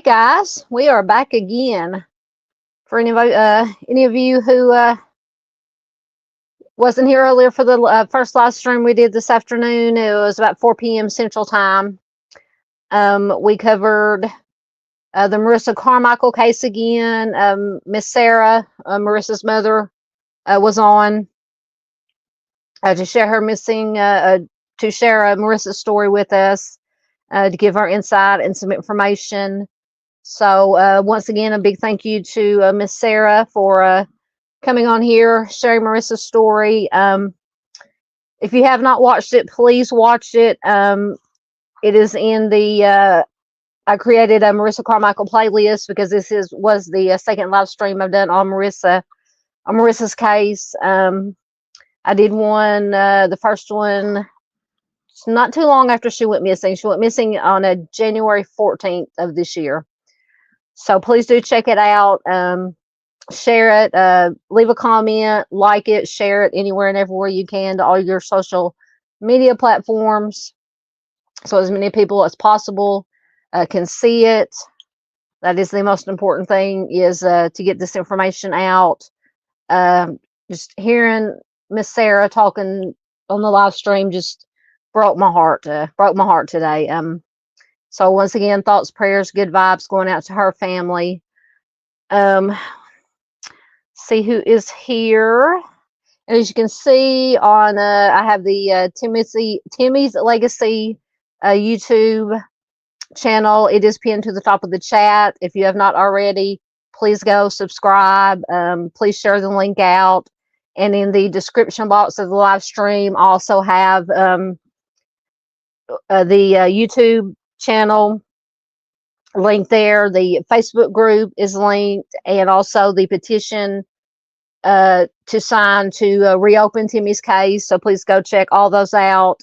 Hey guys, we are back again. For any of you who wasn't here earlier for the first live stream we did this afternoon, it was about 4 p.m. Central Time. We covered the Markysha Carmichael case again. Miss Sarah, Marissa's mother, was on to share her Marissa's story with us, to give her insight and some information. So once again, a big thank you to Miss Sarah for coming on here, sharing Marissa's story. If you have not watched it, please watch it. It is in the I created a Markysha Carmichael playlist because this was the second live stream I've done on Marissa's case. I did one, the first one, not too long after she went missing. She went missing on January 14th of this year. So please do check it out. Share it, leave a comment, like it, share it anywhere and everywhere you can to all your social media platforms, so as many people as possible can see it. That is the most important thing, is to get this information out. Just hearing Miss Sarah talking on the live stream just broke my heart today. So once again, thoughts, prayers, good vibes going out to her family. See who is here. And as you can see on, I have the Timmy's Legacy YouTube channel. It is pinned to the top of the chat. If you have not already, please go subscribe. Please share the link out. And in the description box of the live stream, I also have the YouTube channel link there. The Facebook group is linked, and also the petition to sign to reopen Timmy's case. So please go check all those out.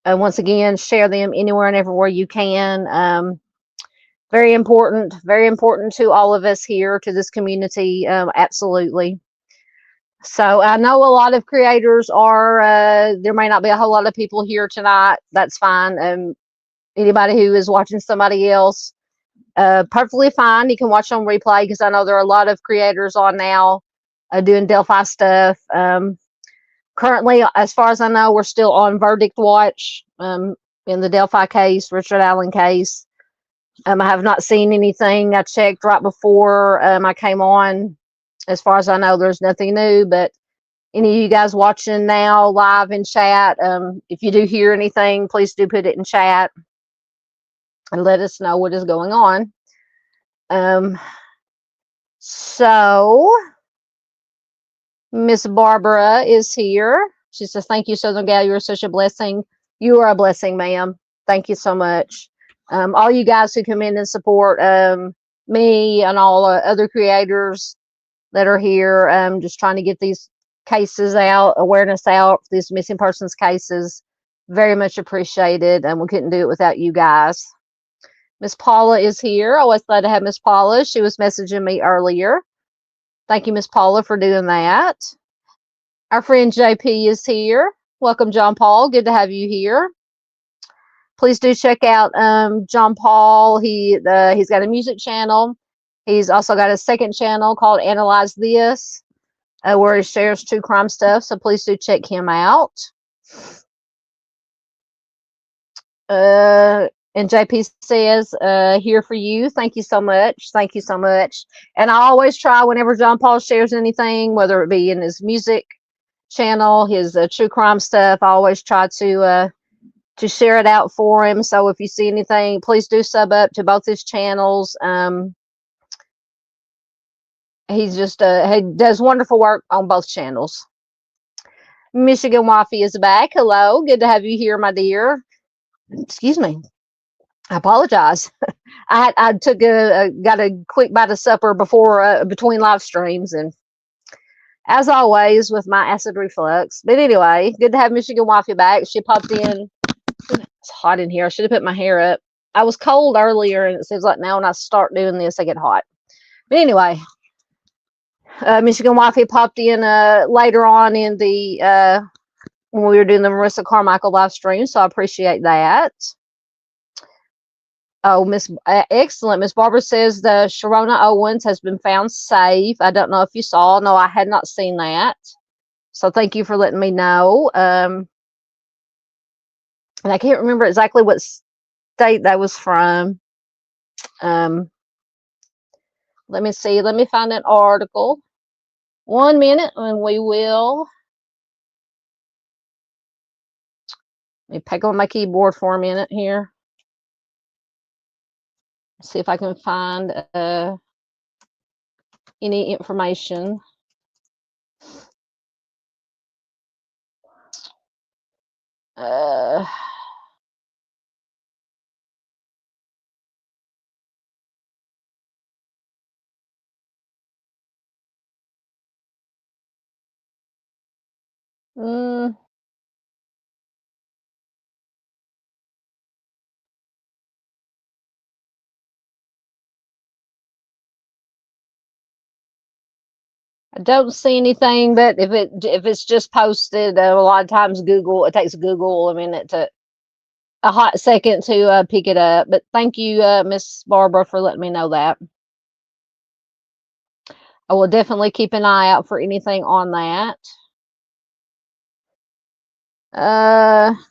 Once again, share them anywhere and everywhere you can. Very important to all of us here, to this community. Absolutely. So I know a lot of creators are, there may not be a whole lot of people here tonight. That's fine. Anybody who is watching somebody else, perfectly fine. You can watch on replay because I know there are a lot of creators on now doing Delphi stuff. Currently, as far as I know, we're still on verdict watch in the Delphi case, Richard Allen case. I have not seen anything. I checked right before I came on. As far as I know, there's nothing new, but any of you guys watching now live in chat, if you do hear anything, please do put it in chat and let us know what is going on. So Miss Barbara is here. She says, thank you, Southern Gal. You're such a blessing. You are a blessing, ma'am. Thank you so much. All you guys who come in and support me and all other creators that are here, just trying to get these cases out, awareness out, these missing persons cases. Very much appreciated, and we couldn't do it without you guys. Miss Paula is here. Always glad to have Miss Paula. She was messaging me earlier. Thank you, Miss Paula, for doing that. Our friend JP is here. Welcome, John Paul. Good to have you here. Please do check out John Paul. He's got a music channel. He's also got a second channel called Analyze This, where he shares true crime stuff. So please do check him out. And JP says, here for you. Thank you so much. Thank you so much. And I always try whenever John Paul shares anything, whether it be in his music channel, his true crime stuff, I always try to share it out for him. So if you see anything, please do sub up to both his channels. He's just he does wonderful work on both channels. Michigan Wifey is back. Hello, good to have you here, my dear. Excuse me. I apologize. I took got a quick bite of supper before between live streams, and as always with my acid reflux. But anyway, good to have Michigan Wifey back. She popped in. It's hot in here. I should have put my hair up. I was cold earlier, and it seems like now when I start doing this, I get hot. But anyway, Michigan Wifey popped in later on in the when we were doing the Marissa Carmichael live stream, so I appreciate that. Oh, excellent. Miss Barbara says the Sharona Owens has been found safe. I don't know if you saw. No, I had not seen that. So thank you for letting me know. And I can't remember exactly what state that was from. Let me see. Let me find an article. 1 minute and we will. Let me pick on my keyboard for a minute here. See if I can find any information. I don't see anything, but if it's just posted, a lot of times it takes Google a minute a hot second to pick it up. But thank you, Miss Barbara, for letting me know that. I will definitely keep an eye out for anything on that.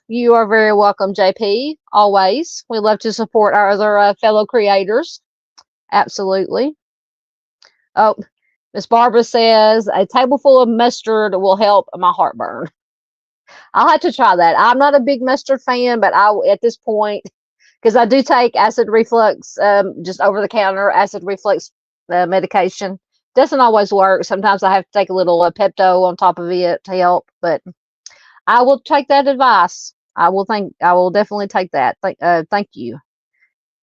You are very welcome, JP. Always. We love to support our other fellow creators. Absolutely. Oh, Miss Barbara says a table full of mustard will help my heartburn. I'll have to try that. I'm not a big mustard fan, but at this point, because I do take acid reflux, just over the counter acid reflux medication. Doesn't always work. Sometimes I have to take a little Pepto on top of it to help, but I will take that advice. I will definitely take that. Thank you.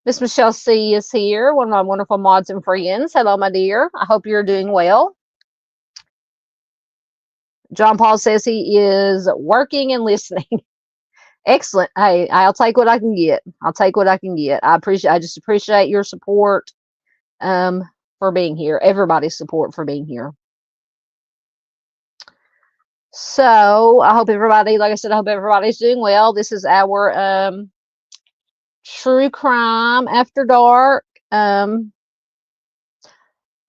Miss Michelle C is here, one of my wonderful mods and friends. Hello, my dear. I hope you're doing well. John Paul says he is working and listening. Excellent. Hey, I'll take what I can get. I'll take what I can get. I just appreciate your support for being here. Everybody's support for being here. So I hope everybody, like I said, I hope everybody's doing well. This is our True Crime After Dark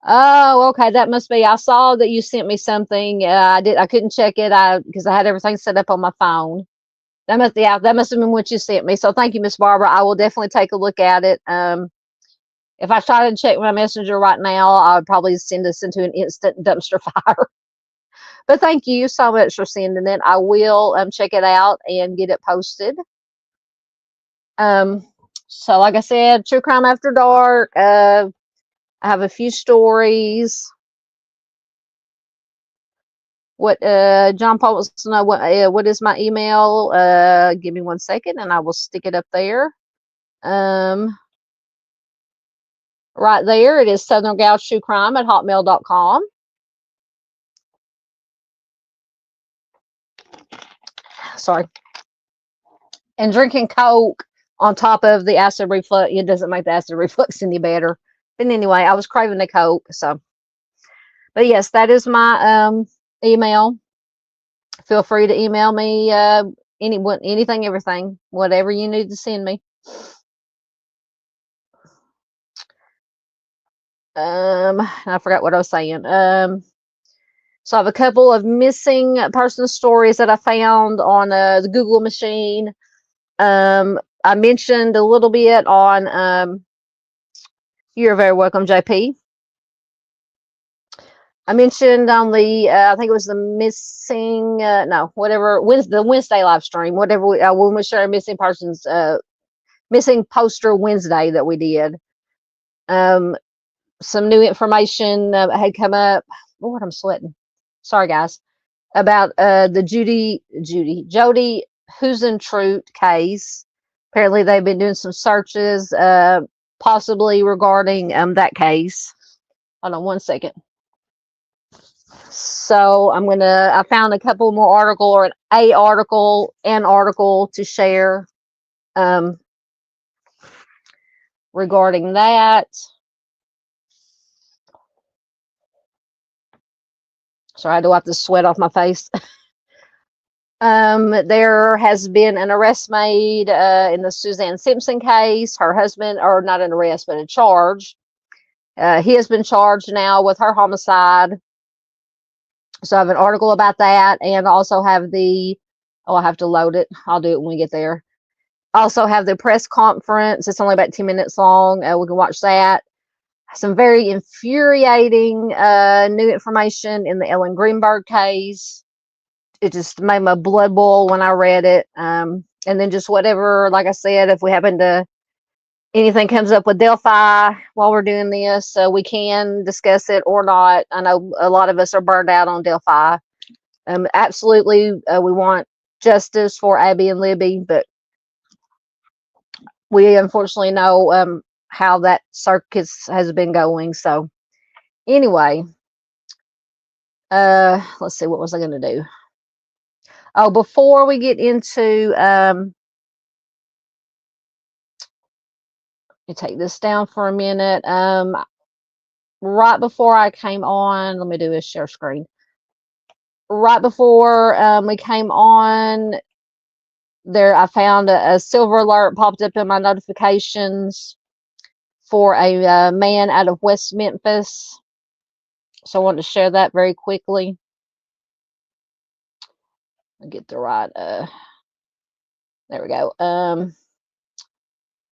Oh, okay. That must be. I saw that you sent me something. I couldn't check it out because I had everything set up on my phone. That must, yeah, that must have been what you sent me. So thank you, Miss Barbara. I will definitely take a look at it. If I tried to check my messenger right now, I would probably send us into an instant dumpster fire. But thank you so much for sending it. I will check it out and get it posted. So like I said, True Crime After Dark. I have a few stories. What John Paul wants to know what is my email? Give me 1 second and I will stick it up there. Right there, it is southerngaltruecrime@hotmail.com. Sorry. And drinking Coke on top of the acid reflux, it doesn't make the acid reflux any better. But anyway, I was craving the Coke, so. But yes, that is my email. Feel free to email me anything, everything, whatever you need to send me. I forgot what I was saying. So I have a couple of missing person stories that I found on the Google machine. I mentioned a little bit on, you're very welcome, JP. I mentioned on the, I think it was the missing, no, whatever, the Wednesday live stream, whatever, when we share missing persons, missing poster Wednesday that we did. Some new information had come up. Lord, I'm sweating. Sorry, guys. About the Jodi Huisentruit case. Apparently, they've been doing some searches, possibly regarding that case. Hold on 1 second. So I found a couple more an article to share regarding that. Sorry, I had to wipe the sweat off my face. There has been an arrest made in the Suzanne Simpson case. Her husband, or not an arrest, but a charge. He has been charged now with her homicide. So I have an article about that, and also have I have to load it. I'll do it when we get there. Also have the press conference. It's only about 10 minutes long. We can watch that. Some very infuriating new information in the Ellen Greenburg case. It just made my blood boil when I read it. And then just whatever, like I said, if we happen to, anything comes up with Delphi while we're doing this, we can discuss it or not. I know a lot of us are burned out on Delphi. Absolutely, we want justice for Abby and Libby, but we unfortunately know how that circus has been going. So anyway, let's see, what was I going to do? Oh, before we get into, let me take this down for a minute. Right before I came on, let me do a share screen. Right before we came on, there I found a silver alert popped up in my notifications for a man out of West Memphis. So I wanted to share that very quickly. I'll get the right, there we go.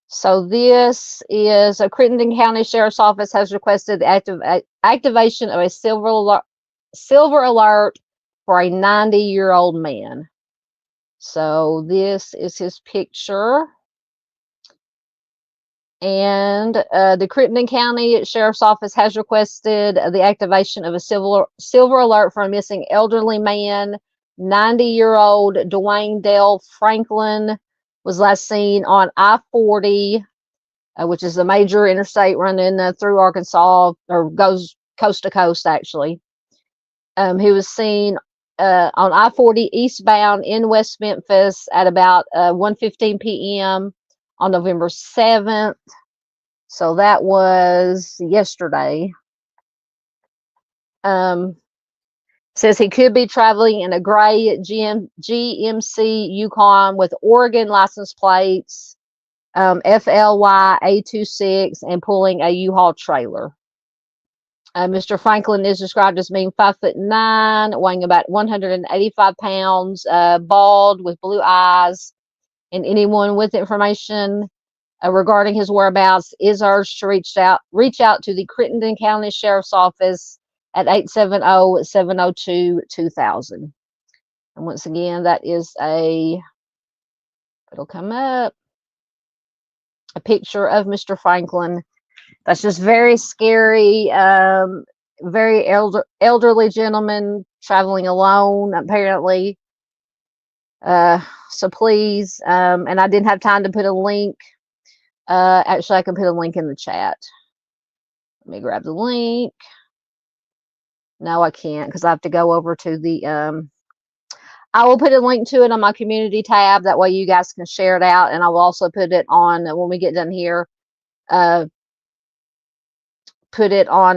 So this is a Crittenden County Sheriff's Office has requested the activation of a silver alert for a 90-year-old man. So this is his picture. And the Crittenden County Sheriff's Office has requested the activation of a silver alert for a missing elderly man. 90-year-old Dwayne Dale Franklin was last seen on I-40, which is a major interstate running through Arkansas, or goes coast to coast, actually. He was seen on I-40 eastbound in West Memphis at about 1:15 p.m. on November 7th. So that was yesterday. Says he could be traveling in a gray GMC Yukon with Oregon license plates. FLY A26, and pulling a U-Haul trailer. Mr. Franklin is described as being 5'9", weighing about 185 pounds, bald with blue eyes, and anyone with information regarding his whereabouts is urged to reach out to the Crittenden County Sheriff's Office at 870-702-2000. And once again, that is it'll come up, a picture of Mr. Franklin. That's just very scary. Very elderly gentleman traveling alone, apparently. So please, and I didn't have time to put a link. Actually, I can put a link in the chat. Let me grab the link. No, I can't, because I have to go over to the I will put a link to it on my community tab. That way you guys can share it out, and I will also put it on when we get done here. Put it on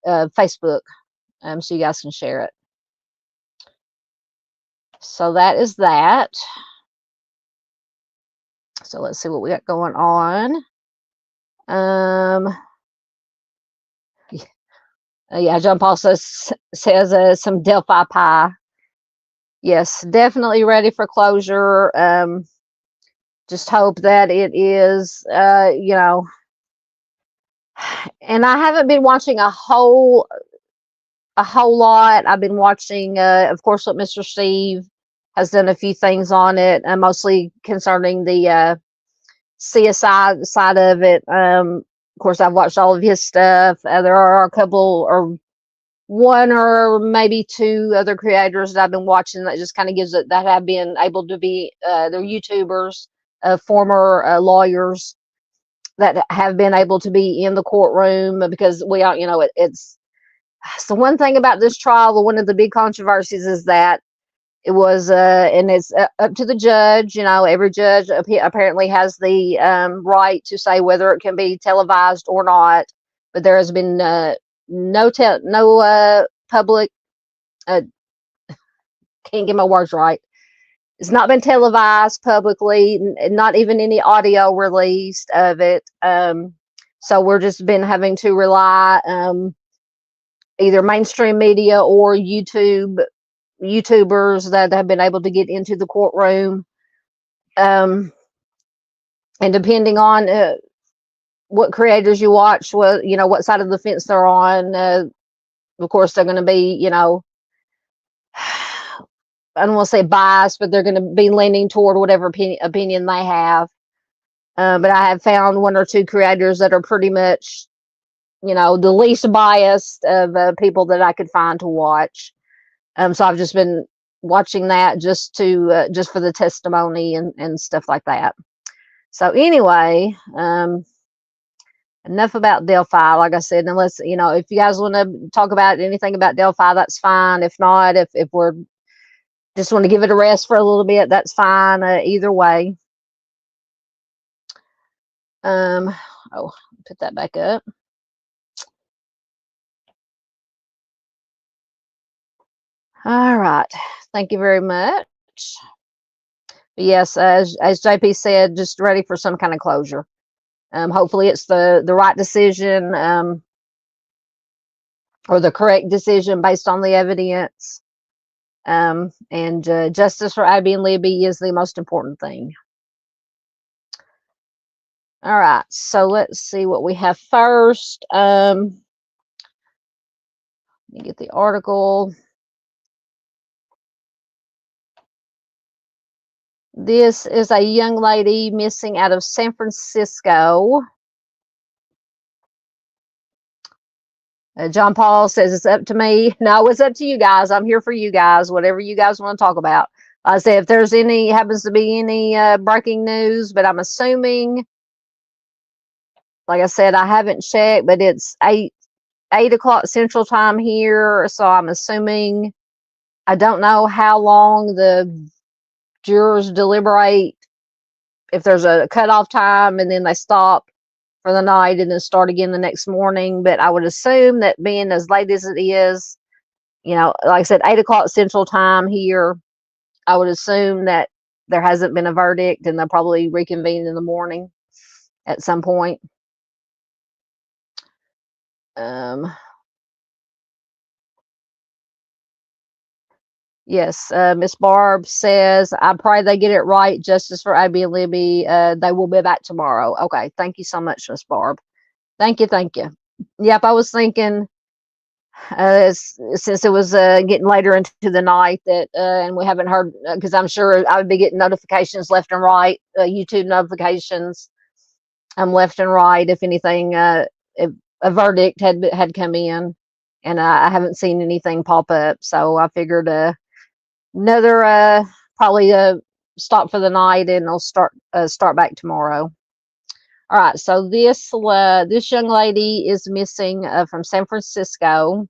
Facebook, so you guys can share it. So that is that. So let's see what we got going on. Yeah, John Paul says some Delphi pie. Yes, definitely ready for closure. Just hope that it is, you know, and I haven't been watching a whole lot. I've been watching, of course, what Mr. Steve has done a few things on it, mostly concerning the CSI side of it. Of course, I've watched all of his stuff. There are a couple, or one or maybe two other creators that I've been watching that just kind of gives it, that have been able to be, they're YouTubers, former lawyers that have been able to be in the courtroom, because we are, you know, it's the one thing about this trial. One of the big controversies is that it was, and it's up to the judge. You know, every judge apparently has the right to say whether it can be televised or not. But there has been no public. Can't get my words right. It's not been televised publicly, not even any audio released of it. So we're just been having to rely either mainstream media or YouTubers that have been able to get into the courtroom. And depending on what creators you watch, what, you know, what side of the fence they're on, of course, they're going to be, you know, I don't want to say biased, but they're going to be leaning toward whatever opinion they have. But I have found one or two creators that are pretty much, you know, the least biased of people that I could find to watch. So I've just been watching that just to just for the testimony and stuff like that. So anyway, enough about Delphi. Like I said, unless, you know, if you guys want to talk about anything about Delphi, that's fine. If not, if we're just want to give it a rest for a little bit, that's fine. Either way. Oh, put that back up. All right. Thank you very much. But yes, as JP said, just ready for some kind of closure. Hopefully it's the right decision, or the correct decision based on the evidence. And justice for Abby and Libby is the most important thing. All right, so let's see what we have first. Let me get the article. This is a young lady missing out of San Francisco. John Paul says it's up to me. No, it's up to you guys. I'm here for you guys. Whatever you guys want to talk about. I say if there's happens to be any breaking news, but I'm assuming, like I said, I haven't checked, but it's 8 o'clock Central Time here, so I'm assuming. I don't know how long the jurors deliberate, if there's a cutoff time and then they stop for the night and then start again the next morning. But I would assume that, being as late as it is, you know, like I said, 8 o'clock Central Time here, I would assume that there hasn't been a verdict, and they'll probably reconvene in the morning at some point. Yes, Miss Barb says, I pray they get it right. Justice for Abby and Libby. They will be back tomorrow. Okay, thank you so much, Miss Barb. Thank you, thank you. Yep, I was thinking, since it was getting later into the night, that and we haven't heard, because I'm sure I would be getting notifications left and right, YouTube notifications left and right, if anything, if a verdict had come in, and I haven't seen anything pop up, so I figured another probably stop for the night, and I'll start back tomorrow. All right, so this young lady is missing from San Francisco.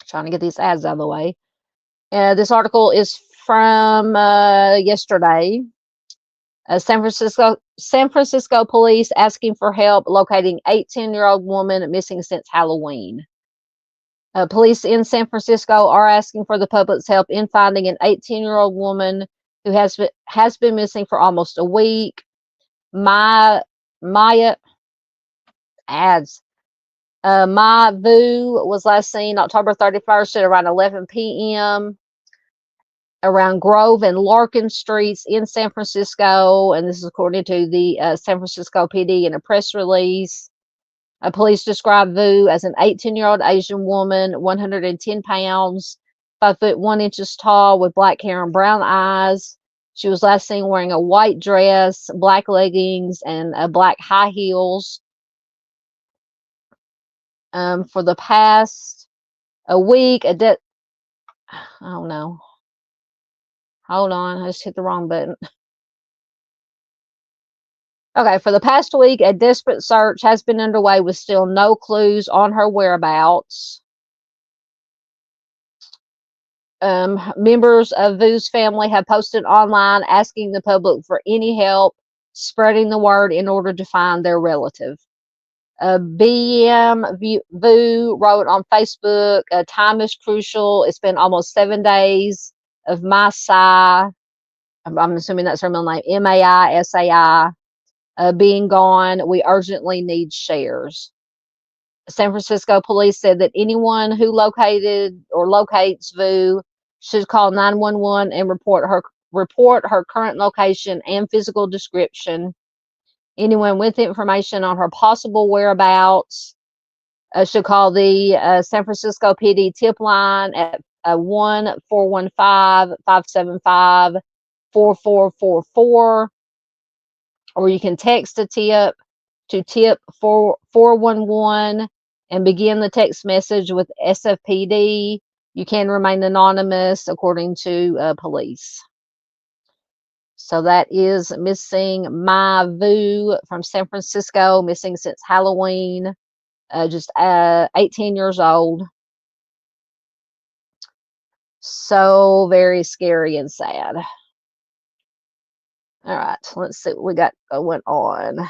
Trying to get these ads out of the way. This article is from yesterday. San Francisco police asking for help locating 18-year-old woman missing since Halloween. Police in San Francisco are asking for the public's help in finding an 18-year-old woman who has been missing for almost a week. Mai Vue was last seen October 31st at around 11 p.m. around Grove and Larkin Streets in San Francisco, and this is according to the San Francisco PD in a press release. Police described Vue as an 18-year-old Asian woman, 110 pounds, 5 foot 1 inches tall, with black hair and brown eyes. She was last seen wearing a white dress, black leggings, and black high heels. For the past week, I don't know. Hold on, I just hit the wrong button. Okay, for the past week, a desperate search has been underway with still no clues on her whereabouts. Members of Vue's family have posted online asking the public for any help spreading the word in order to find their relative. BM Vue wrote on Facebook, time is crucial. It's been almost 7 days of Mai Sai, I'm assuming that's her middle name, Maisai, being gone. We urgently need shares. San Francisco police said that anyone who located or locates Vue should call 911 and report her current location and physical description. Anyone with information on her possible whereabouts should call the San Francisco PD tip line at 1-415-575-4444, or you can text a tip to tip 411 and begin the text message with SFPD. You can remain anonymous, according to police. So that is missing Mai Vue from San Francisco, missing since Halloween, just 18 years old. So very scary and sad. All right, let's see what we got going on.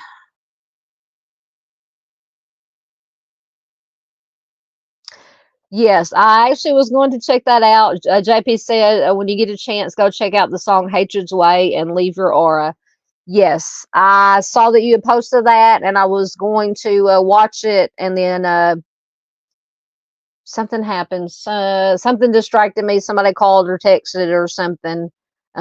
Yes, I actually was going to check that out. JP said when you get a chance, go check out the song Hatred's Way and Leave Your Aura. Yes, I saw that you had posted that, and I was going to watch it, and then something happened. Something distracted me. Somebody called or texted or something.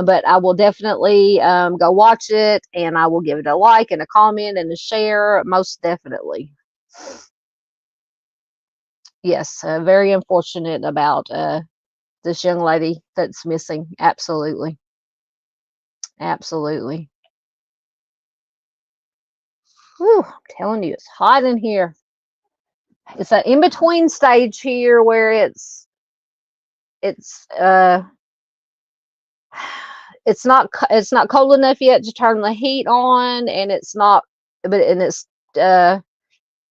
But I will definitely go watch it, and I will give it a like and a comment and a share, most definitely. Yes, very unfortunate about this young lady that's missing. Absolutely. Absolutely. Whew, I'm telling you, it's hot in here. It's an in-between stage here where it's not cold enough yet to turn the heat on, and it's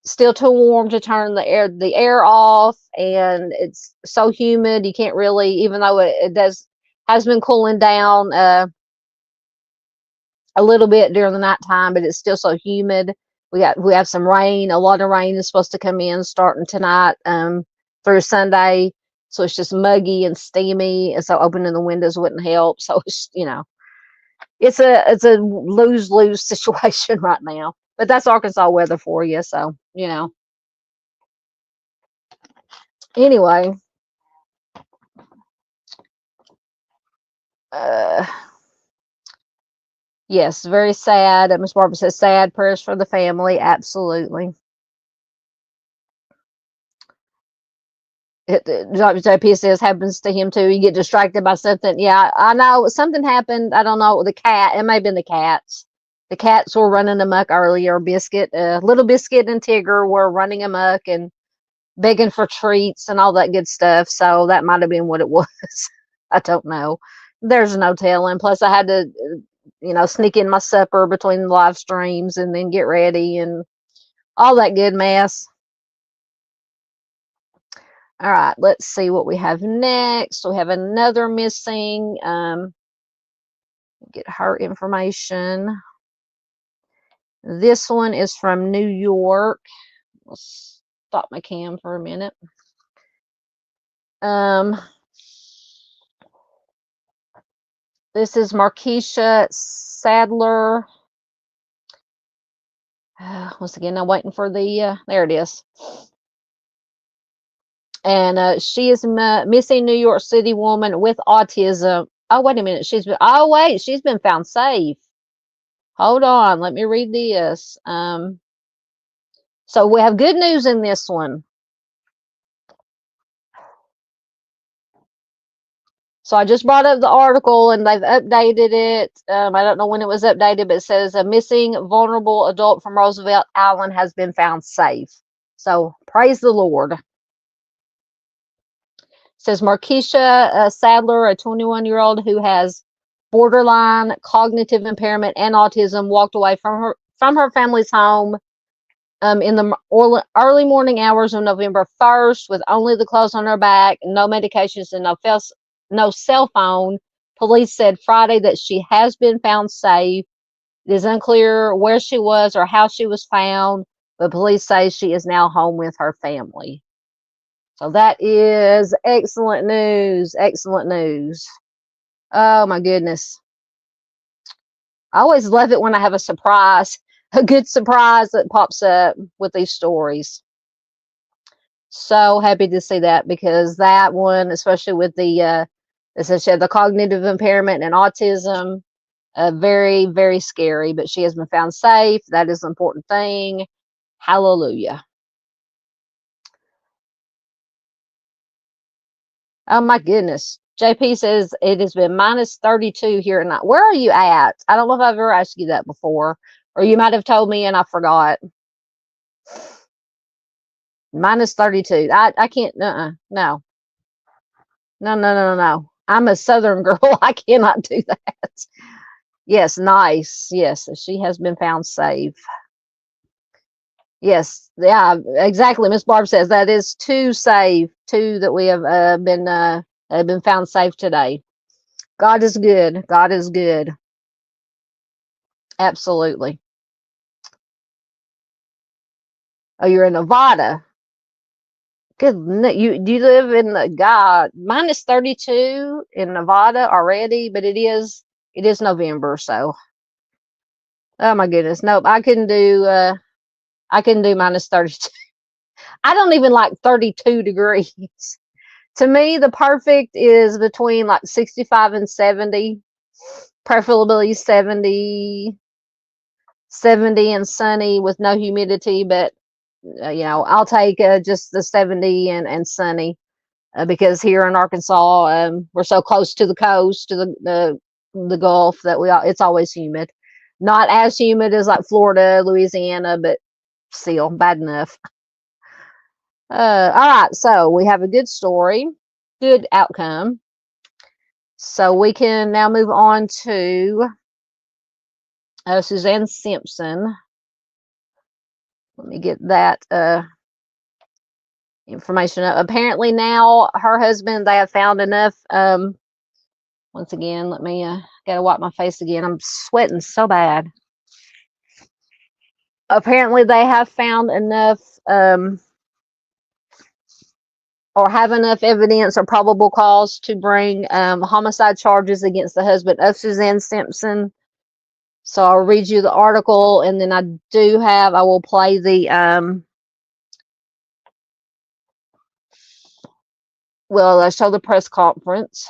still too warm to turn the air off, and it's so humid you can't really, even though it has been cooling down a little bit during the nighttime, but it's still so humid. We have some rain. A lot of rain is supposed to come in starting tonight through Sunday. So it's just muggy and steamy, and so opening the windows wouldn't help. So it's, it's a lose-lose situation right now. But that's Arkansas weather for you. So, anyway, yes, very sad. Miss Barbara says sad prayers for the family. Absolutely. JP says happens to him too. You get distracted by something. Yeah, I know something happened. I don't know, the cat. It may have been the cats. The cats were running amok earlier. Little Biscuit and Tigger were running amok and begging for treats and all that good stuff. So that might have been what it was. I don't know. There's no telling. Plus, I had to, sneak in my supper between the live streams and then get ready and all that good mess. All right, let's see what we have next. We have another missing. Get her information. This one is from New York. Let's stop my cam for a minute. This is Markysha Sadlier. Once again, I'm waiting for the, there it is. And she is missing New York City woman with autism. Oh, wait a minute. She's been found safe. Hold on. Let me read this. So we have good news in this one. So I just brought up the article and they've updated it. I don't know when it was updated, but it says a missing vulnerable adult from Roosevelt Island has been found safe. So praise the Lord. It says Markysha Sadlier, a 21-year-old who has borderline cognitive impairment and autism, walked away from her family's home in the early morning hours of November 1st with only the clothes on her back, no medications, and no cell phone. Police said Friday that she has been found safe. It is unclear where she was or how she was found, but police say she is now home with her family. So that is excellent news. Excellent news. Oh my goodness. I always love it when I have a surprise, a good surprise that pops up with these stories. So happy to see that, because that one, especially with the as I said, the cognitive impairment and autism, very, very scary, but she has been found safe. That is an important thing. Hallelujah. Oh my goodness. JP says it has been minus 32 here tonight. Where are you at? I don't know if I've ever asked you that before, or you might have told me and I forgot. Minus 32. I can't, no. No. I'm a Southern girl. I cannot do that. Yes, nice. Yes, she has been found safe. Yes, yeah, exactly. Miss Barb says that is two that we have been found safe today. God is good. God is good. Absolutely. Oh, you're in Nevada. Good. Do you live in the God minus 32 in Nevada already? But it is November, so. Oh my goodness. Nope. I couldn't do minus 32. I don't even like 32 degrees. To me, the perfect is between like 65 and 70, preferably 70 and sunny with no humidity. But, I'll take just the 70 and sunny because here in Arkansas, we're so close to the coast, to the Gulf, that it's always humid. Not as humid as like Florida, Louisiana, but still bad enough. All right, so we have a good story, good outcome. So we can now move on to Suzanne Simpson. Let me get that information up. Apparently now her husband, they have found enough. Once again, let me gotta wipe my face again. I'm sweating so bad. Apparently they have found enough or have enough evidence or probable cause to bring homicide charges against the husband of Suzanne Simpson. So I'll read you the article, and then I will play the, I'll show the press conference.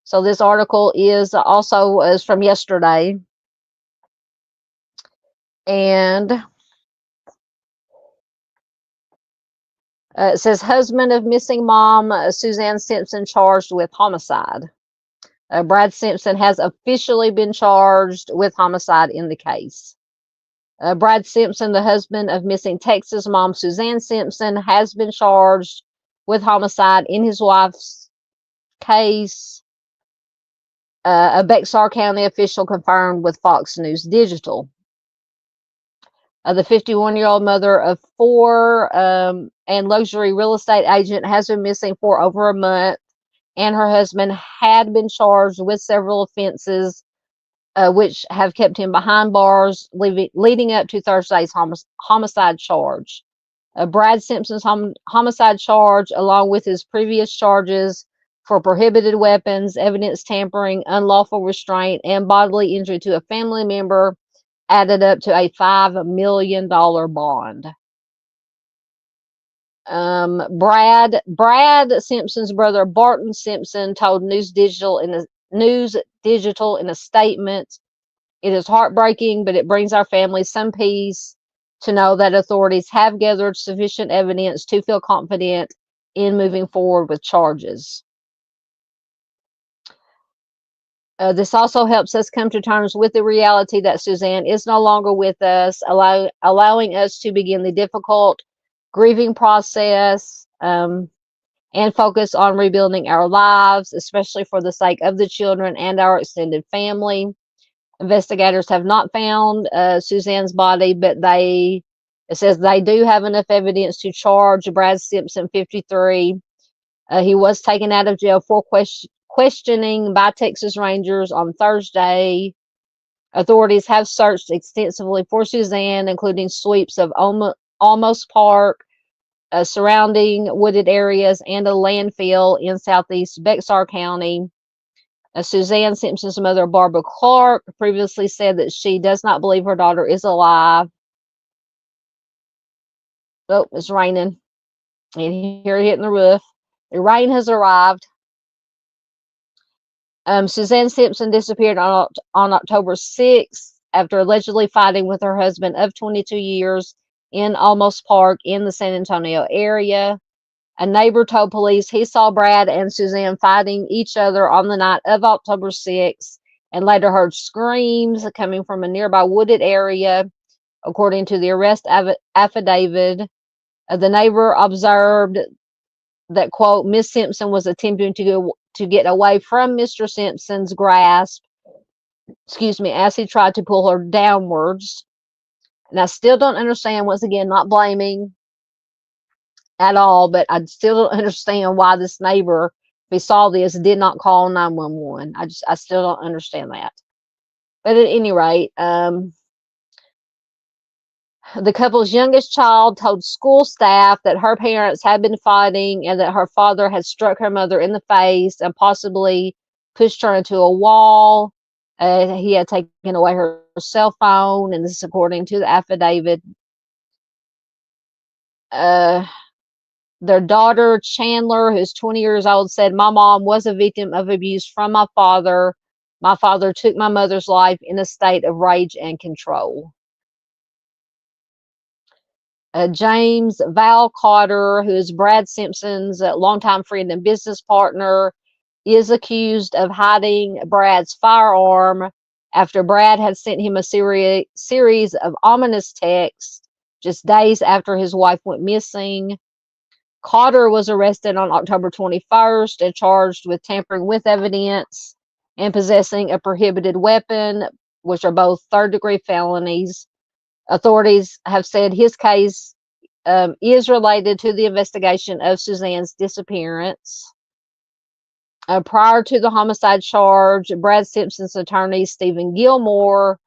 So this article is from yesterday. And it says, husband of missing mom, Suzanne Simpson, charged with homicide. Brad Simpson has officially been charged with homicide in the case. Brad Simpson, the husband of missing Texas mom Suzanne Simpson, has been charged with homicide in his wife's case. A Bexar County official confirmed with Fox News Digital. The 51-year-old mother of 4 and luxury real estate agent has been missing for over a month, and her husband had been charged with several offenses, which have kept him behind bars, leading up to Thursday's homicide charge. Brad Simpson's homicide charge, along with his previous charges for prohibited weapons, evidence tampering, unlawful restraint, and bodily injury to a family member, added up to a $5 million bond. Brad Simpson's brother Barton Simpson told News Digital in a statement, "It is heartbreaking, but it brings our family some peace to know that authorities have gathered sufficient evidence to feel confident in moving forward with charges." This also helps us come to terms with the reality that Suzanne is no longer with us, allowing us to begin the difficult grieving process and focus on rebuilding our lives, especially for the sake of the children and our extended family. Investigators have not found Suzanne's body, but it says they do have enough evidence to charge Brad Simpson, 53. He was taken out of jail for questioning by Texas Rangers on Thursday. Authorities have searched extensively for Suzanne, including sweeps of Almost Park, surrounding wooded areas, and a landfill in southeast Bexar County. Suzanne Simpson's mother, Barbara Clark, previously said that she does not believe her daughter is alive. Oh, it's raining. And here hitting the roof. The rain has arrived. Suzanne Simpson disappeared on October 6th after allegedly fighting with her husband of 22 years in Almost Park in the San Antonio area. A neighbor told police he saw Brad and Suzanne fighting each other on the night of October 6th and later heard screams coming from a nearby wooded area, according to the arrest affidavit. The neighbor observed that, quote, Miss Simpson was attempting to get away from Mr. Simpson's grasp, as he tried to pull her downwards. And I still don't understand, once again, not blaming at all, but I still don't understand why this neighbor, if he saw this, did not call 911. I still don't understand that. But at any rate, the couple's youngest child told school staff that her parents had been fighting and that her father had struck her mother in the face and possibly pushed her into a wall. He had taken away her cell phone, and this is according to the affidavit. Their daughter, Chandler, who's 20 years old, said, "My mom was a victim of abuse from my father. My father took my mother's life in a state of rage and control." James Val Carter, who is Brad Simpson's longtime friend and business partner, is accused of hiding Brad's firearm after Brad had sent him a series of ominous texts just days after his wife went missing. Carter was arrested on October 21st and charged with tampering with evidence and possessing a prohibited weapon, which are both third-degree felonies. Authorities have said his case is related to the investigation of Suzanne's disappearance. Prior to the homicide charge, Brad Simpson's attorney, Stephen Gilmore,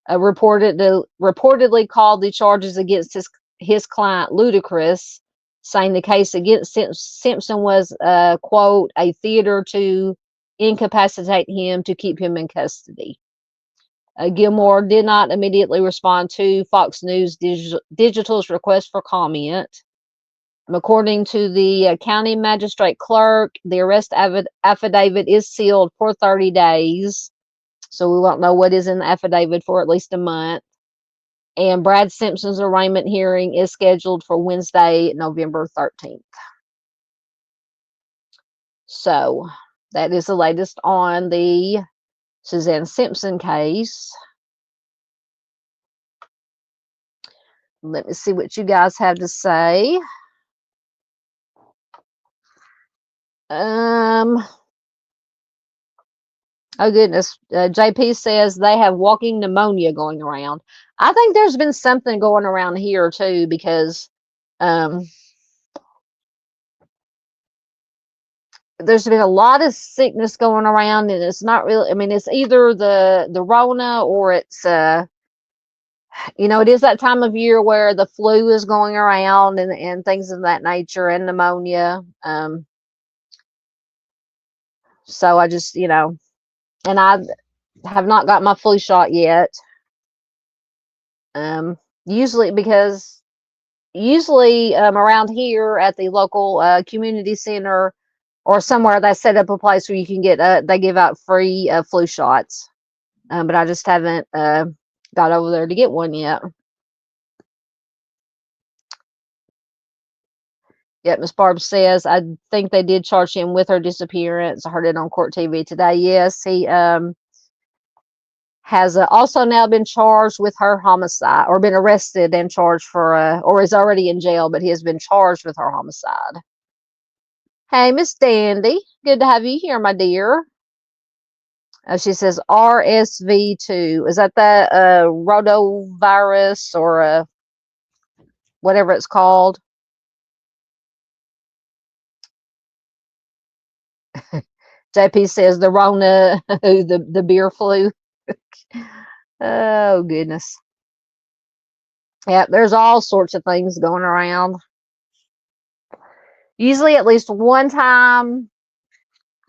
reportedly called the charges against his client ludicrous. saying the case against Simpson was, quote, a theater to incapacitate him to keep him in custody. Gilmore did not immediately respond to Fox News Digital's request for comment. According to the county magistrate clerk, the arrest affidavit is sealed for 30 days. So we won't know what is in the affidavit for at least a month. And Brad Simpson's arraignment hearing is scheduled for Wednesday, November 13th. So that is the latest on the Suzanne Simpson case. Let me see what you guys have to say. Oh goodness, JP says they have walking pneumonia going around. I think there's been something going around here too, because there's been a lot of sickness going around, and it's not really, I mean, it's either the Rona or it's you know, it is that time of year where the flu is going around and things of that nature, and pneumonia. So I just, you know, and I have not got my flu shot yet. Usually around here at the local community center or somewhere, they set up a place where you can get they give out free flu shots. But I just haven't got over there to get one yet. Yep, Miss Barb says, I think they did charge him with her disappearance. I heard it on court TV today. Yes, he has also now been charged with her homicide, or been arrested and charged for, or is already in jail, but he has been charged with her homicide. Hey, Miss Dandy, good to have you here, my dear. She says RSV2. Is that the rotavirus or whatever it's called? JP says the Rona, the beer flu. Oh goodness. Yeah, there's all sorts of things going around. Usually at least one time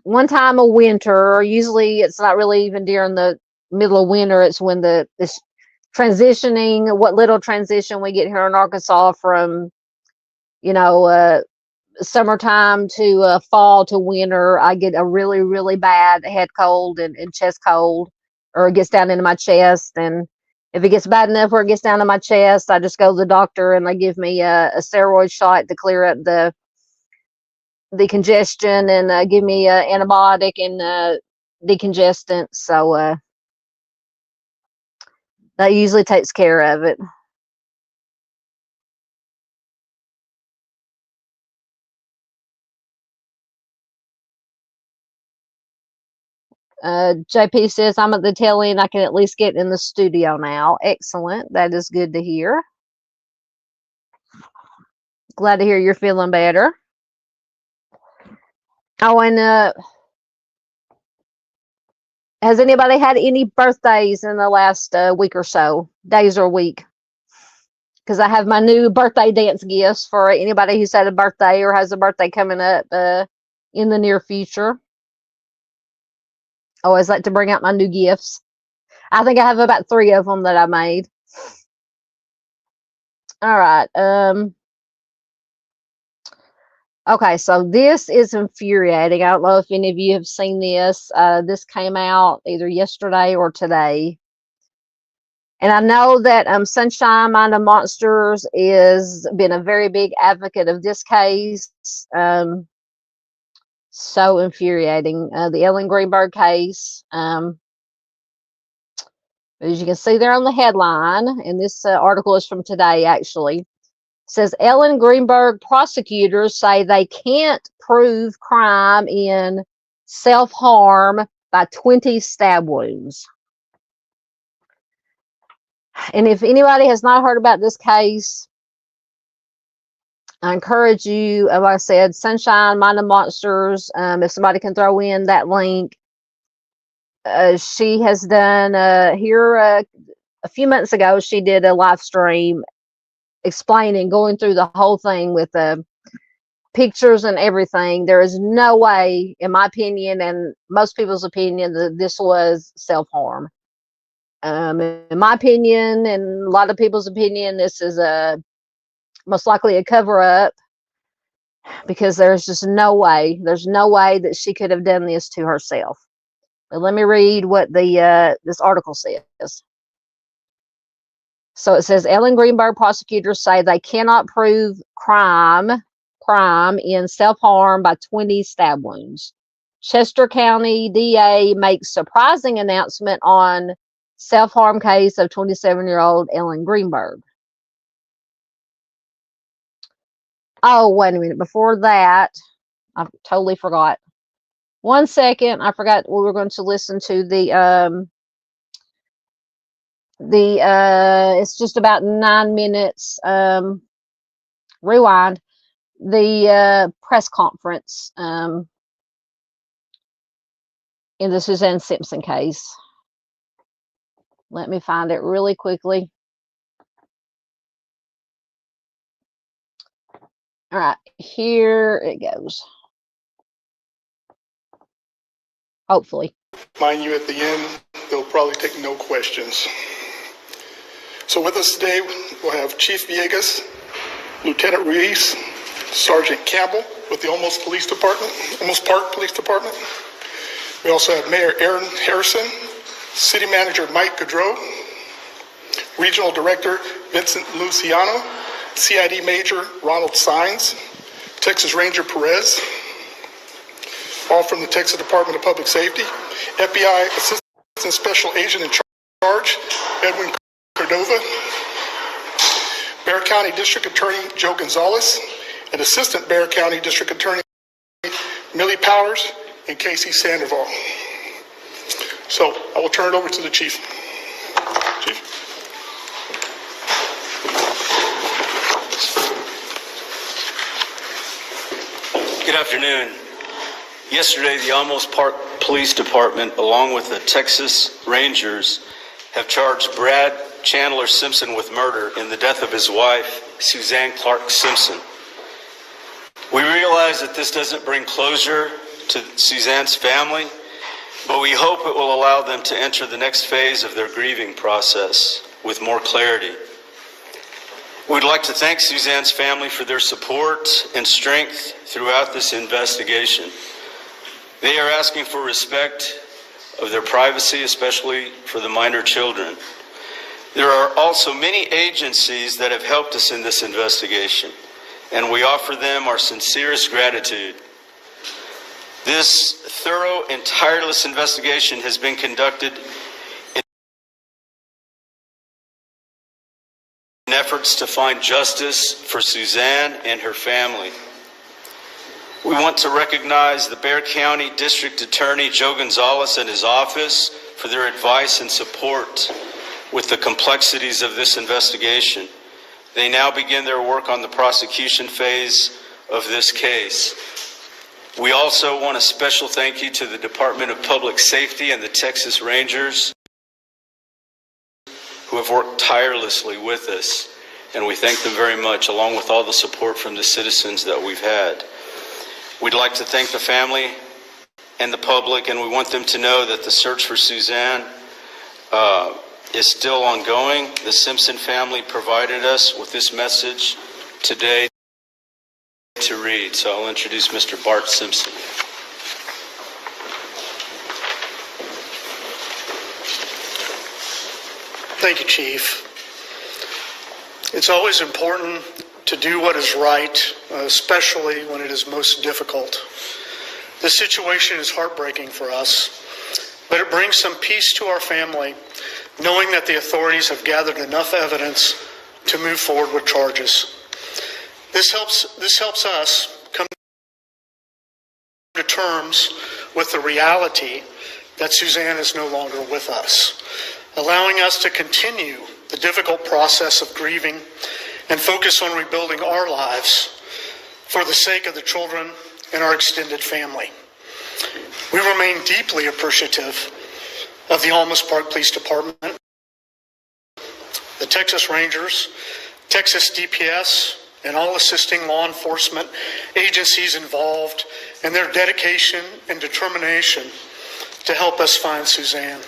a winter. Usually it's not really even during the middle of winter. It's when this transitioning, what little transition we get here in Arkansas from, you know, summertime to fall to winter. I get a really, really bad head cold and chest cold, or it gets down into my chest. And if it gets bad enough where it gets down to my chest, I just go to the doctor and they give me a steroid shot to clear up the congestion, and give me antibiotic and decongestant. So that usually takes care of it. JP says, I'm at the tail end. I can at least get in the studio now. Excellent. That is good to hear. Glad to hear you're feeling better. Oh, and has anybody had any birthdays in the last week or so? Days or week? Because I have my new birthday dance gifts for anybody who's had a birthday or has a birthday coming up in the near future. I always like to bring out my new gifts. I think I have about 3 of them that I made. All right. Okay, so this is infuriating. I don't know if any of you have seen this. This came out either yesterday or today. And I know that Sunshine Mind of Monsters is been a very big advocate of this case. So infuriating. The Ellen Greenburg case. As you can see there on the headline, and this article is from today actually, says Ellen Greenburg prosecutors say they can't prove crime in self-harm by 20 stab wounds. And if anybody has not heard about this case, I encourage you, like I said, Sunshine Mind of Monsters, if somebody can throw in that link. She has done here a few months ago, she did a live stream explaining, going through the whole thing with pictures and everything. There is no way, in my opinion, and most people's opinion, that this was self-harm. In my opinion, and a lot of people's opinion, this is most likely a cover-up, because there's just no way. There's no way that she could have done this to herself. But let me read what this article says. So it says, Ellen Greenburg prosecutors say they cannot prove crime in self-harm by 20 stab wounds. Chester County DA makes surprising announcement on self-harm case of 27-year-old Ellen Greenburg. Oh, wait a minute. Before that, I totally forgot. 1 second. I forgot we were going to listen to it's just about 9 minutes. Rewind. The press conference in the Suzanne Simpson case. Let me find it really quickly. All right, here it goes. Hopefully. Mind you, at the end, they'll probably take no questions. So with us today, we'll have Chief Villegas, Lieutenant Ruiz, Sergeant Campbell with the Olmos Park Police Department. We also have Mayor Aaron Harrison, City Manager Mike Gaudreau, Regional Director Vincent Luciano, CID Major Ronald Sines, Texas Ranger Perez, all from the Texas Department of Public Safety, FBI Assistant Special Agent in Charge, Edwin Cordova, Bexar County District Attorney Joe Gonzalez, and Assistant Bexar County District Attorney Millie Powers and Casey Sandoval. So I will turn it over to the Chief. Chief. Good afternoon. Yesterday, the Olmos Park Police Department, along with the Texas Rangers, have charged Brad Chandler Simpson with murder in the death of his wife, Suzanne Clark Simpson. We realize that this doesn't bring closure to Suzanne's family, but we hope it will allow them to enter the next phase of their grieving process with more clarity. We'd like to thank Suzanne's family for their support and strength throughout this investigation. They are asking for respect of their privacy, especially for the minor children. There are also many agencies that have helped us in this investigation, and we offer them our sincerest gratitude. This thorough and tireless investigation has been conducted in efforts to find justice for Suzanne and her family. We want to recognize the Bexar County District Attorney Joe Gonzalez and his office for their advice and support with the complexities of this investigation. They now begin their work on the prosecution phase of this case. We also want a special thank you to the Department of Public Safety and the Texas Rangers, who have worked tirelessly with us, and we thank them very much, along with all the support from the citizens that we've had. We'd like to thank the family and the public, and we want them to know that the search for Suzanne is still ongoing. The Simpson family provided us with this message today to read, so I'll introduce Mr. Bart Simpson. Thank you, Chief. It's always important to do what is right, especially when it is most difficult. This situation is heartbreaking for us, but it brings some peace to our family, knowing that the authorities have gathered enough evidence to move forward with charges. This helps us come to terms with the reality that Suzanne is no longer with us, allowing us to continue the difficult process of grieving and focus on rebuilding our lives for the sake of the children and our extended family. We remain deeply appreciative of the Olmos Park Police Department, the Texas Rangers, Texas DPS, and all assisting law enforcement agencies involved and their dedication and determination to help us find Suzanne.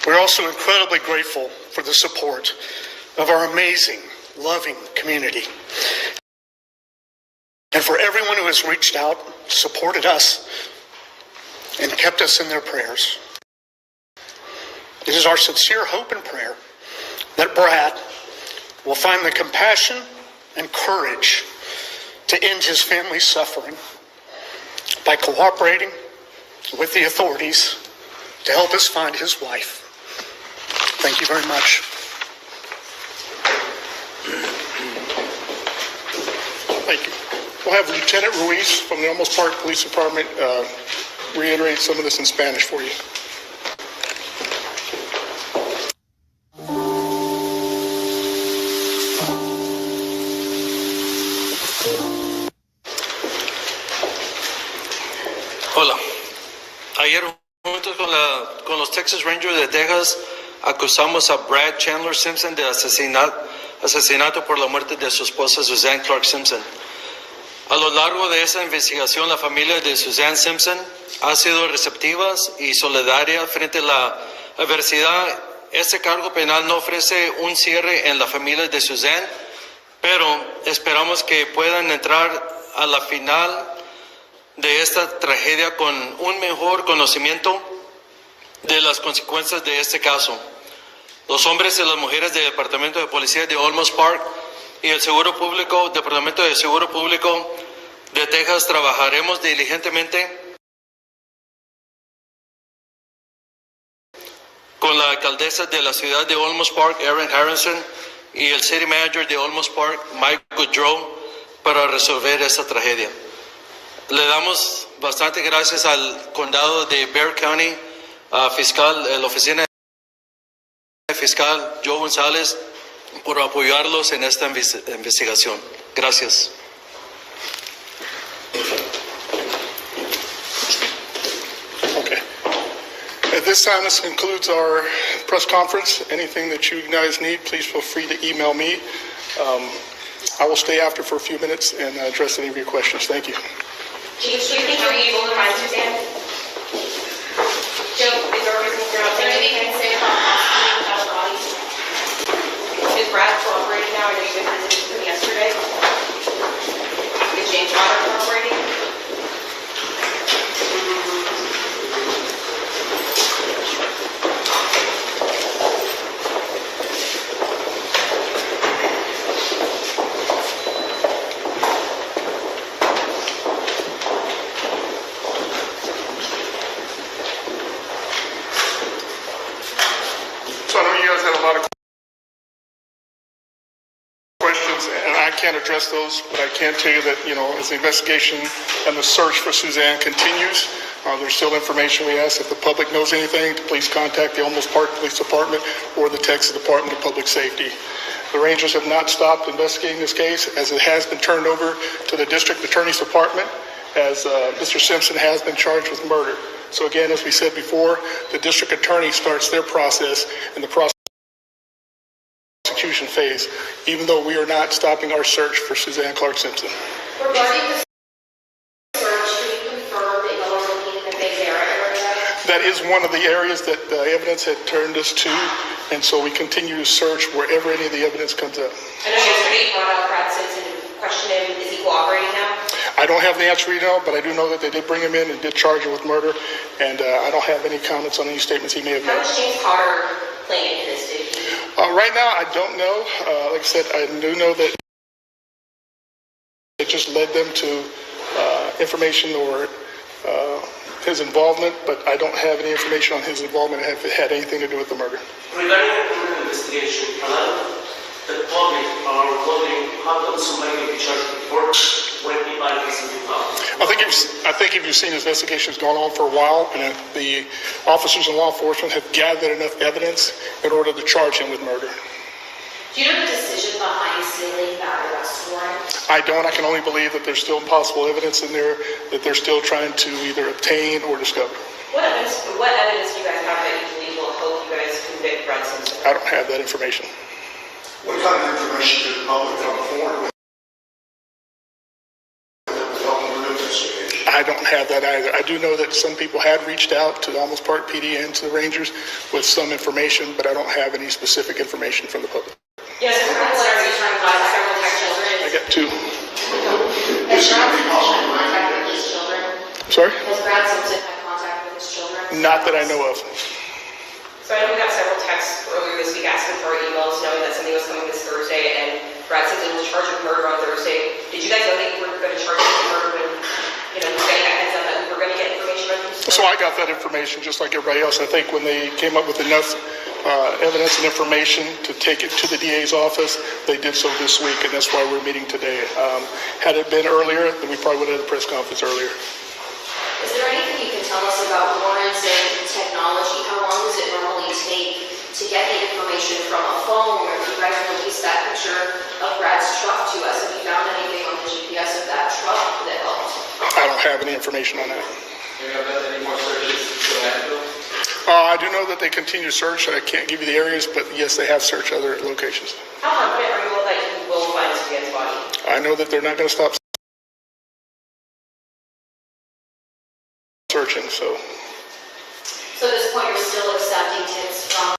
We're also incredibly grateful for the support of our amazing, loving community, and for everyone who has reached out, supported us, and kept us in their prayers. It is our sincere hope and prayer that Brad will find the compassion and courage to end his family's suffering by cooperating with the authorities to help us find his wife. Thank you very much. Thank you. We'll have Lieutenant Ruiz from the Olmos Park Police Department reiterate some of this in Spanish for you. Hola. Ayer juntos con los Texas Rangers de Texas acusamos a Brad Chandler Simpson de asesinato por la muerte de su esposa Suzanne Clark Simpson. A lo largo de esa investigación, la familia de Suzanne Simpson ha sido receptiva y solidaria frente a la adversidad. Este cargo penal no ofrece un cierre en la familia de Suzanne, pero esperamos que puedan entrar a la final de esta tragedia con un mejor conocimiento de las consecuencias de este caso. Los hombres y las mujeres del Departamento de Policía de Olmos Park y el Departamento de Seguro Público de Texas trabajaremos diligentemente con la alcaldesa de la ciudad de Olmos Park, Erin Harrison, y el City Manager de Olmos Park, Mike Vue, para resolver esta tragedia. Le damos bastante gracias al condado de Bexar County, fiscal, la oficina de fiscal Joe González, por apoyarlos en esta investigación. Gracias. Okay. At this time, this concludes our press conference. Anything that you guys need, please feel free to email me. I will stay after for a few minutes and address any of your questions. Thank you. Chief, do you think you'll be able to find Suzanne? Joe, is there a reason you're not saying anything to say about possibly child bodies? Is Brad cooperating now? I know you guys visited him yesterday. Is James Potter cooperating? So I know you guys had a lot of questions, and I can't address those, but I can tell you that, as the investigation and the search for Suzanne continues, there's still information we ask. If the public knows anything, to please contact the Olmos Park Police Department or the Texas Department of Public Safety. The Rangers have not stopped investigating this case, as it has been turned over to the District Attorney's Department, as Mr. Simpson has been charged with murder. So again, as we said before, the District Attorney starts their process in the prosecution phase, even though we are not stopping our search for Suzanne Clark Simpson. Regarding the search, can you confirm that y'all are looking in the Bay area? That is one of the areas that the evidence had turned us to, and so we continue to search wherever any of the evidence comes up. I know yesterday you brought out Brad Simpson and questioned him. Is he cooperating now? I don't have the answer right now, but I do know that they did bring him in and did charge him with murder, and I don't have any comments on any statements he may have How made. is James Potter playing into this? Did he? Right now, I don't know. Like I said, I do know that it just led them to information or his involvement, but I don't have any information on his involvement and if it had anything to do with the murder. Regarding the criminal investigation, the public are wondering how come somebody can be charged with murder when anybody hasn't been found. I think if you've seen his investigation has gone on for a while, and the officers and law enforcement have gathered enough evidence in order to charge him with murder. Do you know the decision behind sealing that arrest warrant? I don't. I can only believe that there's still possible evidence in there that they're still trying to either obtain or discover. What evidence do you guys have that you believe will help you guys convict Brad Simpson? I don't have that information. What kind of information did the public come forward with? I don't have that either. I do know that some people had reached out to the Almost Park PD and to the Rangers with some information, but I don't have any specific information from the public. Yes, in fact, are you trying to contact several tech children? I got two. Has Brad Simpson had contact with his children? Sorry? Has Brad Simpson had contact with his children? Not that I know of. So I know we got several texts earlier this week asking for our emails, knowing that something was coming this Thursday, and Brad Simpson was charged with murder on Thursday. Did you guys know that you were going to charge him with murder when, you know, you were getting that heads up that we were going to get information on him? So I got that information just like everybody else. I think when they came up with enough evidence and information to take it to the DA's office, they did so this week, and that's why we're meeting today. Had it been earlier, then we probably would have had a press conference earlier. Is there anything you can tell us about warrants and technology? How long does it normally take to get the information from a phone, or if you guys release that picture of Brad's truck to us? Have you found anything on the GPS of that truck that helped? I don't have any information on that. Do you have any more searches to landfill? I do know that they continue to search. I can't give you the areas, but yes, they have searched other locations. How confident are you that you will find Suzanne's body? I know that they're not going to stop searching, so. So at this point, you're still accepting tips from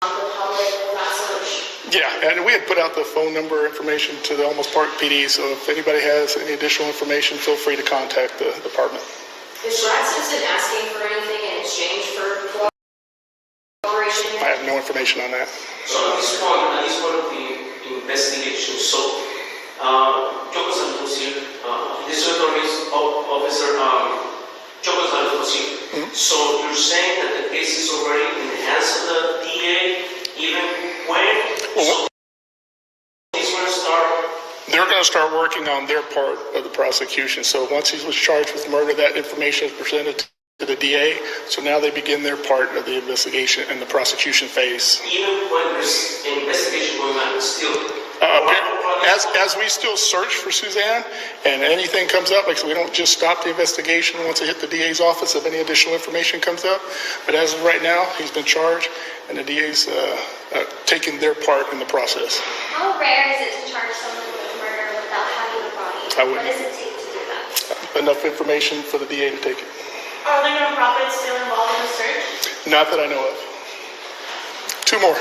the public for that search? Yeah, and we had put out the phone number information to the Almost Park PD, so if anybody has any additional information, feel free to contact the department. Is Brad Simpson asking for anything in exchange for cooperation? I have no information on that. So at this point of the investigation, so Choco Santos here, this attorney's officer, Choco Santos here. So you're saying that the case is already in the hands of the DA, even when? Well, so he's going to start. they're going to start working on their part of the prosecution. So once he was charged with murder, that information is presented to the DA. So now they begin their part of the investigation and the prosecution phase. Even when there's an investigation going on, still. As we still search for Suzanne and anything comes up, like so we don't just stop the investigation once it hit the DA's office if any additional information comes up. But as of right now, he's been charged and the DA's taking their part in the process. How rare is it to charge someone with murder without having a body? I wouldn't. What does it take to do that? Enough information for the DA to take it. Are there nonprofits still involved in the search? Not that I know of. Two more.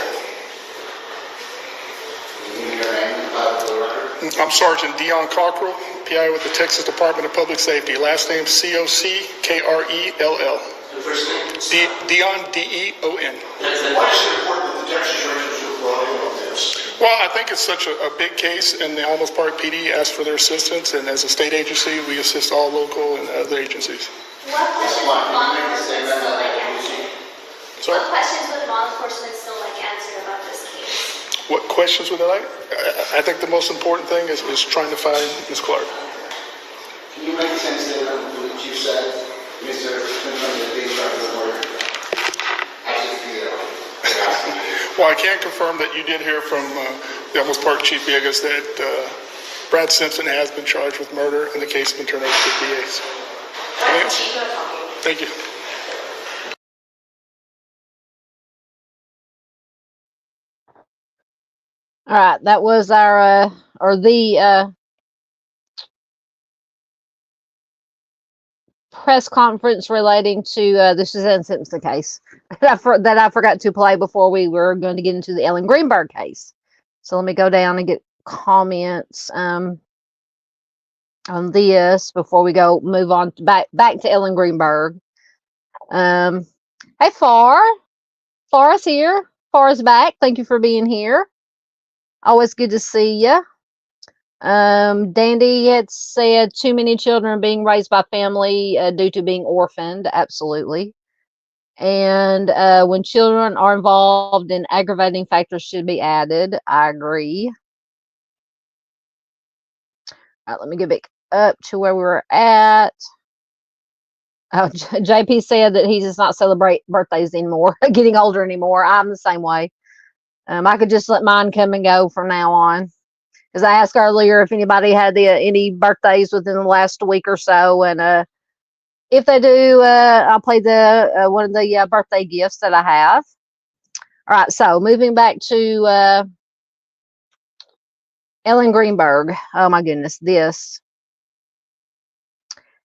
I'm Sergeant Dion Cockrell, PI with the Texas Department of Public Safety. Last name Cockrell. The first name? Dion, D-E-O-N. Why is it important that the Texas Rangers were brought in on this? Well, I think it's such a big case, and the Almost Park PD asked for their assistance, and as a state agency, we assist all local and other agencies. What questions would law enforcement still like answered? Sorry? What questions would law enforcement still like answered about this case? What questions would they like? I think the most important thing is trying to find Ms. Clark. Can you make sense of what you said, Mr. Simpson, that being charged with murder? I just feel Well, I can confirm that you did hear from the Almost Park Chief Villegas that Brad Simpson has been charged with murder and the case has been turned over to the DAs. Thank you. All right, that was our press conference relating to the Suzanne Simpson case that I forgot to play before we were going to get into the Ellen Greenburg case. So let me go down and get comments on this before we move on back to Ellen Greenburg. Hey, Far's here. Far's back. Thank you for being here. Always good to see you. Dandy had said too many children are being raised by family due to being orphaned. Absolutely. And when children are involved in aggravating factors should be added. I agree. All right, let me get back up to where we were at. Oh, JP said that he does not celebrate birthdays anymore, getting older anymore. I'm the same way. I could just let mine come and go from now on. Because I asked earlier if anybody had any birthdays within the last week or so, and if they do, I'll play one of the birthday gifts that I have. All right, so moving back to Ellen Greenburg. Oh my goodness, this.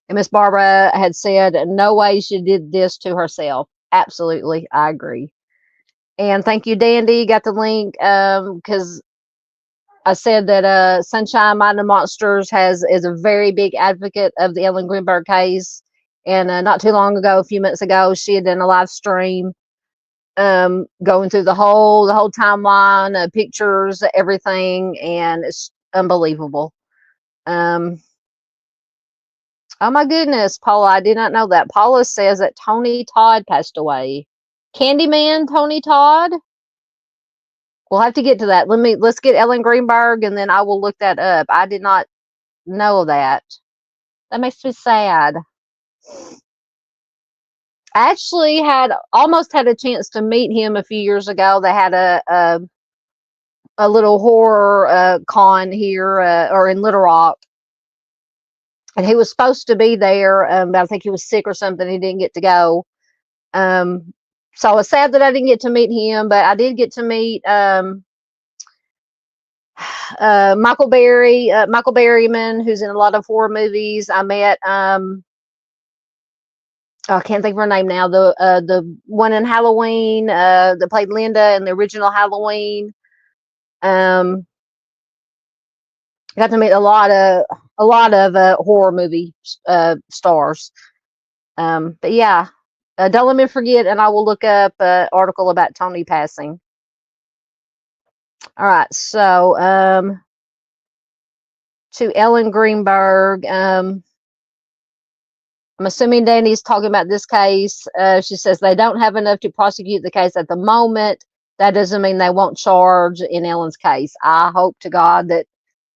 And Miss Barbara had said, no way she did this to herself. Absolutely, I agree. And thank you, Dandy. Got the link because I said that Sunshine Mind the Monsters is a very big advocate of the Ellen Greenberg case. And not too long ago, a few months ago, she had done a live stream going through the whole timeline, pictures, everything, and it's unbelievable. Oh my goodness, Paula, I did not know that. Paula says that Tony Todd passed away. Candyman Tony Todd? We'll have to get to that. Let's get Ellen Greenberg and then I will look that up. I did not know that. That makes me sad. I actually almost had a chance to meet him a few years ago. They had a little horror con here or in Little Rock. And he was supposed to be there, but I think he was sick or something. He didn't get to go. So I was sad that I didn't get to meet him, but I did get to meet Michael Berryman, who's in a lot of horror movies. I met I can't think of her name now. The one in Halloween that played Linda in the original Halloween. I got to meet a lot of horror movie stars. But yeah, don't let me forget, and I will look up an article about Tony passing. All right, so to Ellen Greenberg. I'm assuming Danny's talking about this case. She says they don't have enough to prosecute the case at the moment. That doesn't mean they won't charge in Ellen's case. I hope to God that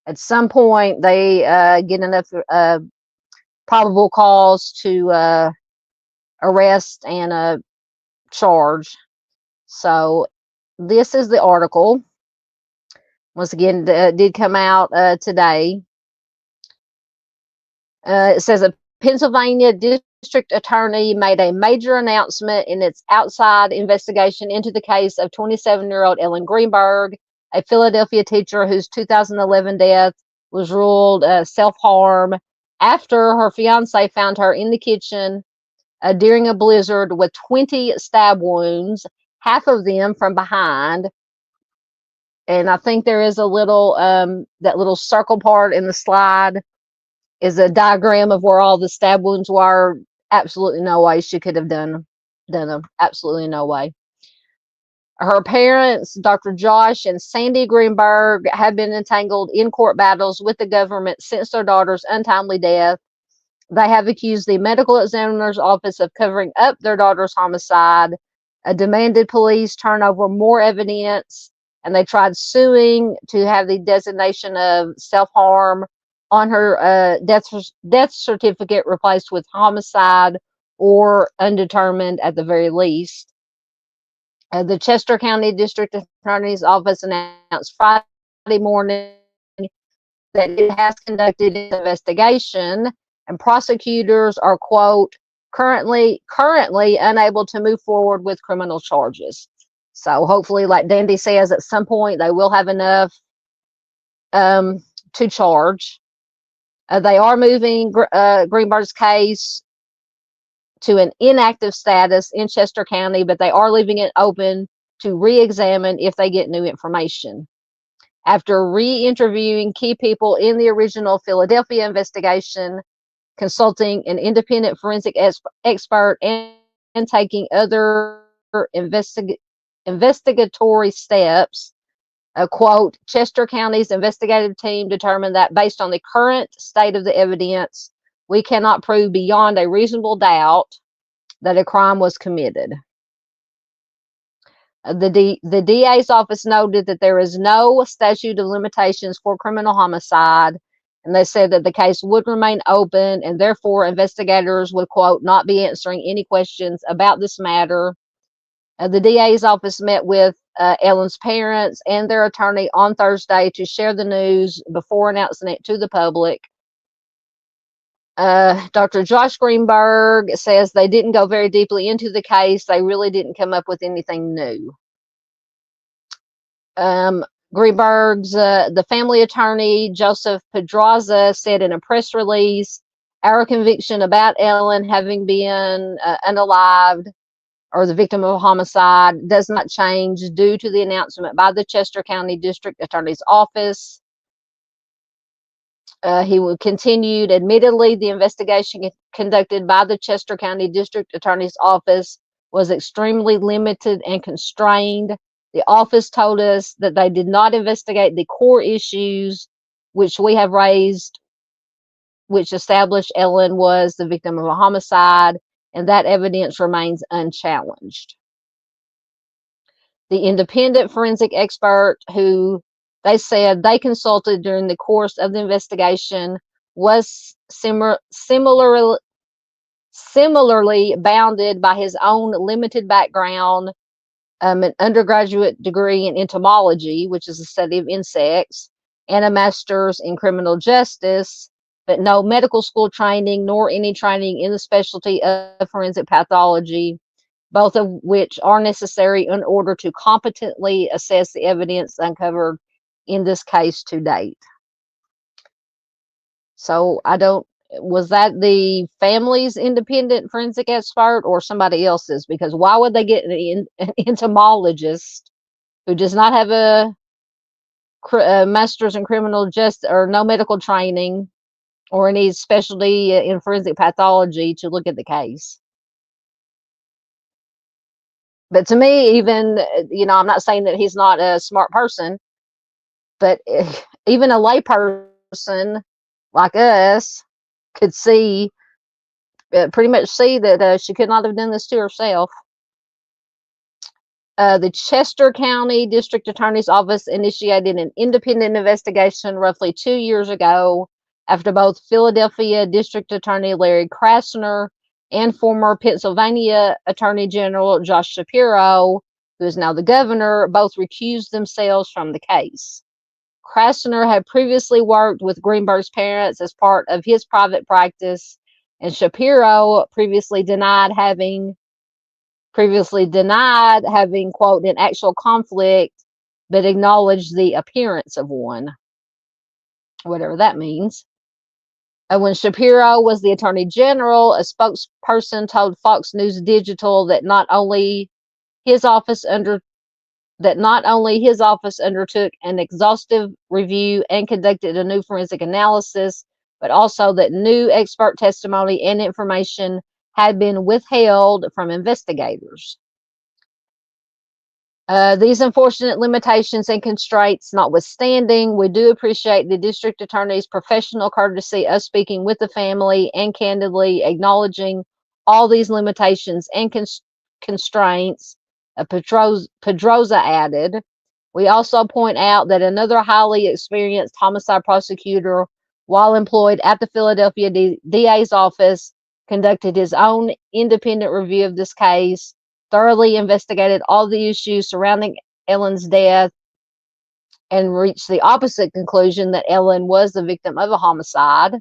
at some point they get enough probable cause to arrest and charge. So this is the article. Once again, did come out today. It says a Pennsylvania district attorney made a major announcement in its outside investigation into the case of 27-year-old Ellen Greenburg, a Philadelphia teacher whose 2011 death was ruled self-harm after her fiance found her in the kitchen during a blizzard with 20 stab wounds, half of them from behind. And I think there is a little, that little circle part in the slide is a diagram of where all the stab wounds were. Absolutely no way she could have done them. Absolutely no way. Her parents, Dr. Josh and Sandy Greenberg, have been entangled in court battles with the government since their daughter's untimely death. They have accused the medical examiner's office of covering up their daughter's homicide, demanded police turn over more evidence, and they tried suing to have the designation of self-harm on her death certificate replaced with homicide or undetermined at the very least. The Chester County District Attorney's Office announced Friday morning that it has conducted an investigation and prosecutors are, quote, currently unable to move forward with criminal charges. So hopefully, like Dandy says, at some point they will have enough to charge. They are moving Greenberg's case to an inactive status in Chester County, but they are leaving it open to re-examine if they get new information. After re-interviewing key people in the original Philadelphia investigation, consulting an independent forensic expert, and taking other investigatory steps, quote, Chester County's investigative team determined that based on the current state of the evidence, we cannot prove beyond a reasonable doubt that a crime was committed. The DA's office noted that there is no statute of limitations for criminal homicide, and they said that the case would remain open and therefore investigators would, quote, not be answering any questions about this matter. The DA's office met with Ellen's parents and their attorney on Thursday to share the news before announcing it to the public. Dr. Josh Greenberg says they didn't go very deeply into the case. They really didn't come up with anything new. Greenberg's, the family attorney, Joseph Pedraza, said in a press release Our conviction about Ellen having been unalived or the victim of a homicide does not change due to the announcement by the Chester County District Attorney's Office. He continued, admittedly, the investigation conducted by the Chester County District Attorney's Office was extremely limited and constrained. The office told us that they did not investigate the core issues which we have raised, which established Ellen was the victim of a homicide, and that evidence remains unchallenged. The independent forensic expert who they said they consulted during the course of the investigation was similarly bounded by his own limited background, an undergraduate degree in entomology, which is the study of insects, and a master's in criminal justice, but no medical school training nor any training in the specialty of forensic pathology, both of which are necessary in order to competently assess the evidence uncovered in this case to date. So was that the family's independent forensic expert or somebody else's? Because why would they get an entomologist who does not have a master's in criminal justice or no medical training or any specialty in forensic pathology to look at the case? But to me, even, I'm not saying that he's not a smart person, but even a lay person like us could pretty much see that she could not have done this to herself. The Chester County District Attorney's Office initiated an independent investigation roughly 2 years ago after both Philadelphia District Attorney Larry Krasner and former Pennsylvania Attorney General Josh Shapiro, who is now the governor, both recused themselves from the case. Krasner had previously worked with Greenburg's parents as part of his private practice, and Shapiro previously denied having, quote, an actual conflict, but acknowledged the appearance of one, whatever that means. When Shapiro was the Attorney General, a spokesperson told Fox News Digital that not only his office undertook an exhaustive review and conducted a new forensic analysis, but also that new expert testimony and information had been withheld from investigators. These unfortunate limitations and constraints notwithstanding, we do appreciate the district attorney's professional courtesy of speaking with the family and candidly acknowledging all these limitations and constraints. Pedroza added. We also point out that another highly experienced homicide prosecutor, while employed at the Philadelphia DA's office, conducted his own independent review of this case, thoroughly investigated all the issues surrounding Ellen's death, and reached the opposite conclusion that Ellen was the victim of a homicide.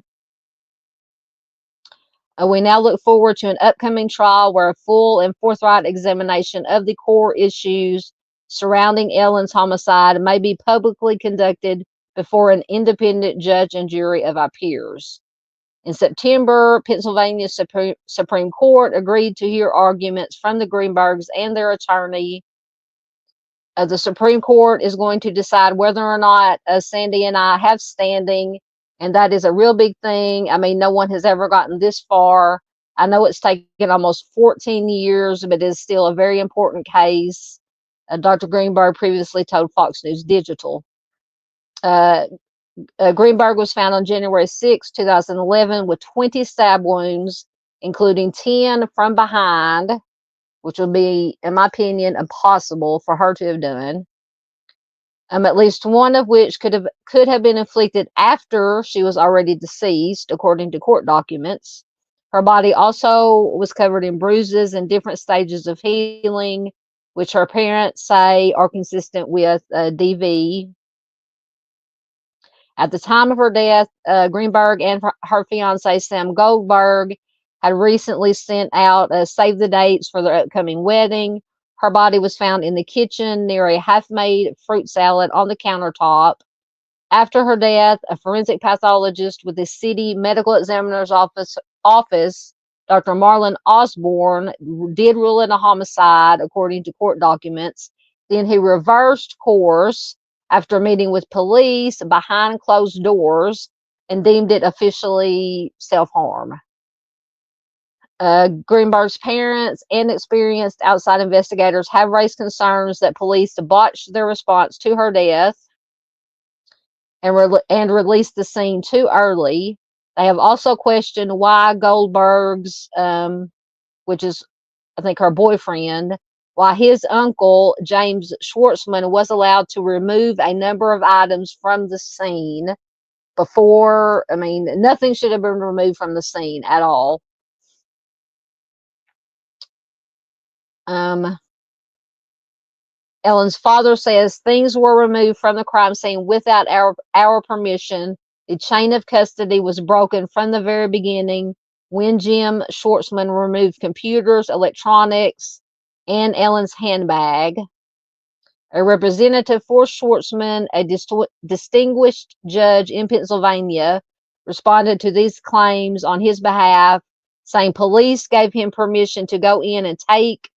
We now look forward to an upcoming trial where a full and forthright examination of the core issues surrounding Ellen's homicide may be publicly conducted before an independent judge and jury of our peers. In September, Pennsylvania Supreme Court agreed to hear arguments from the Greenburgs and their attorney. The Supreme Court is going to decide whether or not Sandy and I have standing, and that is a real big thing. I mean, no one has ever gotten this far. I know it's taken almost 14 years, but it is still a very important case. Dr. Greenburg previously told Fox News Digital. Greenburg was found on January 6, 2011 with 20 stab wounds, including 10 from behind, which would be, in my opinion, impossible for her to have done. At least one of which could have been inflicted after she was already deceased, according to court documents. Her body also was covered in bruises in different stages of healing, which her parents say are consistent with DV. At the time of her death, Greenburg and her fiance, Sam Goldberg, had recently sent out save the dates for their upcoming wedding. Her body was found in the kitchen near a half-made fruit salad on the countertop. After her death, a forensic pathologist with the city medical examiner's office, Dr. Marlon Osborne, did rule it a homicide according to court documents. Then he reversed course after meeting with police behind closed doors and deemed it officially self-harm. Greenburg's parents and experienced outside investigators have raised concerns that police botched their response to her death and released the scene too early. They have also questioned why Goldberg's, which is, I think, her boyfriend, why his uncle, James Schwartzman, was allowed to remove a number of items from the scene before. I mean, nothing should have been removed from the scene at all. Ellen's father says things were removed from the crime scene without our permission. The chain of custody was broken from the very beginning when Jim Schwartzman removed computers, electronics, and Ellen's handbag. A representative for Schwartzman, a distinguished judge in Pennsylvania, responded to these claims on his behalf, saying police gave him permission to go in and take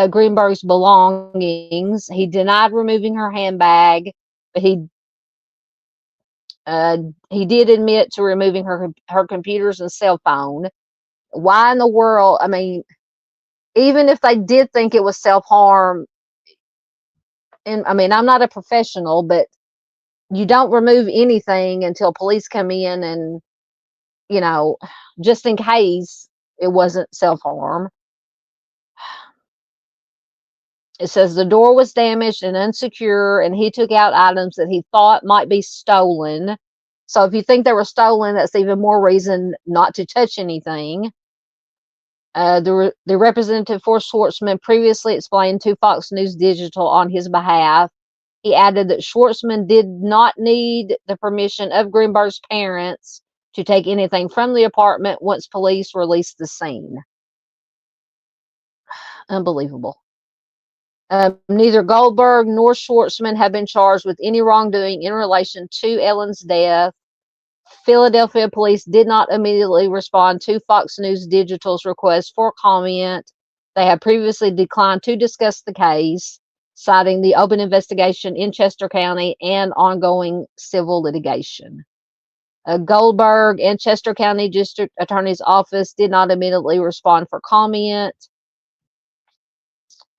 Greenburg's belongings. He denied removing her handbag, but he did admit to removing her computers and cell phone. Why in the world? I mean, even if they did think it was self-harm, and I mean, I'm not a professional, but you don't remove anything until police come in and, you know, just in case it wasn't self-harm. It says the door was damaged and unsecure, and he took out items that he thought might be stolen. So if you think they were stolen, that's even more reason not to touch anything. The representative for Schwartzman previously explained to Fox News Digital on his behalf. He added that Schwartzman did not need the permission of Greenberg's parents to take anything from the apartment once police released the scene. Unbelievable. Neither Goldberg nor Schwartzman have been charged with any wrongdoing in relation to Ellen's death. Philadelphia police did not immediately respond to Fox News Digital's request for comment. They have previously declined to discuss the case, citing the open investigation in Chester County and ongoing civil litigation. Goldberg and Chester County District Attorney's Office did not immediately respond for comment.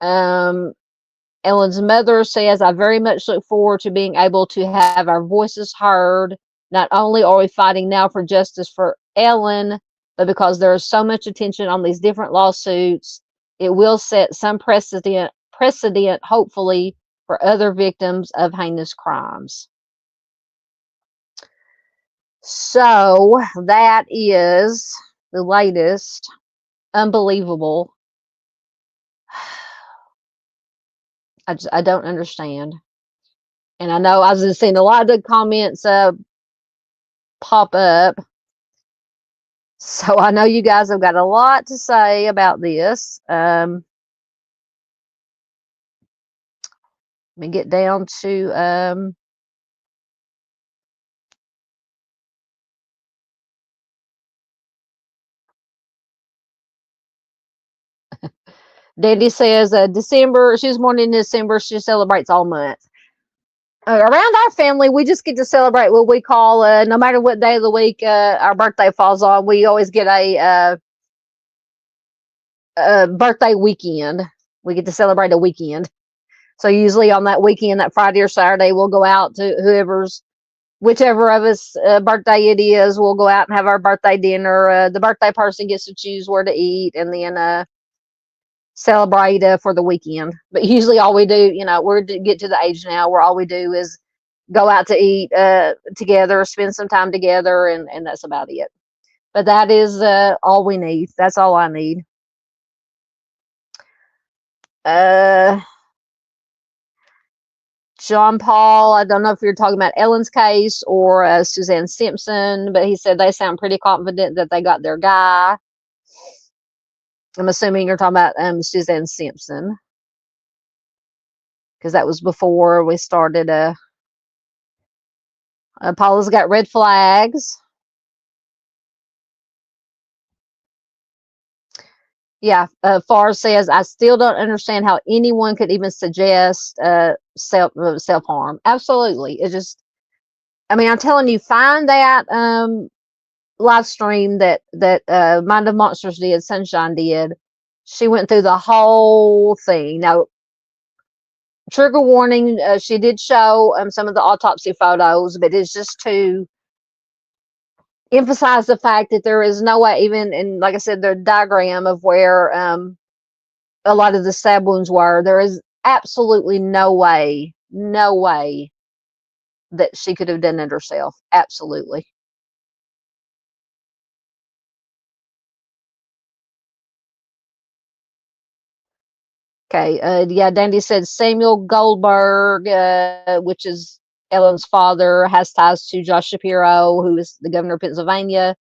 Ellen's mother says, I very much look forward to being able to have our voices heard. Not only are we fighting now for justice for Ellen, but because there is so much attention on these different lawsuits, it will set some precedent, hopefully, for other victims of heinous crimes. So that is the latest. Unbelievable. I don't understand. And I know I've just seen a lot of the comments pop up. So I know you guys have got a lot to say about this. Let me get down to Dandy says December, she's born in December, she celebrates all month. Around our family, we just get to celebrate what we call, no matter what day of the week our birthday falls on, we always get a birthday weekend. We get to celebrate a weekend. So usually on that weekend, that Friday or Saturday, we'll go out to whichever of us birthday it is, we'll go out and have our birthday dinner. The birthday person gets to choose where to eat and then celebrate for the weekend. But usually all we do, we're to get to the age now where all we do is go out to eat together, spend some time together, and that's about it. But that is all we need. That's all I need. John Paul, I don't know if you're talking about Ellen's case or Suzanne Simpson, but he said they sound pretty confident that they got their guy. I'm assuming you're talking about Suzanne Simpson, because that was before we started Paula's got red flags. Yeah, Farr says, I still don't understand how anyone could even suggest self-harm. Absolutely. It just, I mean, I'm telling you, find that live stream that Mind of Monsters did, Sunshine did. She went through the whole thing. Now, trigger warning, she did show some of the autopsy photos, but it's just to emphasize the fact that there is no way, even, and like I said, the diagram of where a lot of the stab wounds were, there is absolutely no way that she could have done it herself. Absolutely. Okay. Yeah, Dandy said Samuel Goldberg, which is Ellen's father, has ties to Josh Shapiro, who is the governor of Pennsylvania.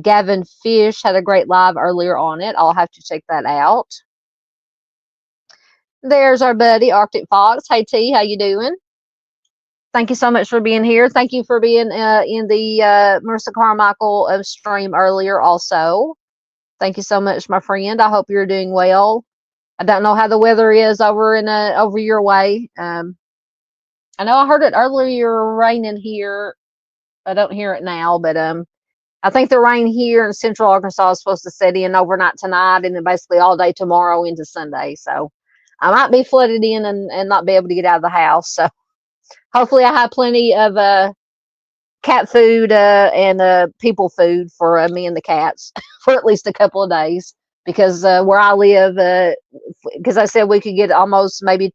Gavin Fish had a great live earlier on it. I'll have to check that out. There's our buddy Arctic Fox. Hey T, how you doing? Thank you so much for being here. Thank you for being in the Marissa Carmichael stream earlier also. Thank you so much, my friend. I hope you're doing well. I don't know how the weather is over in over your way. I know I heard it earlier raining here. I don't hear it now, but I think the rain here in central Arkansas is supposed to set in overnight tonight and then basically all day tomorrow into Sunday. So I might be flooded in and not be able to get out of the house. So hopefully I have plenty of cat food and people food for me and the cats for at least a couple of days, because where I live, because I said we could get almost maybe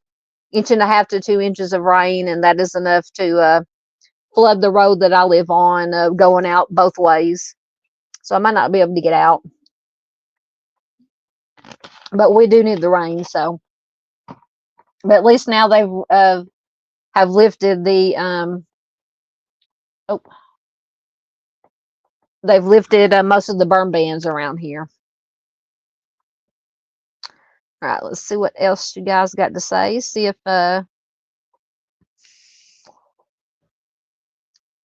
1.5 to 2 inches of rain, and that is enough to flood the road that I live on, going out both ways. So I might not be able to get out, but we do need the rain. So, but at least now they've have lifted the they've lifted most of the burn bans around here. All right, let's see what else you guys got to say. See if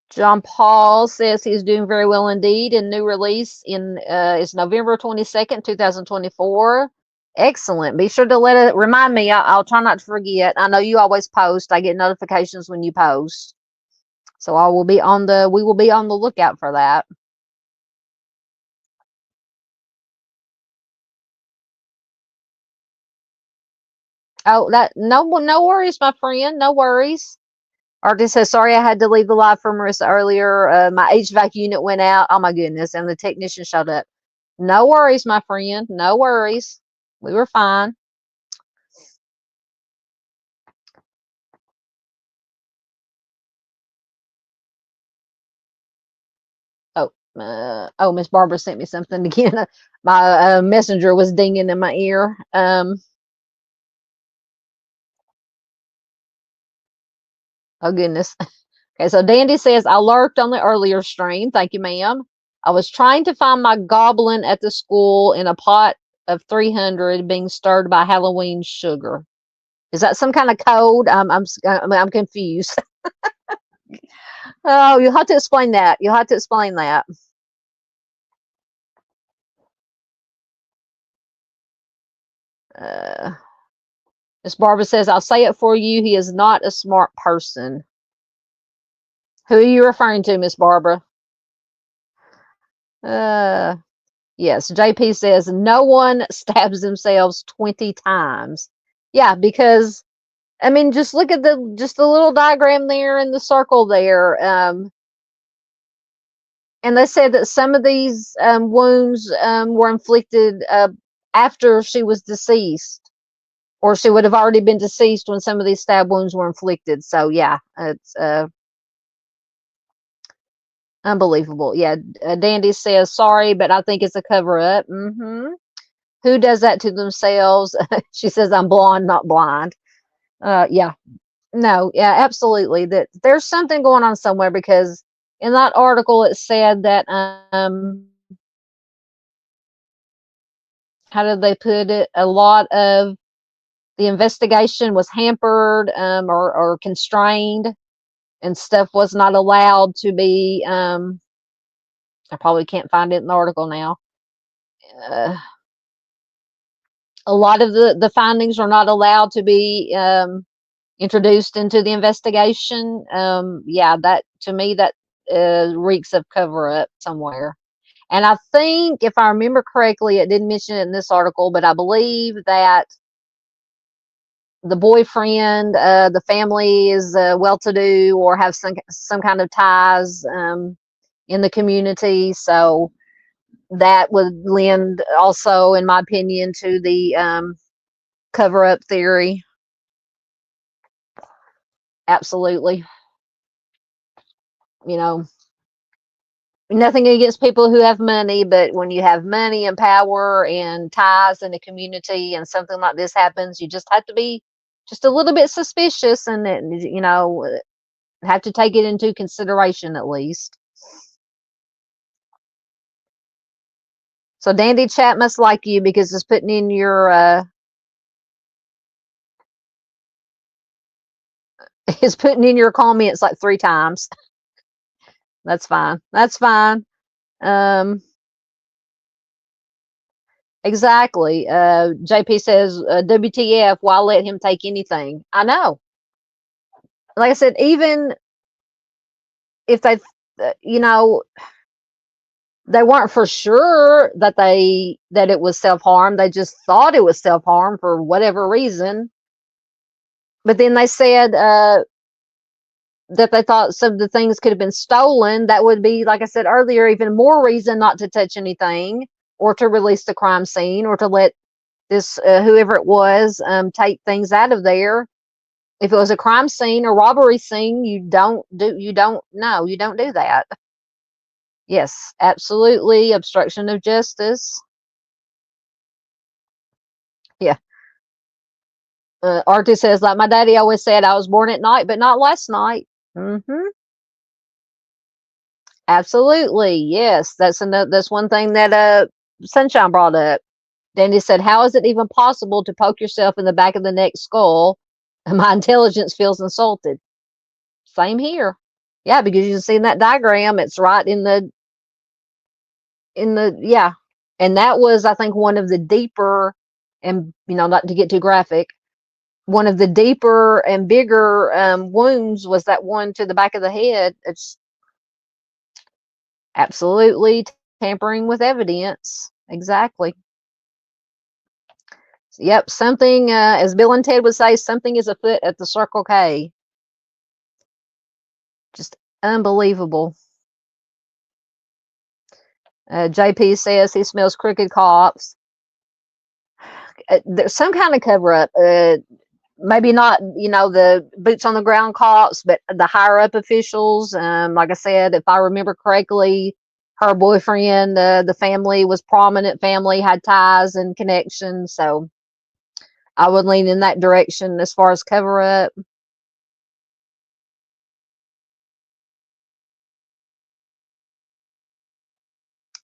John Paul says he's doing very well indeed. And new release is November 22nd, 2024. Excellent. Be sure to remind me. I'll try not to forget. I know you always post. I get notifications when you post. So we will be on the lookout for that. Oh, no worries, my friend. No worries. Artist says, sorry, I had to leave the live for Marissa earlier. My HVAC unit went out. Oh my goodness. And the technician showed up. No worries, my friend. No worries. We were fine. Oh, Miss Barbara sent me something again. My messenger was dinging in my ear. Oh goodness. Okay, so Dandy says, I lurked on the earlier stream. Thank you, ma'am. I was trying to find my goblin at the school in a pot of 300 being stirred by Halloween sugar. Is that some kind of code? I'm confused. Oh, you'll have to explain that. You'll have to explain that. Miss Barbara says, I'll say it for you. He is not a smart person. Who are you referring to, Miss Barbara? Yes, JP says, no one stabs themselves 20 times. Yeah, because, I mean, just look at the little diagram there in the circle there. And they said that some of these wounds were inflicted after she was deceased, or she would have already been deceased when some of these stab wounds were inflicted. So yeah, it's unbelievable. Yeah, Dandy says, sorry, but I think it's a cover-up. Who does that to themselves? She says, I'm blonde, not blind. Yeah, no, yeah, absolutely. That there's something going on somewhere, because in that article it said that how did they put it? A lot of the investigation was hampered or constrained and stuff was not allowed to be, I probably can't find it in the article now. A lot of the findings are not allowed to be introduced into the investigation. Yeah, that to me, that reeks of cover up somewhere. And I think, if I remember correctly, it didn't mention it in this article, but I believe that the boyfriend, the family is well-to-do or have some kind of ties in the community. So that would lend also, in my opinion, to the cover-up theory. Absolutely. You know, nothing against people who have money, but when you have money and power and ties in a community and something like this happens, you just have to be just a little bit suspicious and, you know, have to take it into consideration at least. So Dandy Chat must like you because it's putting in your it's putting in your comments like 3 times. That's fine. That's fine. Exactly. JP says, WTF, why let him take anything? I know. Like I said, even if they, you know, they weren't for sure that it was self-harm. They just thought it was self-harm for whatever reason. But then they said that they thought some of the things could have been stolen. That would be, like I said earlier, even more reason not to touch anything or to release the crime scene or to let this whoever it was take things out of there. If it was a crime scene or robbery scene, you don't do that. Yes, absolutely. Obstruction of justice. Yeah. Artie says, like my daddy always said, I was born at night, but not last night. Absolutely. Yes. That's one thing that Sunshine brought up. Danny said, how is it even possible to poke yourself in the back of the neck skull? My intelligence feels insulted. Same here. Yeah, because you can see in that diagram, it's right in the yeah. And that was, I think, one of the deeper, and not to get too graphic, one of the deeper and bigger wounds was that one to the back of the head. It's absolutely tampering with evidence. Exactly. Yep, something, as Bill and Ted would say, something is afoot at the Circle K. Just unbelievable. JP says he smells crooked cops. There's some kind of cover up. Maybe not, the boots on the ground cops, but the higher up officials. Like I said, if I remember correctly, her boyfriend, the family was prominent family, had ties and connections. So I would lean in that direction as far as cover up.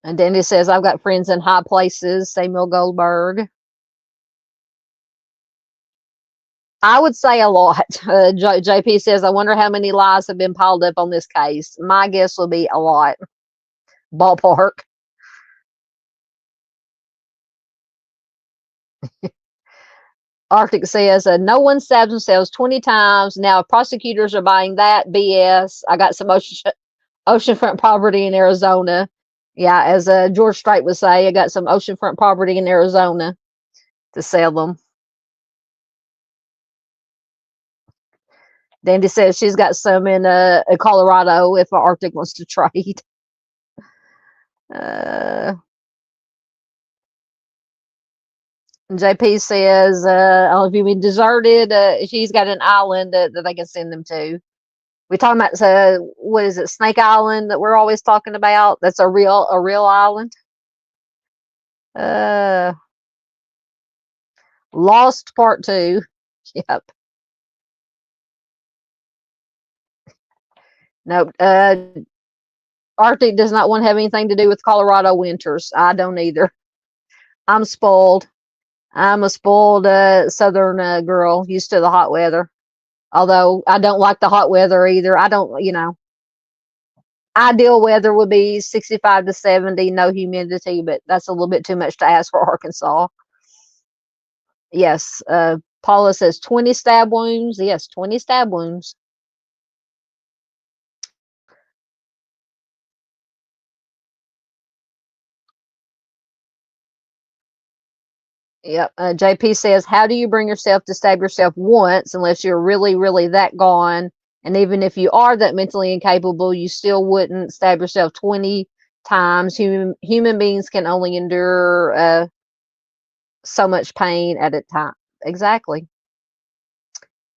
And Danny says, I've got friends in high places, Samuel Goldberg. I would say a lot. JP says, I wonder how many lies have been piled up on this case. My guess will be a lot. Ballpark. Arctic says, no one stabs themselves 20 times. Now, if prosecutors are buying that BS, I got some oceanfront property in Arizona. Yeah, as George Strait would say, I got some oceanfront property in Arizona to sell them. Dandy says she's got some in Colorado if Arctic wants to trade. JP says, if you've been deserted, she's got an island that they can send them to. We're talking about, what is it, Snake Island that we're always talking about? That's a real island. Lost Part 2. Yep. Nope. Arctic does not want to have anything to do with Colorado winters. I don't either. I'm spoiled. I'm a spoiled southern girl, used to the hot weather. Although I don't like the hot weather either. I don't, you know, ideal weather would be 65 to 70, no humidity, but that's a little bit too much to ask for Arkansas. Yes, Paula says 20 stab wounds. Yes, 20 stab wounds. Yep. JP says, how do you bring yourself to stab yourself once unless you're really, really that gone? And even if you are that mentally incapable, you still wouldn't stab yourself 20 times. Human beings can only endure so much pain at a time. Exactly.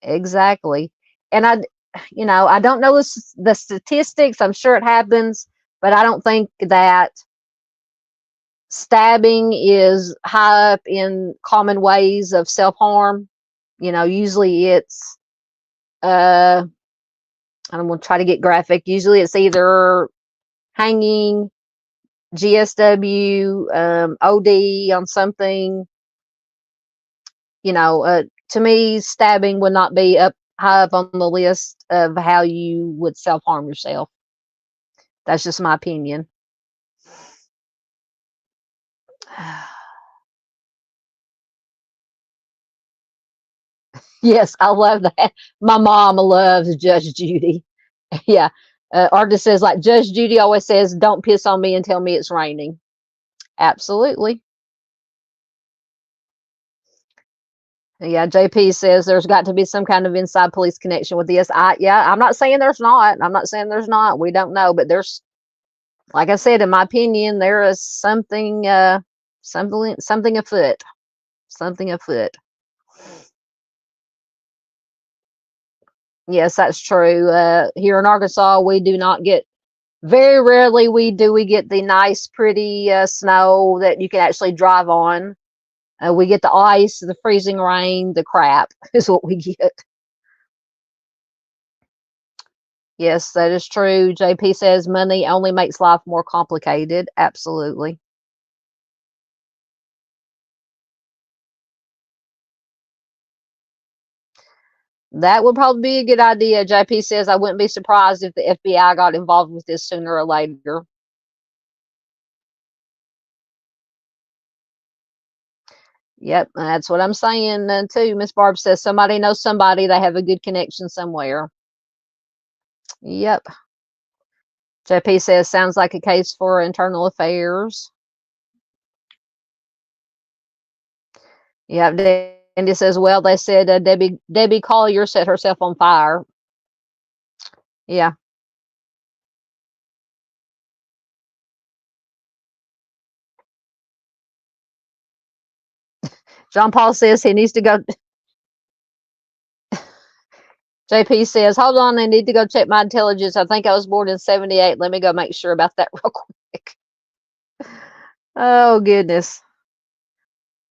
Exactly. And I don't know the statistics. I'm sure it happens, but I don't think that stabbing is high up in common ways of self-harm. Usually it's I'm gonna try to get graphic. Usually it's either hanging, GSW, OD on something. To me, stabbing would not be high up on the list of how you would self-harm yourself. That's just my opinion. Yes, I love that. My mom loves Judge Judy. Yeah. Artist says, like Judge Judy always says, don't piss on me and tell me it's raining. Absolutely. Yeah, JP says there's got to be some kind of inside police connection with this. I'm not saying there's not. I'm not saying there's not. We don't know, but there's, like I said, in my opinion, there is something afoot. Something afoot. Yes, that's true. Here in Arkansas, we do not get, very rarely we get the nice, pretty snow that you can actually drive on. We get the ice, the freezing rain, the crap is what we get. Yes, that is true. JP says money only makes life more complicated. Absolutely. That would probably be a good idea. JP says I wouldn't be surprised if the FBI got involved with this sooner or later. Yep, that's what I'm saying too. Miss Barb says somebody knows somebody. They have a good connection somewhere. Yep. JP says sounds like a case for internal affairs. Yep. Dandy says, well, they said Debbie Collier set herself on fire. Yeah. John Paul says he needs to go. JP says, hold on, I need to go check my intelligence. I think I was born in 78. Let me go make sure about that real quick. Oh, goodness.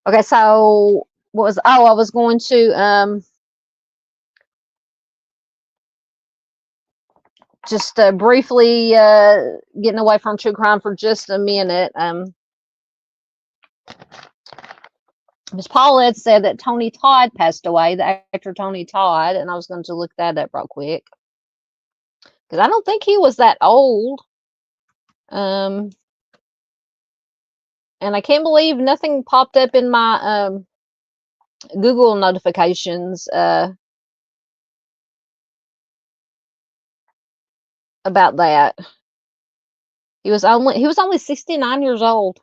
Okay, so I was going to just briefly getting away from true crime for just a minute. Ms. Paulette said that Tony Todd passed away, the actor Tony Todd, and I was going to look that up real quick because I don't think he was that old. And I can't believe nothing popped up in my Google notifications about that. He was only 69 years old.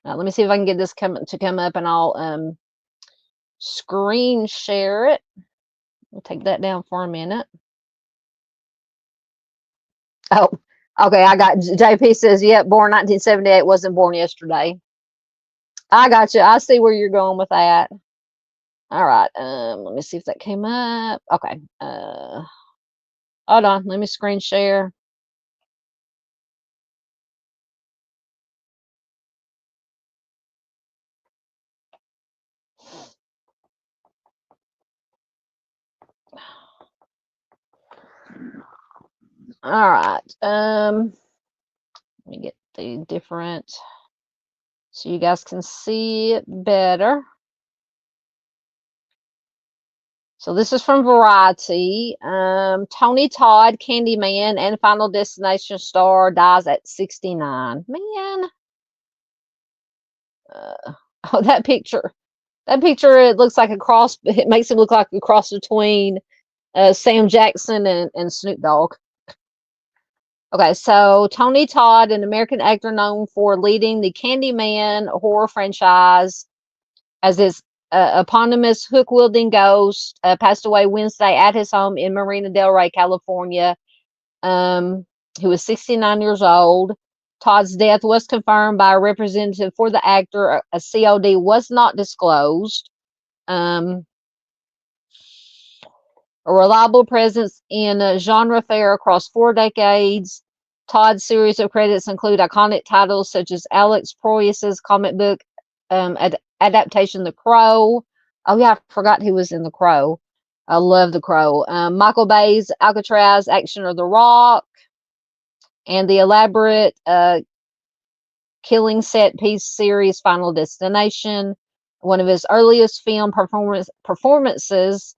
Now, let me see if I can get this come up, and I'll screen share it. We'll take that down for a minute. Oh, okay. I got JP says, yep, born 1978, wasn't born yesterday. I got you. I see where you're going with that. All right. Let me see if that came up. Okay. Hold on. Let me screen share. All right. Let me get the different so you guys can see it better. So this is from Variety. Tony Todd, Candyman and Final Destination star, dies at 69. Man. Oh, that picture. That picture, it looks like a cross. It makes it look like a cross between Sam Jackson and Snoop Dogg. Okay, so Tony Todd, an American actor known for leading the Candyman horror franchise as his eponymous hook-wielding ghost, passed away Wednesday at his home in Marina Del Rey, California. He was 69 years old. Todd's death was confirmed by a representative for the actor. A COD was not disclosed. A reliable presence in genre fare across 4 decades. Todd's series of credits include iconic titles such as Alex Proyas's comic book adaptation, The Crow. Oh yeah, I forgot he was in The Crow. I love The Crow. Michael Bay's Alcatraz action or The Rock, and the elaborate killing set piece series Final Destination. One of his earliest film performances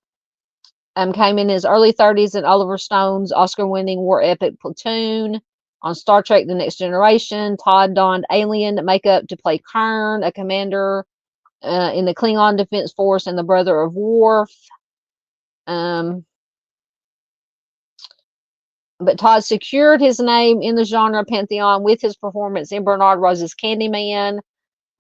came in his early 30s in Oliver Stone's Oscar-winning war epic Platoon. On Star Trek The Next Generation, Todd donned alien makeup to play Kern, a commander in the Klingon Defense Force and the brother of Worf. But Todd secured his name in the genre pantheon with his performance in Bernard Rose's Candyman,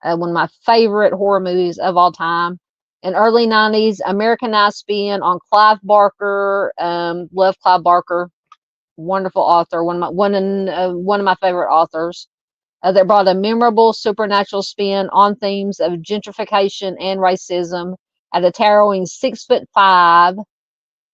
one of my favorite horror movies of all time. An early 90s Americanized spin on Clive Barker. Love Clive Barker. Wonderful author. One of my favorite authors. That brought a memorable supernatural spin on themes of gentrification and racism. At a towering 6'5",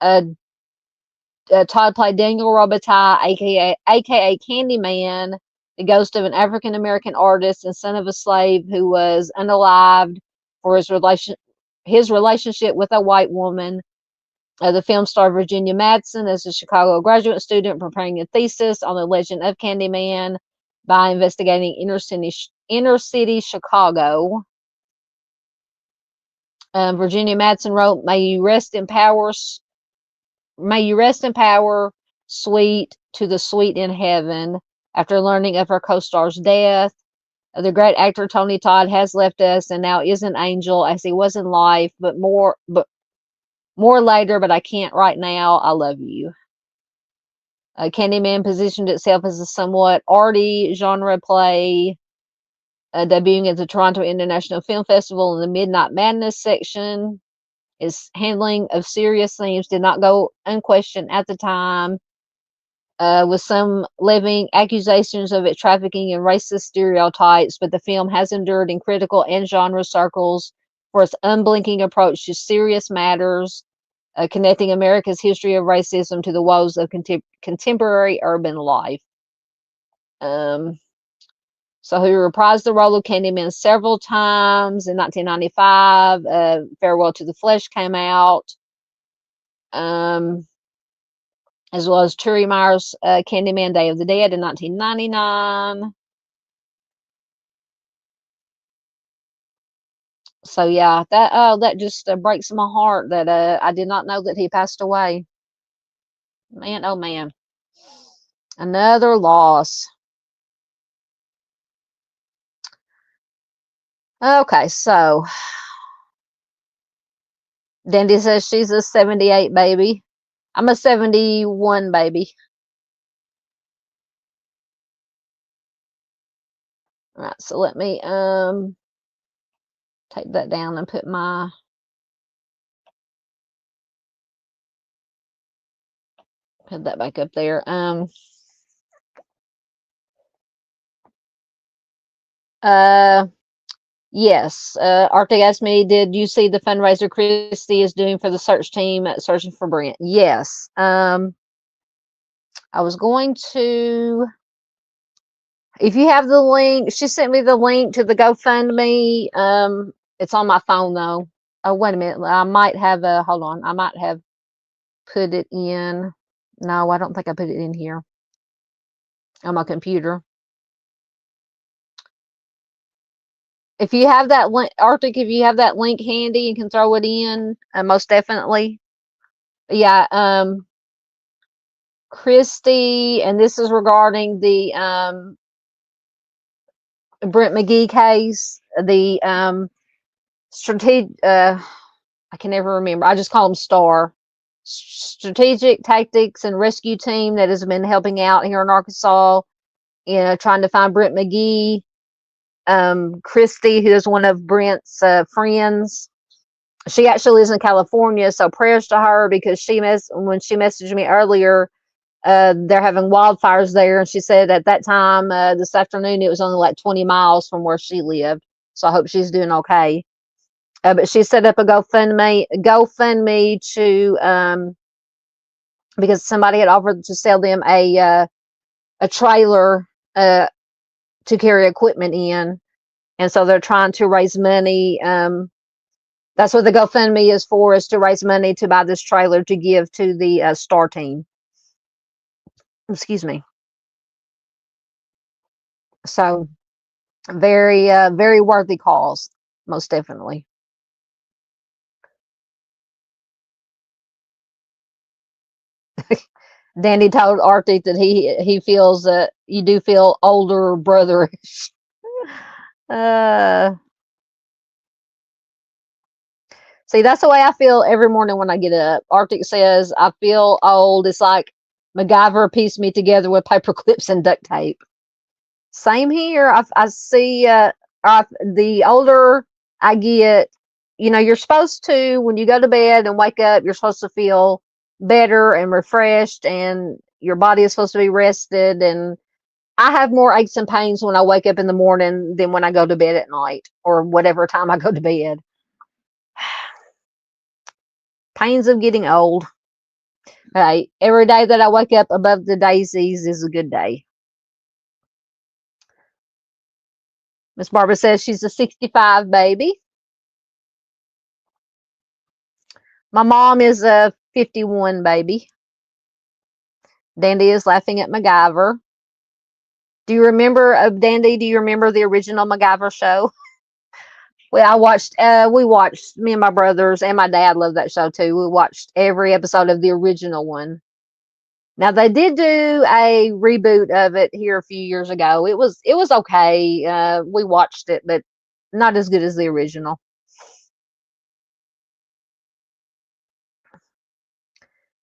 Todd played Daniel Robitaille, aka Candyman, the ghost of an African American artist and son of a slave who was unalived for his relationship with a white woman. The film starred Virginia Madsen as a Chicago graduate student preparing a thesis on the legend of Candyman by investigating inner city Chicago. Virginia Madsen wrote, "May you rest in power, sweet to the sweet in heaven." After learning of her co-star's death, the great actor Tony Todd has left us and now is an angel as he was in life, but more later, but I can't right now. I love you. Candyman positioned itself as a somewhat arty genre play, debuting at the Toronto International Film Festival in the Midnight Madness section. Its handling of serious themes did not go unquestioned at the time, with some levying accusations of its trafficking and racist stereotypes, but the film has endured in critical and genre circles for its unblinking approach to serious matters, connecting America's history of racism to the woes of contemporary urban life. So he reprised the role of Candyman several times. In 1995, Farewell to the Flesh came out, as well as Terry Meyer's Candyman Day of the Dead in 1999. So yeah, that just breaks my heart that I did not know that he passed away. Man, oh man. Another loss. Okay, so Dandy says she's a 78 baby. I'm a 71 baby. All right, so let me take that down and put that back up there. Yes. Arctic asked me, did you see the fundraiser Christy is doing for the search team searching for Brent? Yes. I was going to, if you have the link, she sent me the link to the GoFundMe. It's on my phone though. Oh, wait a minute. I might have hold on. I might have put it in. No, I don't think I put it in here on my computer. If you have that link, Arctic, if you have that link handy and can throw it in, most definitely. Yeah, Christy, and this is regarding the Brent McGee case, the strategic, I can never remember. I just call them STAR, Strategic Tactics and Rescue Team, that has been helping out here in Arkansas, trying to find Brent McGee. Christy, who is one of Brent's friends, she actually lives in California, so prayers to her, because when she messaged me earlier, they're having wildfires there, and she said at that time this afternoon it was only like 20 miles from where she lived. So I hope she's doing okay. But she set up a GoFundMe to because somebody had offered to sell them a trailer to carry equipment in, and so they're trying to raise money. That's what the GoFundMe is for, is to raise money to buy this trailer to give to the STAR team. Excuse me. So very, very worthy cause, most definitely. Danny told Arctic that he feels that you do feel older brotherish. See, that's the way I feel every morning when I get up. Arctic says I feel old. It's like MacGyver pieced me together with paper clips and duct tape. Same here. I see. The older I get, you're supposed to, when you go to bed and wake up, you're supposed to feel better and refreshed, and your body is supposed to be rested. And I have more aches and pains when I wake up in the morning than when I go to bed at night, or whatever time I go to bed. Pains of getting old. Hey, every day that I wake up above the daisies is a good day. Miss Barbara says she's a 65 baby. My mom is a 51 baby. Dandy is laughing at MacGyver. Do you remember, Dandy, do you remember the original MacGyver show? Well, we watched, me and my brothers and my dad loved that show too. We watched every episode of the original one. Now they did do a reboot of it here a few years ago. It was okay. We watched it, but not as good as the original.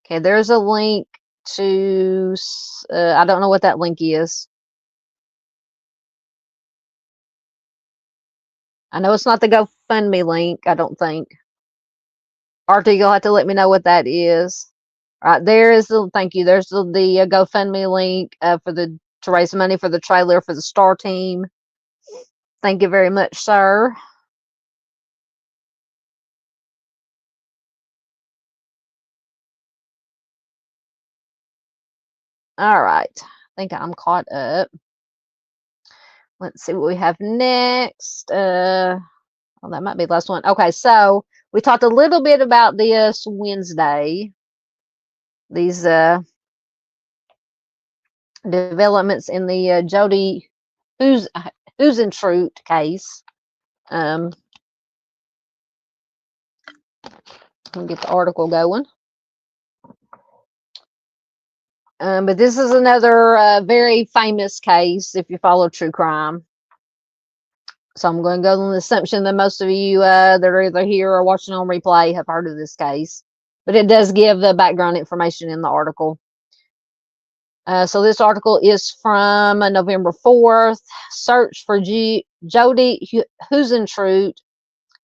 Okay, there's a link to, I don't know what that link is. I know it's not the GoFundMe link, I don't think. Arthur, you'll have to let me know what that is. All right, there is the, thank you. There's the GoFundMe link to raise money for the trailer for the STAR team. Thank you very much, sir. All right, I think I'm caught up. Let's see what we have next. Well, that might be the last one. Okay, so we talked a little bit about this Wednesday. These developments in the Jodi Huisentruit case. Let me get the article going. But this is another very famous case if you follow true crime. So I'm going to go on the assumption that most of you that are either here or watching on replay have heard of this case. But it does give the background information in the article. So this article is from November 4th. Search for Jodi Huisentruit.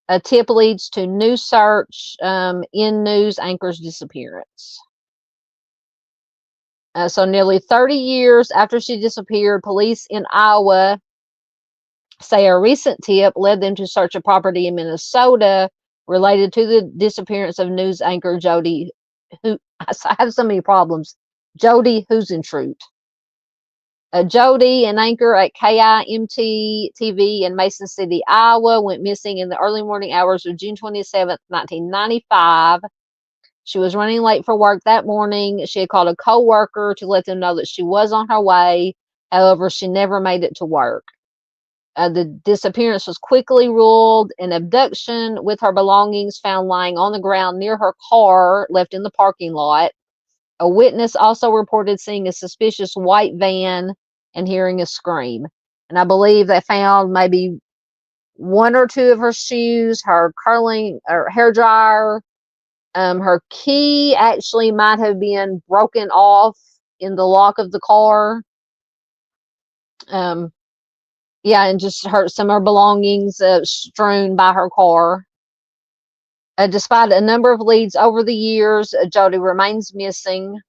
A tip leads to new search in news anchor's disappearance. So nearly 30 years after she disappeared, police in Iowa say a recent tip led them to search a property in Minnesota related to the disappearance of news anchor Jodi. I have so many problems. Jodi Huisentruit. Jodi, an anchor at KIMT TV in Mason City, Iowa, went missing in the early morning hours of June 27th, 1995. She was running late for work that morning. She had called a co-worker to let them know that she was on her way. However, she never made it to work. The disappearance was quickly ruled an abduction, with her belongings found lying on the ground near her car left in the parking lot. A witness also reported seeing a suspicious white van and hearing a scream. And I believe they found maybe one or two of her shoes, her curling or hair dryer. Her key actually might have been broken off in the lock of the car. Yeah, and just some of her belongings strewn by her car. Despite a number of leads over the years, Jodi remains missing.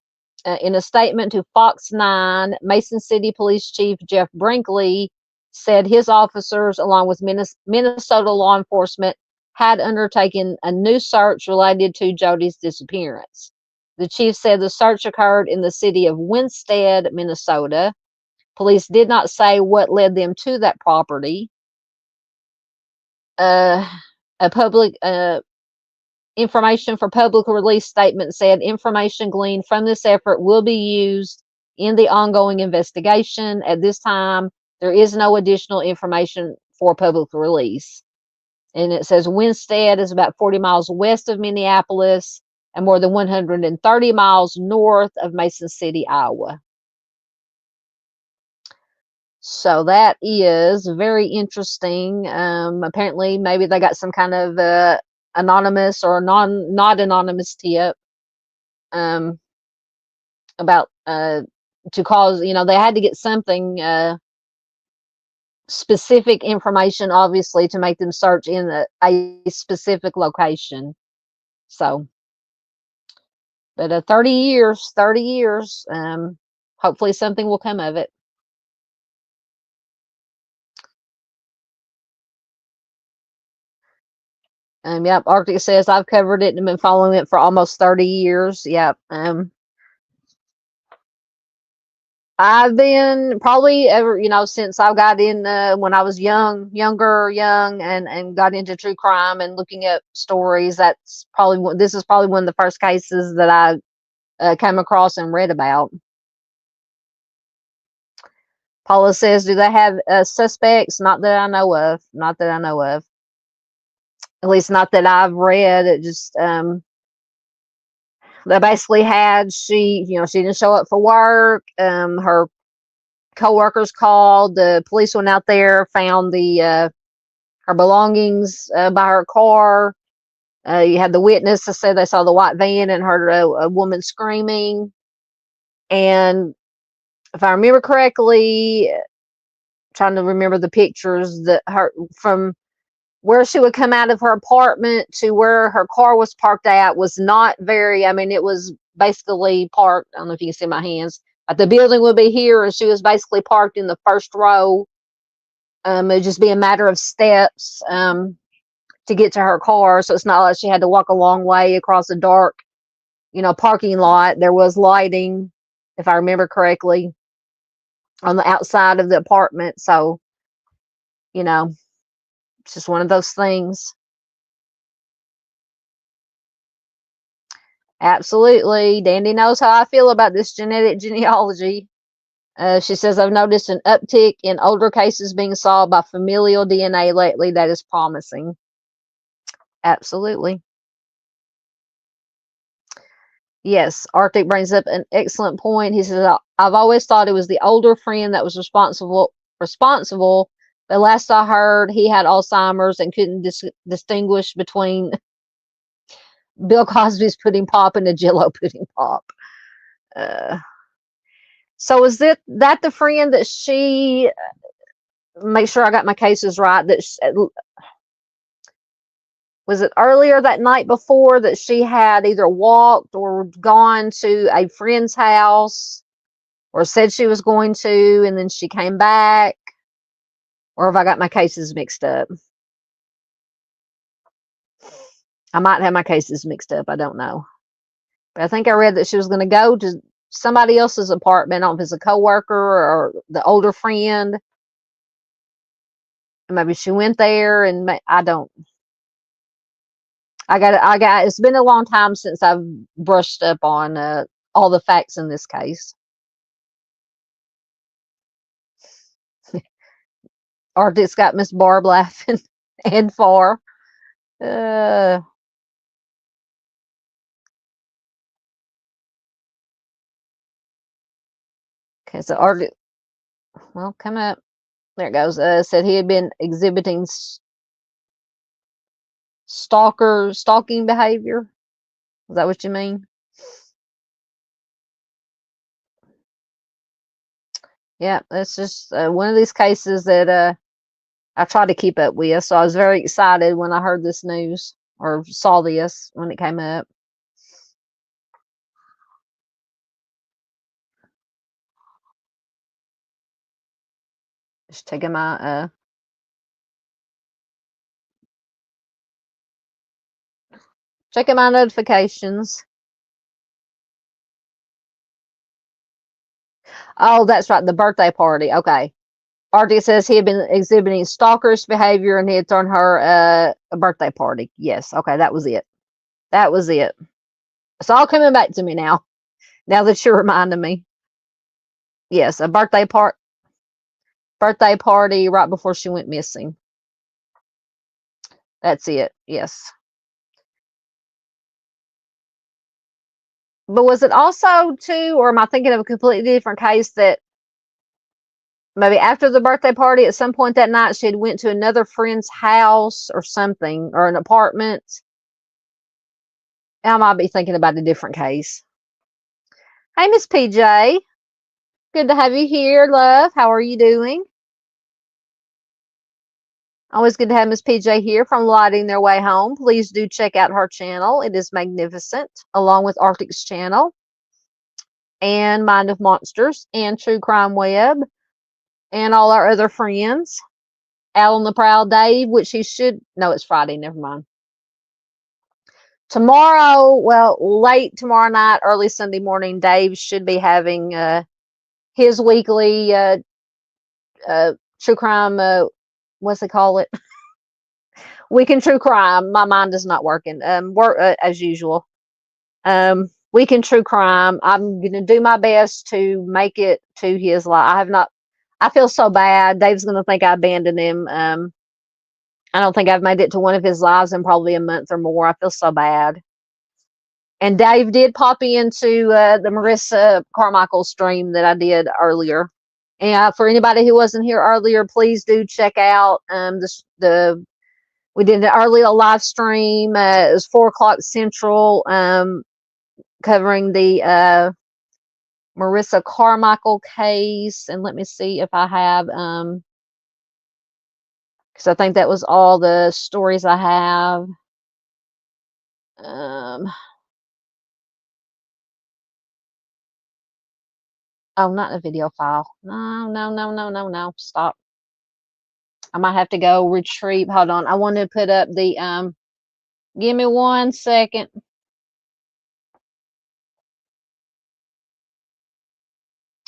In a statement to Fox 9, Mason City Police Chief Jeff Brinkley said his officers, along with Minnesota law enforcement, had undertaken a new search related to Jodi's disappearance. The chief said the search occurred in the city of Winstead, Minnesota. Police did not say what led them to that property. A public information for public release statement said information gleaned from this effort will be used in the ongoing investigation. At this time, there is no additional information for public release. And it says Winstead is about 40 miles west of Minneapolis and more than 130 miles north of Mason City, Iowa. So that is very interesting. Apparently, maybe they got some kind of anonymous or not anonymous tip about to cause, they had to get something specific information, obviously, to make them search in a specific location. So, but 30 years, hopefully something will come of it. Yep, Arctic says I've covered it and been following it for almost 30 years. Yep. I've been probably ever, since I got in when I was young, and got into true crime and looking at stories. This is probably one of the first cases that I came across and read about. Paula says, do they have suspects? Not that I know of. Not that I know of. At least not that I've read. It just they basically had she didn't show up for work. Her co-workers called. The police went out there, found her belongings by her car. You had the witness that said they saw the white van and heard a woman screaming. And if I remember correctly, trying to remember the pictures, from where she would come out of her apartment to where her car was parked at was not very, it was basically parked. I don't know if you can see my hands, but the building would be here, and she was basically parked in the first row. It'd just be a matter of steps to get to her car. So it's not like she had to walk a long way across a dark, parking lot. There was lighting, if I remember correctly, on the outside of the apartment. So, it's just one of those things. Absolutely. Dandy knows how I feel about this genetic genealogy. She says, I've noticed an uptick in older cases being solved by familial DNA lately. That is promising. Absolutely. Yes, Arctic brings up an excellent point. He says, I've always thought it was the older friend that was responsible. But last I heard, he had Alzheimer's and couldn't distinguish between Bill Cosby's pudding pop and a Jell-O pudding pop. So is that the friend that she, make sure I got my cases right, was it earlier that night before that she had either walked or gone to a friend's house or said she was going to, and then she came back? Or have I got my cases mixed up? I might have my cases mixed up. I don't know. But I think I read that she was going to go to somebody else's apartment. I don't know if it's a coworker or the older friend. Maybe she went there, and I got it's been a long time since I've brushed up on all the facts in this case. Arctic's got Miss Barb laughing and far. Okay, so Arctic, well, come up. There it goes. Said he had been exhibiting stalking behavior. Is that what you mean? Yeah, that's just one of these cases that I try to keep up with. So I was very excited when I heard this news or saw this when it came up. Just taking my checking my notifications. Oh, that's right, the birthday party. Okay. Artie says he had been exhibiting stalkerish behavior and he had thrown her a birthday party. Yes, okay, that was it. That was it. It's all coming back to me now. Now that you're reminding me. Yes, a birthday party right before she went missing. That's it. Yes. But was it also too, or am I thinking of a completely different case that maybe after the birthday party at some point that night she had went to another friend's house or something, or an apartment? I might be thinking about a different case. Hey, Miss PJ. Good to have you here, love. How are you doing? Always good to have Miss PJ here from Lighting Their Way Home. Please do check out her channel. It is magnificent, along with Arctic's channel and Mind of Monsters and True Crime Web and all our other friends. Alan the Proud Dave, which he should, no, it's Friday, never mind. Tomorrow, well, late tomorrow night, early Sunday morning, Dave should be having his weekly true crime, what's they call it? Weekend True Crime. My mind is not working. Work as usual. Weekend True Crime. I'm gonna do my best to make it to his life. I have not. I feel so bad. Dave's gonna think I abandoned him. I don't think I've made it to one of his lives in probably a month or more. I feel so bad. And Dave did pop into the Markysha Carmichael stream that I did earlier. And for anybody who wasn't here earlier, please do check out we did an early live stream. It was 4:00 Central, covering the Markysha Carmichael case. And let me see if I have, because I think that was all the stories I have. Oh, not a video file. No. Stop. I might have to go retrieve. Hold on. I want to put up the, give me 1 second.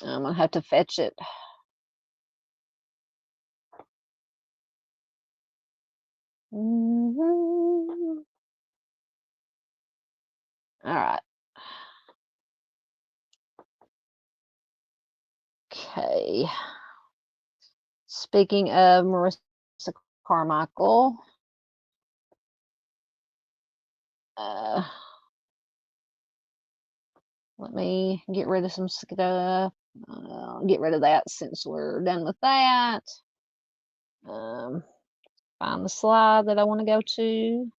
I'm going to have to fetch it. All right. Okay. Speaking of Markysha Carmichael, let me get rid of some stuff. Get rid of that since we're done with that. Find the slide that I want to go to.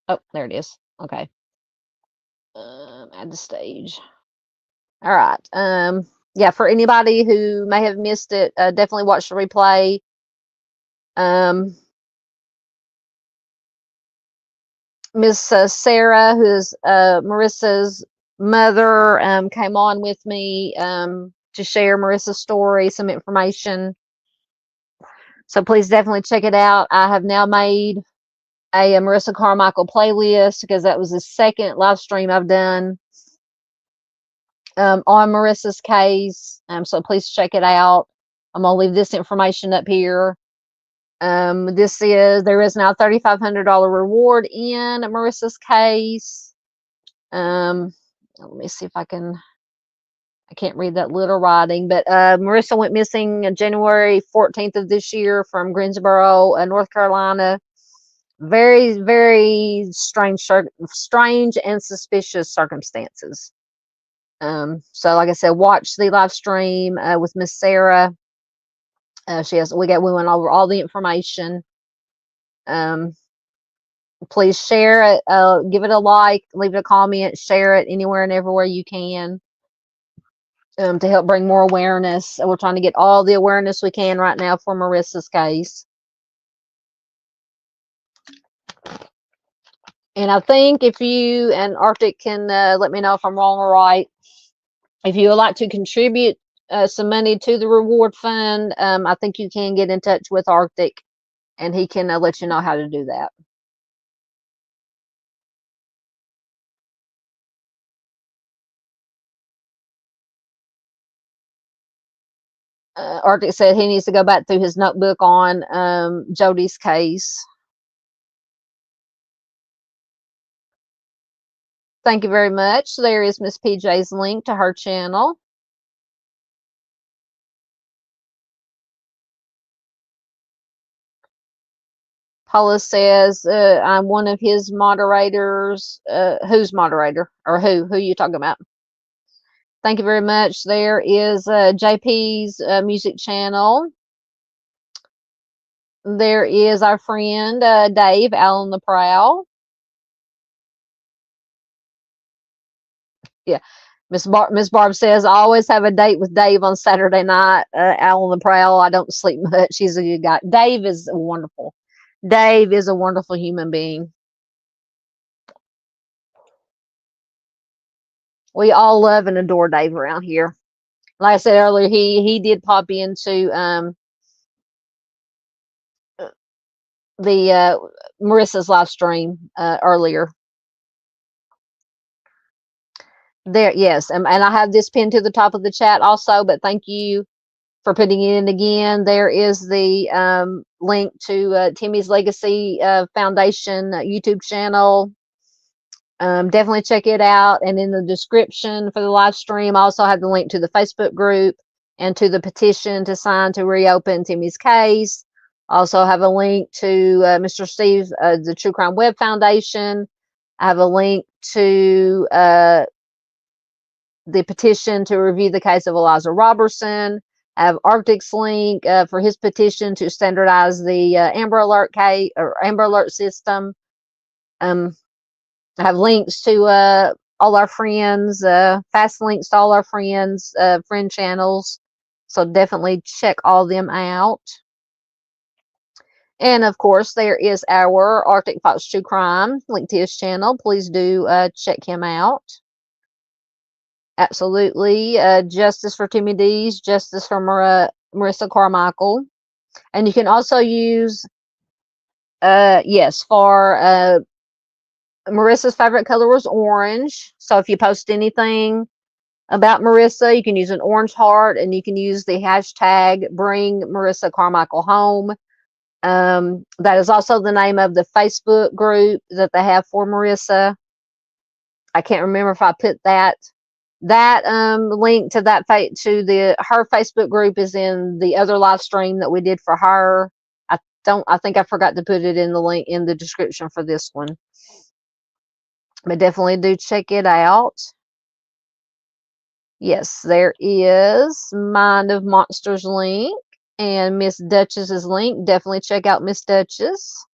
Oh, there it is. Okay. Add the stage. All right. Yeah, for anybody who may have missed it, definitely watch the replay. Miss Sarah, who's Marissa's mother, came on with me to share Marissa's story, some information. So please definitely check it out. I have now made a Markysha Carmichael playlist because that was the second live stream I've done on Marissa's case. So please check it out. I'm gonna leave this information up here. There is now a $3,500 reward in Marissa's case. Let me see if I can I can't read that little writing, but Marissa went missing January 14th of this year from Greensboro, North Carolina. Very, very strange and suspicious circumstances. So like I said, watch the live stream with Miss Sarah. We went over all the information. Please share it, give it a like, leave it a comment, share it anywhere and everywhere you can. To help bring more awareness. We're trying to get all the awareness we can right now for Marissa's case. And I think if you and Arctic can let me know if I'm wrong or right, if you would like to contribute some money to the reward fund, I think you can get in touch with Arctic and he can let you know how to do that. Arctic said he needs to go back through his notebook on Jodi's case. Thank you very much. There is Miss PJ's link to her channel. Paula says, I'm one of his moderators. Who's moderator? Or who are you talking about? Thank you very much. There is JP's music channel. There is our friend Dave, Alan the Prowl. Yeah. Miss Barb says, I always have a date with Dave on Saturday night. Alan the Prowl, I don't sleep much. He's a good guy. Dave is wonderful. Dave is a wonderful human being. We all love and adore Dave around here. Like I said earlier, he did pop into the Marissa's live stream earlier. There, yes, and I have this pinned to the top of the chat also, but thank you for putting it in again. There is the link to Timmy's Legacy Foundation YouTube channel. Definitely check it out. And in the description for the live stream, I also have the link to the Facebook group and to the petition to sign to reopen Timmy's case. Also have a link to Mr. Steve, the True Crime Web Foundation. I have a link to the petition to review the case of ELISA Robertson. I have Arctic's link for his petition to standardize the Amber Alert case or Amber Alert system. I have links to all our friends, fast links to all our friends, friend channels. So definitely check all them out. And of course, there is our Arctic Fox True Crime link to his channel. Please do check him out. Absolutely. Justice for Timmy D's, justice for Marissa Carmichael. And you can also use, yes, for Marissa's favorite color was orange. So if you post anything about Marissa, you can use an orange heart and you can use the hashtag Bring Marissa Carmichael Home. That is also the name of the Facebook group that they have for Marissa. I can't remember if I put that link to that her Facebook group is in the other live stream that we did for her. I think I forgot to put it in the link in the description for this one. But definitely do check it out. Yes, there is Mind of Monsters link and Miss Duchess's link. Definitely check out Miss Duchess.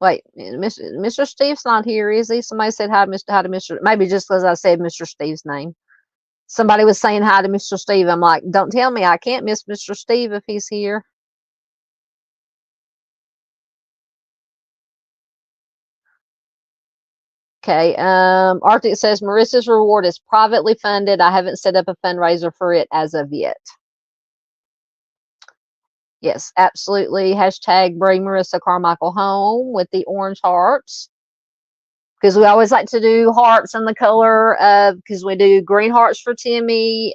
Wait, Mr. Steve's not here, is he? Somebody said hi to Mr. Maybe just because I said Mr. Steve's name. Somebody was saying hi to Mr. Steve. I'm like, don't tell me I can't miss Mr. Steve if he's here. Okay, Arctic says Marissa's reward is privately funded. I haven't set up a fundraiser for it as of yet. Yes, absolutely. Hashtag Bring Marissa Carmichael Home with the orange hearts. Because we always like to do hearts in the color of, because we do green hearts for Timmy.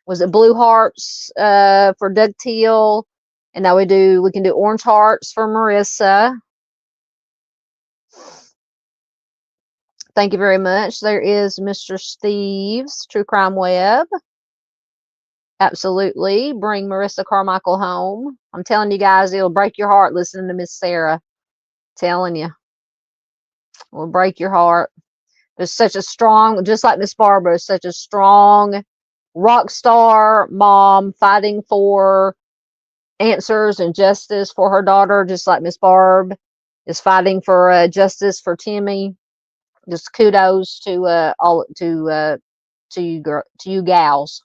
Was it blue hearts for Doug Teal? And now we can do orange hearts for Marissa. Thank you very much. There is Mr. Steve's True Crime Web. Absolutely. Bring Marissa Carmichael home. I'm telling you guys, it'll break your heart listening to Miss Sarah. Telling you. It will break your heart. There's such a strong, just like Miss Barbara, such a strong rock star mom fighting for answers and justice for her daughter, just like Miss Barb is fighting for justice for Timmy. Just kudos to all to you gals.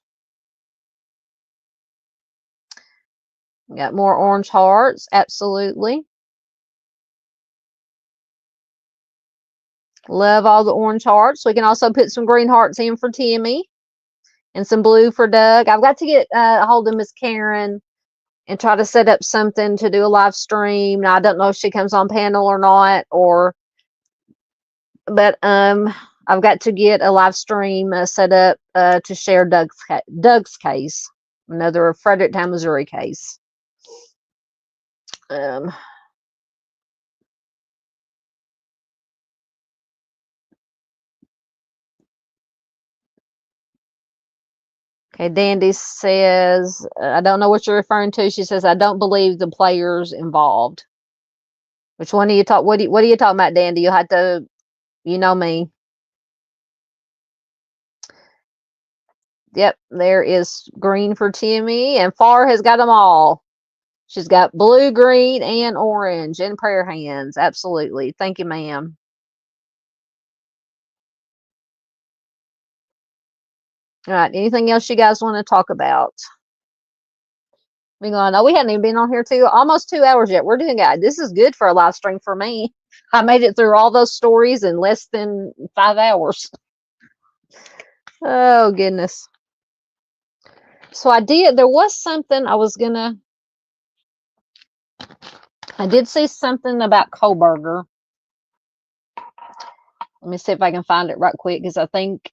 Got more orange hearts, absolutely. Love all the orange hearts. We can also put some green hearts in for Timmy and some blue for Doug. I've got to get a hold of Miss Karen and try to set up something to do a live stream. Now, I don't know if she comes on panel or not, but I've got to get a live stream set up to share Doug's case, another Fredericktown, Missouri case. Okay, Dandy says, I don't know what you're referring to. She says, I don't believe the players involved. Which one are you talking? What are you talking about, Dandy? You'll have to, you know me. Yep, there is green for Timmy, and Far has got them all. She's got blue, green, and orange in prayer hands. Absolutely. Thank you, ma'am. All right. Anything else you guys want to talk about? Oh, we hadn't even been on here almost 2 hours yet. We're doing good. This is good for a live stream for me. I made it through all those stories in less than 5 hours. Oh, goodness. So there was something I did see something about Koberger. Let me see if I can find it right quick, because I think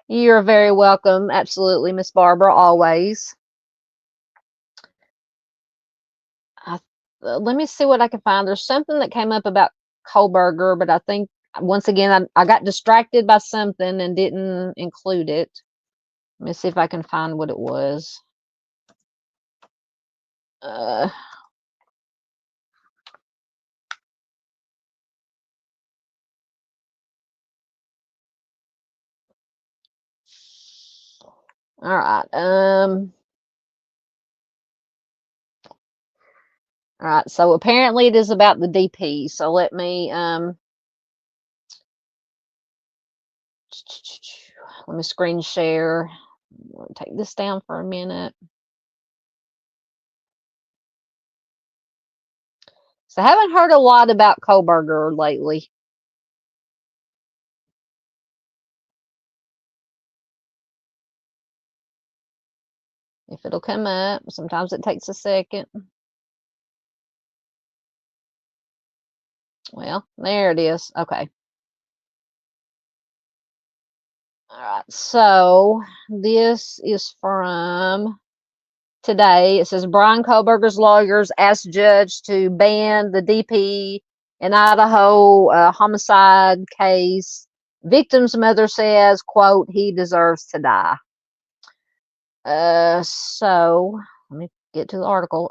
you're very welcome. Absolutely, Miss Barbara, always. Let me see what I can find. There's something that came up about Koberger, but I think, once again, I got distracted by something and didn't include it. Let me see if I can find what it was. All right. All right. So apparently it is about the DP. So let me screen share. I'll take this down for a minute. So I haven't heard a lot about Koberger lately. If it'll come up, sometimes it takes a second. Well, there it is. Okay. All right. So this is from today. It says Brian Koberger's lawyers asked judge to ban the DP in Idaho homicide case. Victim's mother says, quote, he deserves to die. So let me get to the article.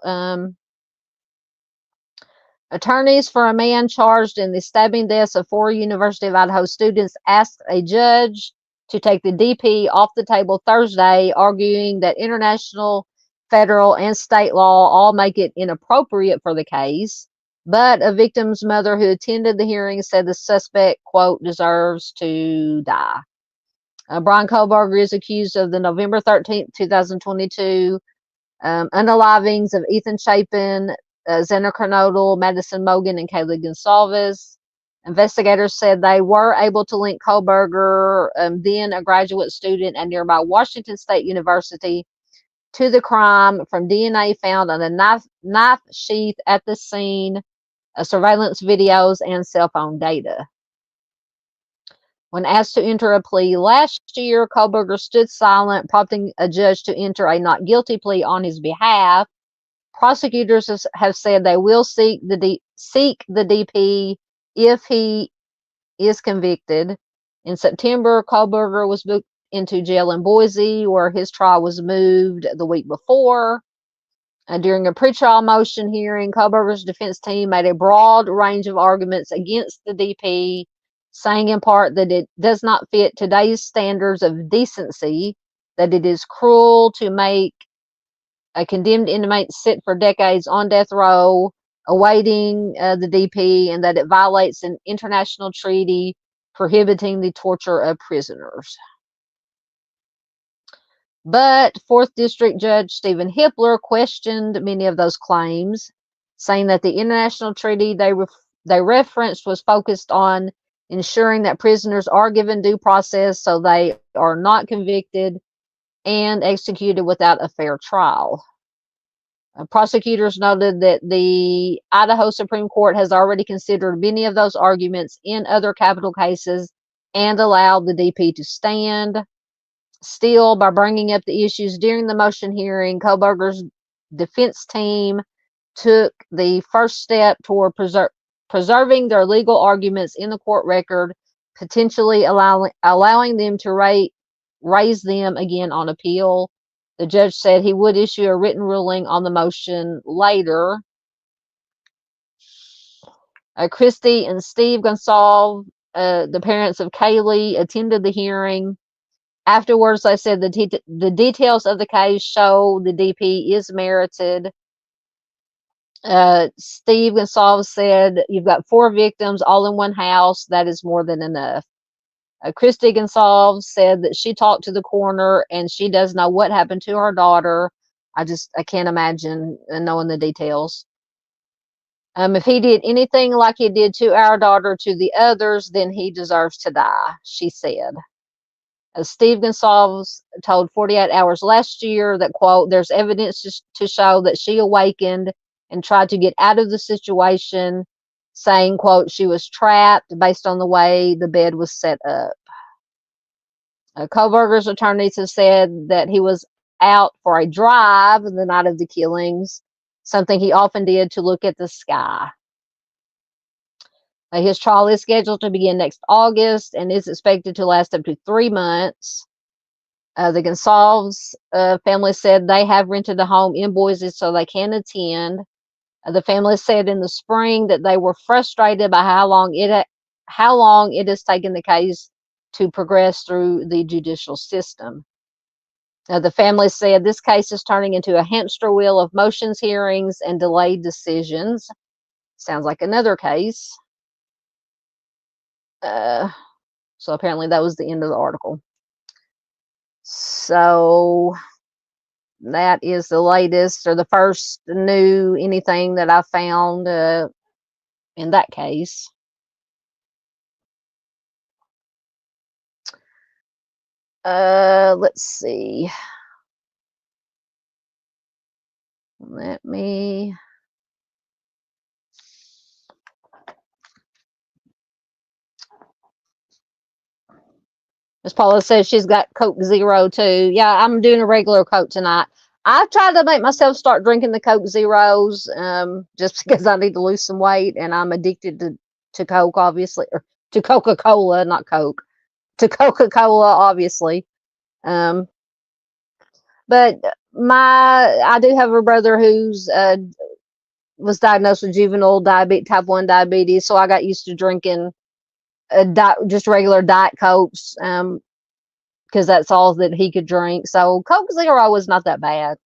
Attorneys for a man charged in the stabbing deaths of 4 University of Idaho students asked a judge to take the DP off the table Thursday, arguing that international, federal, and state law all make it inappropriate for the case. But a victim's mother who attended the hearing said the suspect, quote, deserves to die. Brian Koberger is accused of the November 13th, 2022 unalivings of Ethan Chapin, Xander Kernodle, Madison Mogan, and Kaylee Gonsalves. Investigators said they were able to link Koberger, then a graduate student at nearby Washington State University, to the crime from DNA found on a knife sheath at the scene, surveillance videos, and cell phone data. When asked to enter a plea last year, Koberger stood silent, prompting a judge to enter a not guilty plea on his behalf. Prosecutors have said they will seek the DP if he is convicted. In September, Kohlberger was booked into jail in Boise, where his trial was moved the week before. During a pretrial motion hearing, Kohlberger's defense team made a broad range of arguments against the DP, saying in part that it does not fit today's standards of decency, that it is cruel to make a condemned inmate sit for decades on death row awaiting the DP, and that it violates an international treaty prohibiting the torture of prisoners. But 4th District Judge Stephen Hippler questioned many of those claims, saying that the international treaty they referenced was focused on ensuring that prisoners are given due process so they are not convicted and executed without a fair trial. Prosecutors noted that the Idaho Supreme Court has already considered many of those arguments in other capital cases and allowed the DP to stand. Still, by bringing up the issues during the motion hearing, Kohlberger's defense team took the first step toward preserving their legal arguments in the court record, potentially allowing them to raise them again on appeal. The judge said he would issue a written ruling on the motion later. Christy and Steve Gonsalves, the parents of Kaylee, attended the hearing. Afterwards, they said the details of the case show the DP is merited. Steve Gonsalves said, "You've got 4 victims all in one house. That is more than enough." Christy Gonsalves said that she talked to the coroner and she does know what happened to her daughter. I can't imagine knowing the details. If he did anything like he did to our daughter to the others, then he deserves to die, she said. Steve Gonsalves told 48 Hours last year that, quote, "There's evidence to show that she awakened and tried to get out of the situation," saying, quote, "She was trapped based on the way the bed was set up." Kohlberger's attorneys have said that he was out for a drive the night of the killings, something he often did to look at the sky. His trial is scheduled to begin next August and is expected to last up to 3 months. The Gonsalves family said they have rented a home in Boise so they can attend. The family said in the spring that they were frustrated by how long it has taken the case to progress through the judicial system. The family said this case is turning into a hamster wheel of motions hearings and delayed decisions. Sounds like another case. So apparently that was the end of the article. So that is the latest, or the first new anything that I found in that case. Let's see. Let me. Miss Paula says she's got Coke Zero too. Yeah, I'm doing a regular Coke tonight. I've tried to make myself start drinking the Coke Zeros just because I need to lose some weight, and I'm addicted to Coke, obviously, or to Coca-Cola, not Coke, to Coca-Cola, obviously. But I do have a brother who's was diagnosed with juvenile diabetes, type 1 diabetes, so I got used to drinking just regular Diet Cokes because that's all that he could drink. So Coke Zero was not that bad.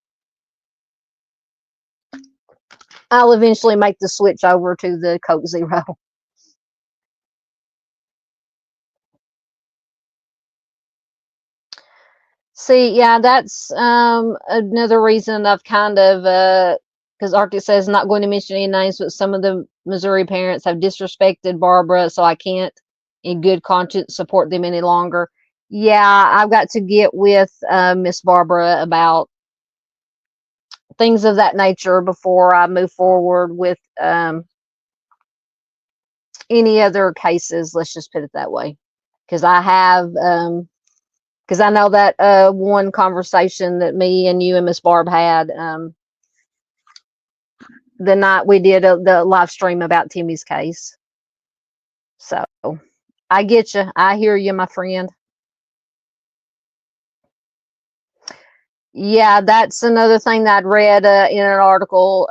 I'll eventually make the switch over to the Coke Zero. See, yeah, that's another reason I've kind of, because Arctic says not going to mention any names, but some of the Missouri parents have disrespected Barbara, so I can't in good conscience support them any longer. Yeah, I've got to get with Miss Barbara about things of that nature before I move forward with any other cases. Let's just put it that way, because I have, because I know that one conversation that me and you and Miss Barb had the night we did the live stream about Timmy's case. So I get you. I hear you, my friend. Yeah, that's another thing that I'd read in an article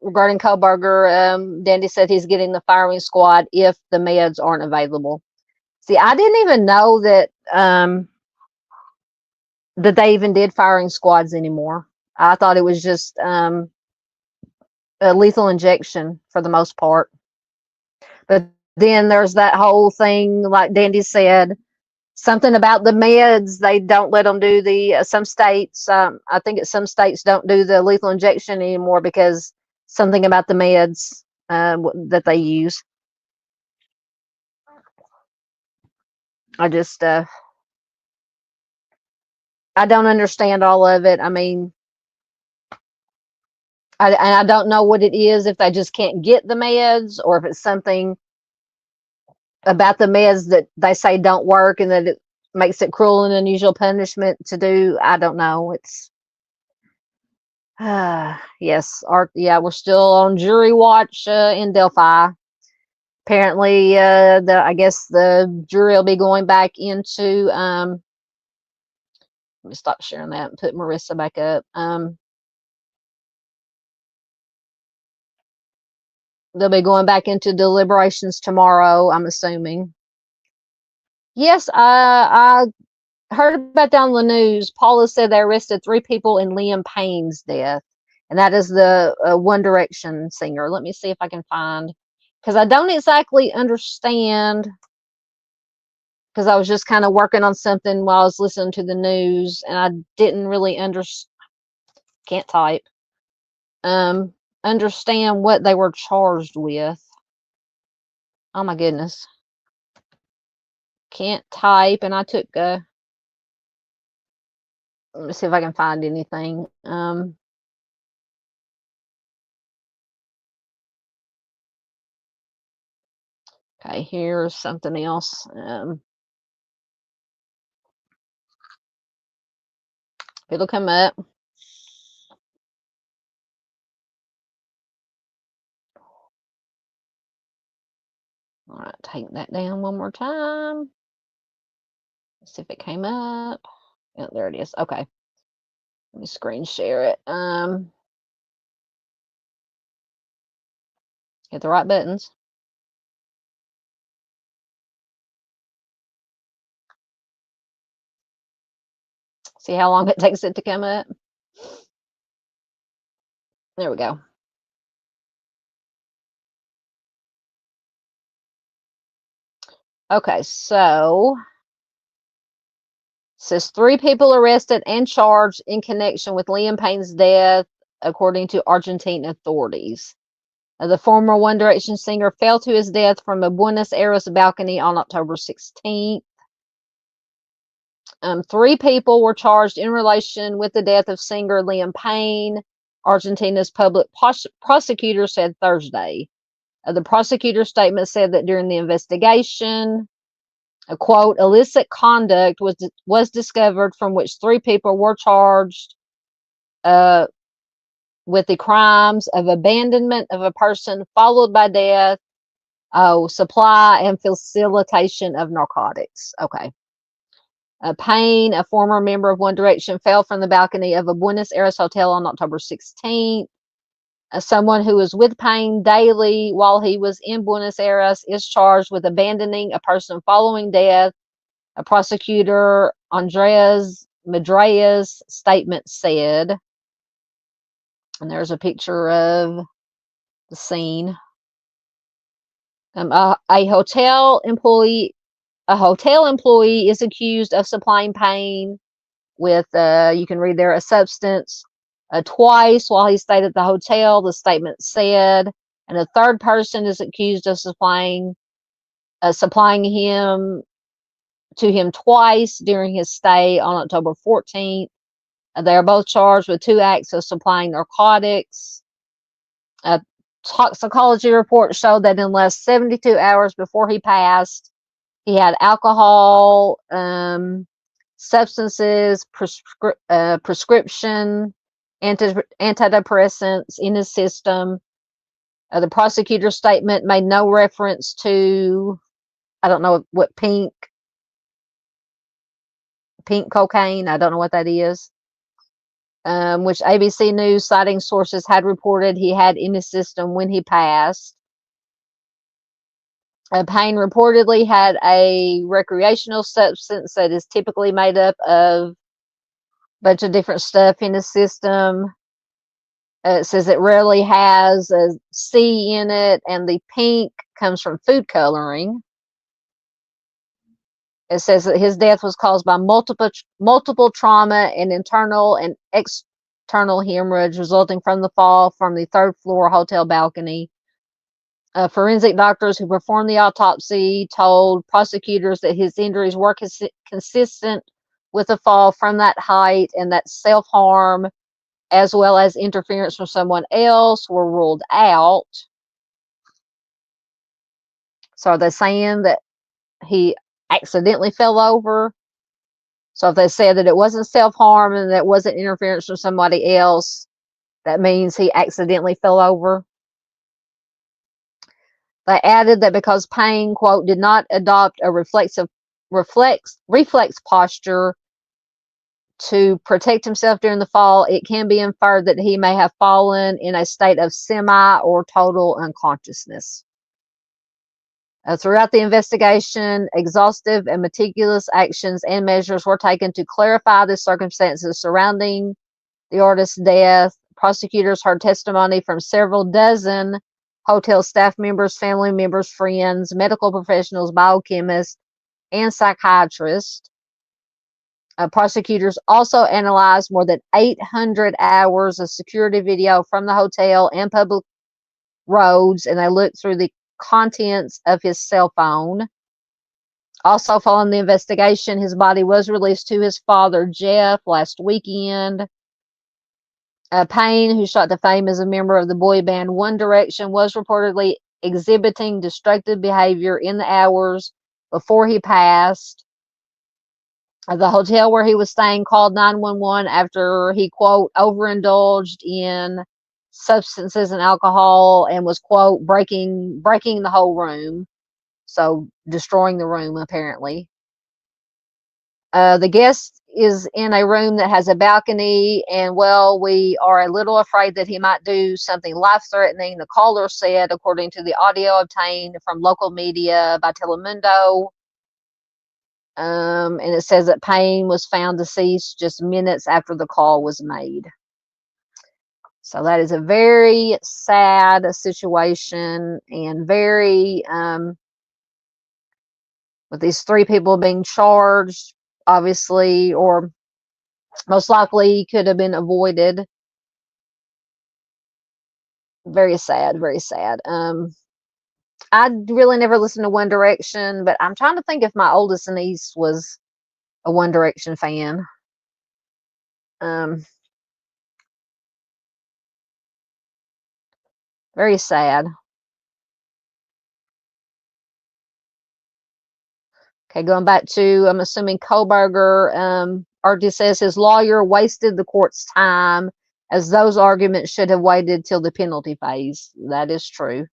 regarding Kohlberger. Dandy said he's getting the firing squad if the meds aren't available. See, I didn't even know that that they even did firing squads anymore. I thought it was just a lethal injection for the most part. But then there's that whole thing, like Dandy said, something about the meds. They don't let them do the some states. I think some states don't do the lethal injection anymore because something about the meds that they use. I just I don't understand all of it. I mean, I don't know what it is, if they just can't get the meds or if it's something about the meds that they say don't work and that it makes it cruel and unusual punishment to do. I don't know. It's yes, we're still on jury watch in Delphi. Apparently, I guess the jury will be going back into. Let me stop sharing that and put Marissa back up. They'll be going back into deliberations tomorrow, I'm assuming. Yes, I heard about that on the news. Paula said they arrested 3 people in Liam Payne's death, and that is the One Direction singer. Let me see if I can find, because I don't exactly understand, because I was just kind of working on something while I was listening to the news, and I didn't really can't type, understand what they were charged with. Oh my goodness. Can't type, and I took let me see if I can find anything. Okay, here's something else. It'll come up. All right, take that down one more time. Let's see if it came up. Yeah, there it is. Okay. Let me screen share it. Hit the right buttons. See how long it takes it to come up? There we go. Okay, so says 3 people arrested and charged in connection with Liam Payne's death, according to Argentine authorities. The former One Direction singer fell to his death from a Buenos Aires balcony on October 16th. 3 people were charged in relation with the death of singer Liam Payne, Argentina's public prosecutor said Thursday. The prosecutor's statement said that during the investigation, a quote, illicit conduct was discovered from which 3 people were charged with the crimes of abandonment of a person followed by death, supply and facilitation of narcotics. Okay. Payne, a former member of One Direction, fell from the balcony of a Buenos Aires hotel on October 16th. Someone who was with Payne daily while he was in Buenos Aires is charged with abandoning a person following death. A prosecutor, Andres Madra's statement said, and there's a picture of the scene. A hotel employee is accused of supplying Payne with, you can read there, a substance twice while he stayed at the hotel, the statement said, and a third person is accused of supplying him to him twice during his stay on October 14th. They are both charged with 2 acts of supplying narcotics. A toxicology report showed that in less 72 hours before he passed, he had alcohol, substances, prescription, antidepressants in his system. The prosecutor's statement made no reference to I don't know what pink cocaine. I don't know what that is. Which ABC News citing sources had reported he had in his system when he passed. Payne reportedly had a recreational substance that is typically made up of a bunch of different stuff in his system. It says it rarely has a C in it, and the pink comes from food coloring. It says that his death was caused by multiple trauma and internal and external hemorrhage resulting from the fall from the third floor hotel balcony. Forensic doctors who performed the autopsy told prosecutors that his injuries were consistent with a fall from that height, and that self-harm as well as interference from someone else were ruled out. So are they saying that he accidentally fell over? So if they said that it wasn't self-harm and that it wasn't interference from somebody else, that means he accidentally fell over. They added that because Payne, quote, did not adopt a reflex posture to protect himself during the fall, it can be inferred that he may have fallen in a state of semi or total unconsciousness. Throughout the investigation, exhaustive and meticulous actions and measures were taken to clarify the circumstances surrounding the artist's death. Prosecutors heard testimony from several dozen hotel staff members, family members, friends, medical professionals, biochemists, and psychiatrists. Prosecutors also analyzed more than 800 hours of security video from the hotel and public roads, and they looked through the contents of his cell phone. Also, following the investigation, his body was released to his father, Jeff, last weekend. Payne, who shot to fame as a member of the boy band One Direction, was reportedly exhibiting destructive behavior in the hours before he passed. The hotel where he was staying called 911 after he, quote, overindulged in substances and alcohol and was, quote, breaking the whole room. So destroying the room, apparently. The guest is in a room that has a balcony, and, well, we are a little afraid that he might do something life-threatening, the caller said, according to the audio obtained from local media by Telemundo. And it says that Payne was found deceased just minutes after the call was made. So that is a very sad situation, and very, with these three people being charged, obviously, or most likely could have been avoided. Very sad, very sad. I really never listened to One Direction, but I'm trying to think if my oldest niece was a One Direction fan. Very sad. Okay, going back to, I'm assuming Kohlberger, RG says his lawyer wasted the court's time, as those arguments should have waited till the penalty phase. That is true.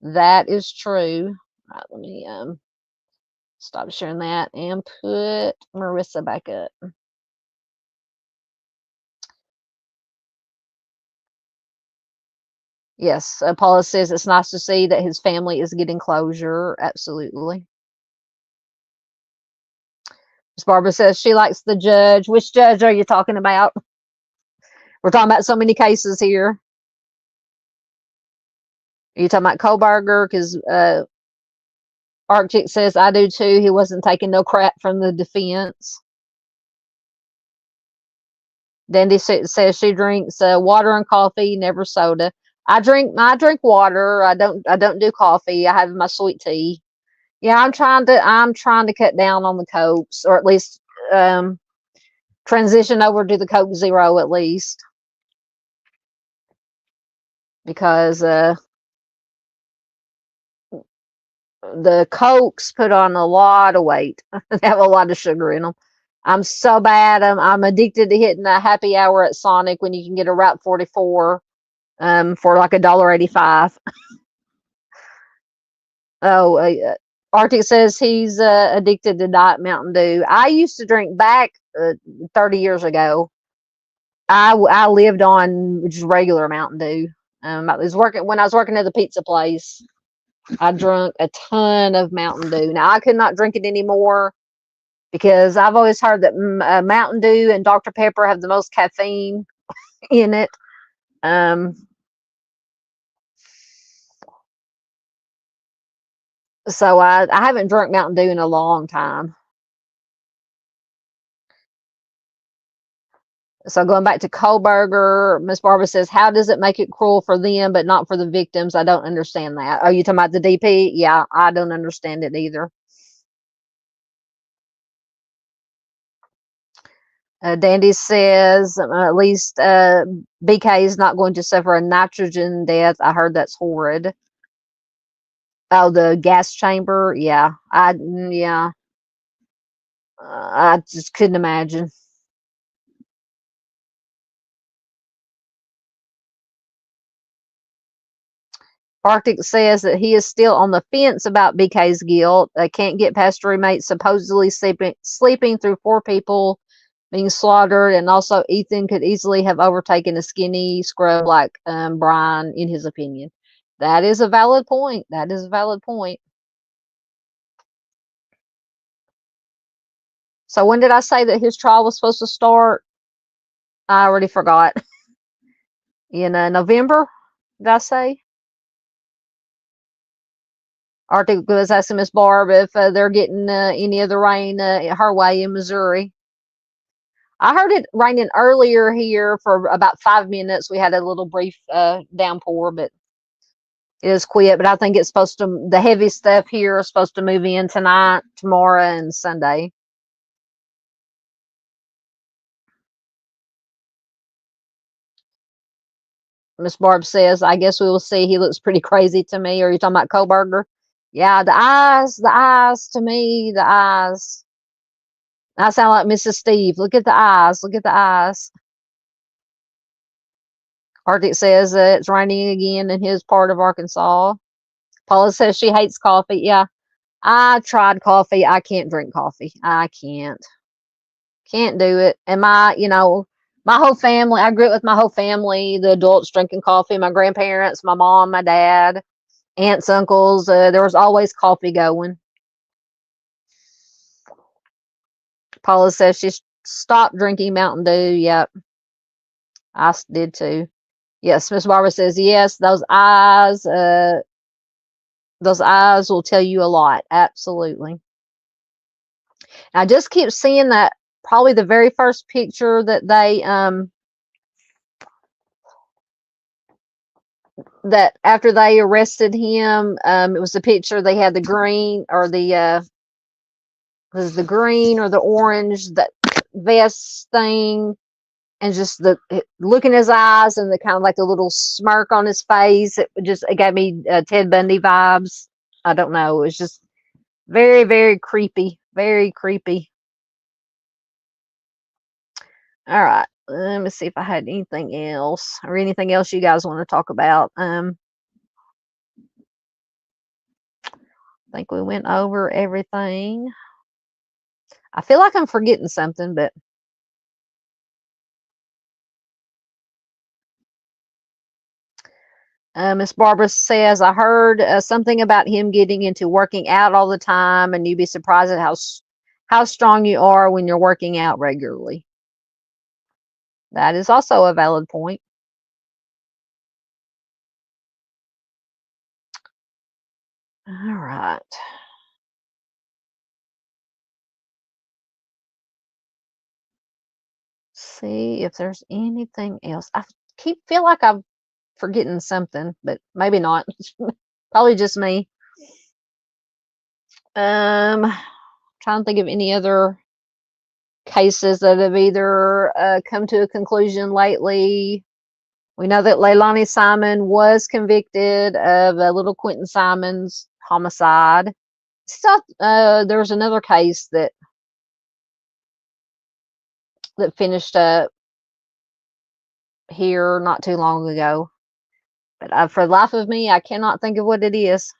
That is true. All right, let me stop sharing that and put Marissa back up. Yes, Paula says it's nice to see that his family is getting closure. Absolutely. Miss Barbara says she likes the judge. Which judge are you talking about? We're talking about so many cases here. Are you talking about Kohlberger? Because Arctic says, I do too. He wasn't taking no crap from the defense. Dandy says she drinks water and coffee, never soda. I drink water. I don't do coffee. I have my sweet tea. Yeah, I'm trying to cut down on the Cokes, or at least transition over to the Coke Zero at least, because the Cokes put on a lot of weight. They have a lot of sugar in them. I'm so bad. I'm addicted to hitting a happy hour at Sonic when you can get a Route 44 for like $1.85. Oh, Arctic says he's addicted to Diet Mountain Dew. I used to drink back 30 years ago. I lived on just regular Mountain Dew. I was working when I was working at the pizza place. I drank a ton of Mountain Dew. Now I could not drink it anymore because I've always heard that Mountain Dew and Dr. Pepper have the most caffeine in it. So I haven't drunk Mountain Dew in a long time. So going back to Kohlberger, Miss Barbara says, how does it make it cruel for them but not for the victims? I don't understand that. Are you talking about the DP? Yeah, I don't understand it either. Dandy says, at least BK is not going to suffer a nitrogen death. I heard that's horrid. Oh, the gas chamber. Yeah, I just couldn't imagine. Arctic says that he is still on the fence about BK's guilt. Can't get past roommates supposedly sleeping through 4 people being slaughtered, and also Ethan could easily have overtaken a skinny scrub like Brian, in his opinion. That is a valid point. That is a valid point. So when did I say that his trial was supposed to start? I already forgot. In November, did I say? Arctic was asking Miss Barb if they're getting any of the rain her way in Missouri. I heard it raining earlier here for about 5 minutes. We had a little brief downpour, but it is quit. But I think it's supposed to, the heavy stuff here is supposed to move in tonight, tomorrow, and Sunday. Miss Barb says, I guess we will see. He looks pretty crazy to me. Are you talking about Kohlberger? Yeah, the eyes to me, the eyes. I sound like Mrs. Steve. Look at the eyes. Look at the eyes. Arctic says it's raining again in his part of Arkansas. Paula says she hates coffee. Yeah, I tried coffee. I can't drink coffee. I can't. Can't do it. And my whole family, I grew up with my whole family, the adults drinking coffee, my grandparents, my mom, my dad, aunts, uncles. There was always coffee going. Paula says she stopped drinking Mountain Dew. Yep. I did too. Yes, Miss Barbara says, yes, those eyes will tell you a lot. Absolutely. I just keep seeing that probably the very first picture that they that after they arrested him, it was the picture they had the green or the was the green or the orange, that vest thing, and just the look in his eyes and the kind of like the little smirk on his face. It gave me Ted Bundy vibes. I don't know. It was just very, very creepy. Very creepy. All right. Let me see if I had anything else or anything else you guys want to talk about. I think we went over everything. I feel like I'm forgetting something, but Miss Barbara says, I heard something about him getting into working out all the time, and you'd be surprised at how strong you are when you're working out regularly. That is also a valid point. All right. See if there's anything else. I feel like I'm forgetting something, but maybe not. Probably just me. Trying to think of any other cases that have either come to a conclusion lately. We know that Leilani Simon was convicted of little Quentin Simon's homicide. Still, there was another case that finished up here not too long ago, but for the life of me, I cannot think of what it is.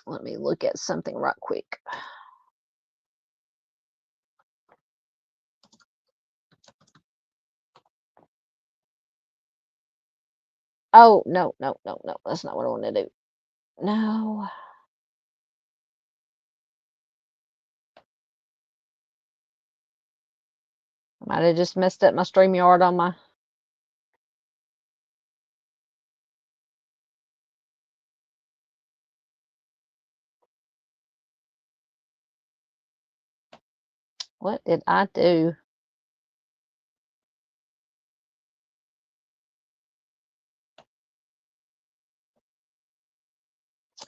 Let me look at something right quick. Oh, no. That's not what I want to do. No. I might have just messed up my StreamYard on my... What did I do?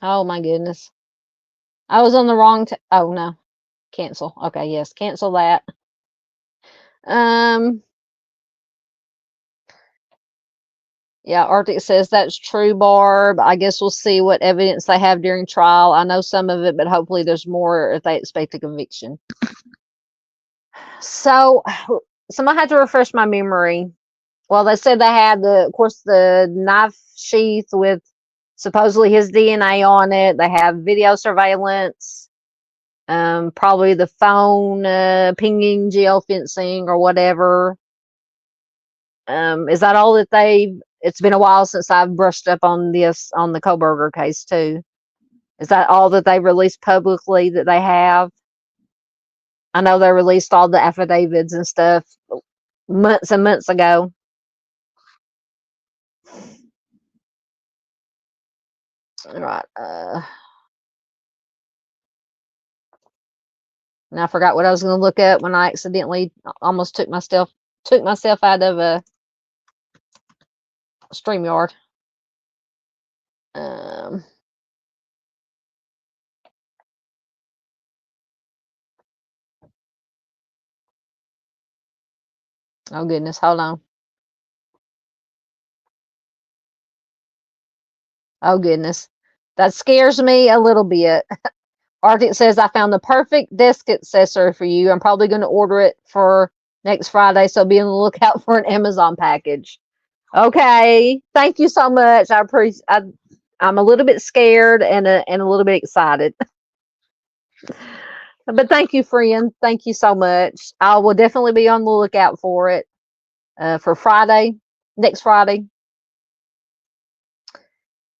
Oh my goodness. I was on the wrong... Oh no. Cancel. Okay, yes. Cancel that. Yeah, Arctic says that's true, Barb. I guess we'll see what evidence they have during trial. I know some of it, but hopefully there's more if they expect a conviction. So, somebody had to refresh my memory. Well, they said they had of course, the knife sheath with supposedly his DNA on it. They have video surveillance, probably the phone pinging, geofencing, or whatever. Is that all that they've... It's been a while since I've brushed up on this, on the Koberger case too. Is that all that they released publicly that they have? I know they released all the affidavits and stuff months and months ago. All right. And I forgot what I was going to look up when I accidentally almost took myself out of a StreamYard. Oh goodness, hold on. Oh goodness, that scares me a little bit. Arctic says, I found the perfect desk accessory for you. I'm probably going to order it for next Friday, so be on the lookout for an Amazon package. Okay, thank you so much. I appreciate. I'm a little bit scared and a little bit excited. But thank you, friend. Thank you so much. I will definitely be on the lookout for it for Friday, next Friday.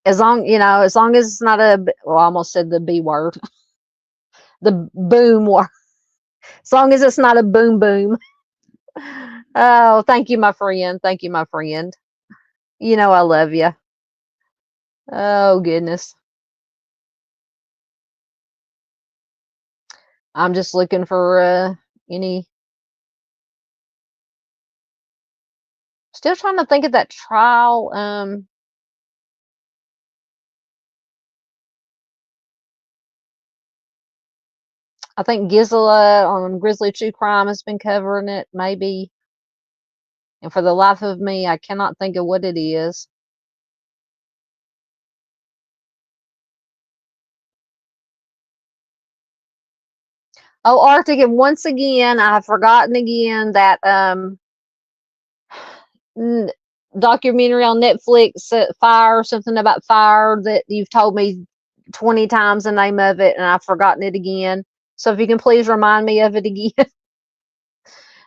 As long as it's not a... Well, I almost said the B word, the boom word. As long as it's not a boom boom. Oh, thank you, my friend. Thank you, my friend. You know I love you. Oh goodness. I'm just looking for any... Still trying to think of that trial. I think Gisela on Grizzly True Crime has been covering it, maybe. And for the life of me, I cannot think of what it is. Oh, Arctic, and once again, I have forgotten again that documentary on Netflix, Fire, something about fire, that you've told me 20 times the name of it, and I've forgotten it again. So if you can please remind me of it again.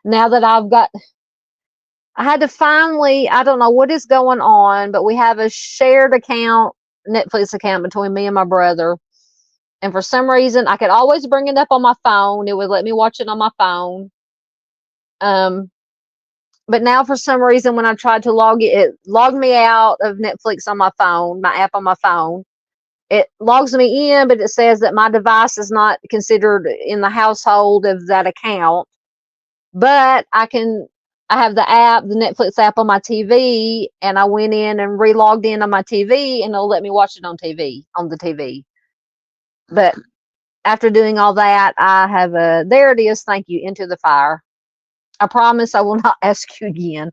Now that I had to finally... I don't know what is going on, but we have a shared account, Netflix account, between me and my brother. And for some reason, I could always bring it up on my phone. It would let me watch it on my phone. But now for some reason, when I tried to log it logged me out of Netflix on my phone, my app on my phone. It logs me in, but it says that my device is not considered in the household of that account. But I have the app, the Netflix app on my TV, and I went in and re-logged in on my TV, and it'll let me watch it on the TV. But after doing all that, I have there it is. Thank you. Into the Fire. I promise I will not ask you again.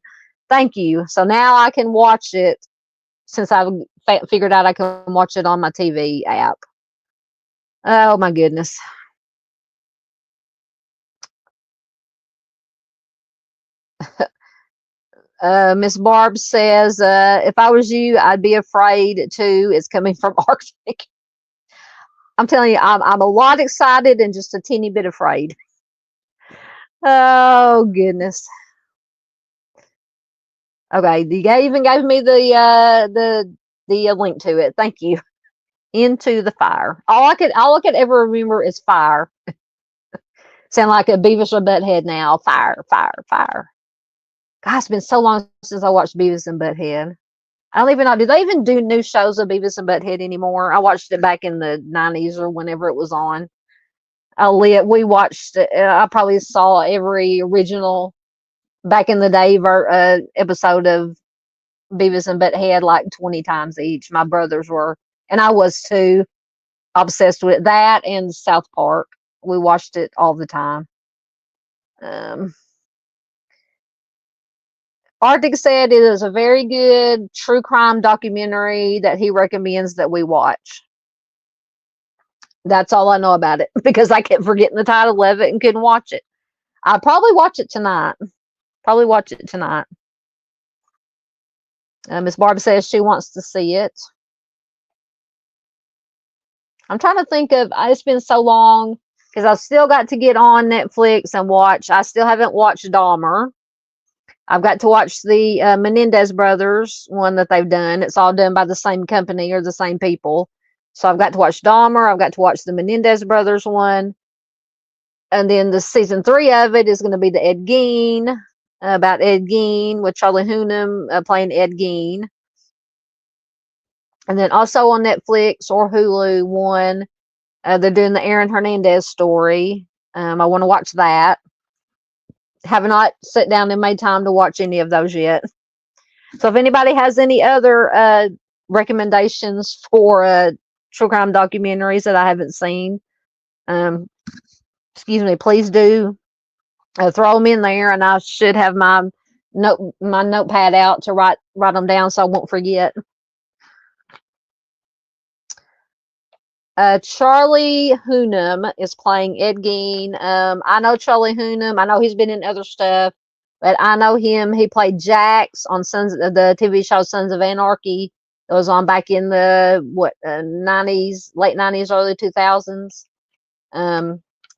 Thank you. So now I can watch it, since I've figured out I can watch it on my TV app. Oh my goodness. Miss Barb says, if I was you, I'd be afraid too. It's coming from Arctic. I'm telling you, I'm a lot excited and just a teeny bit afraid. Oh goodness. Okay, you even gave me the link to it. Thank you. Into the Fire. All I could ever remember is fire. Sound like a Beavis and Butthead now. Fire, fire, fire. God, it's been so long since I watched Beavis and Butthead. I don't even know. Do they even do new shows of Beavis and Butthead anymore? I watched it back in the 90s or whenever it was on. We watched it. I probably saw every original back in the day episode of Beavis and Butthead like 20 times each. My brothers were, and I was too, obsessed with that and South Park. We watched it all the time. Arctic said it is a very good true crime documentary that he recommends that we watch. That's all I know about it because I kept forgetting the title of it and couldn't watch it. I'll probably watch it tonight. Miss Barb says she wants to see it. I'm trying to think of, it's been so long because I've still got to get on Netflix and watch. I still haven't watched Dahmer. I've got to watch the Menendez brothers one that they've done. It's all done by the same company or the same people. So I've got to watch Dahmer. I've got to watch the Menendez brothers one. And then the season 3 of it is going to be the Ed Gein, about Ed Gein with Charlie Hunnam playing Ed Gein. And then also on Netflix or Hulu one, they're doing the Aaron Hernandez story. I want to watch that. Have not sat down and made time to watch any of those yet. So if anybody has any other recommendations for true crime documentaries that I haven't seen, excuse me, please do throw them in there, and I should have my notepad out to write them down so I won't forget. Charlie Hunnam is playing Ed Gein. I know Charlie Hunnam. I know he's been in other stuff, but I know him. He played Jax on the TV show Sons of Anarchy. It was on back in the 90s, late 90s, early 2000s.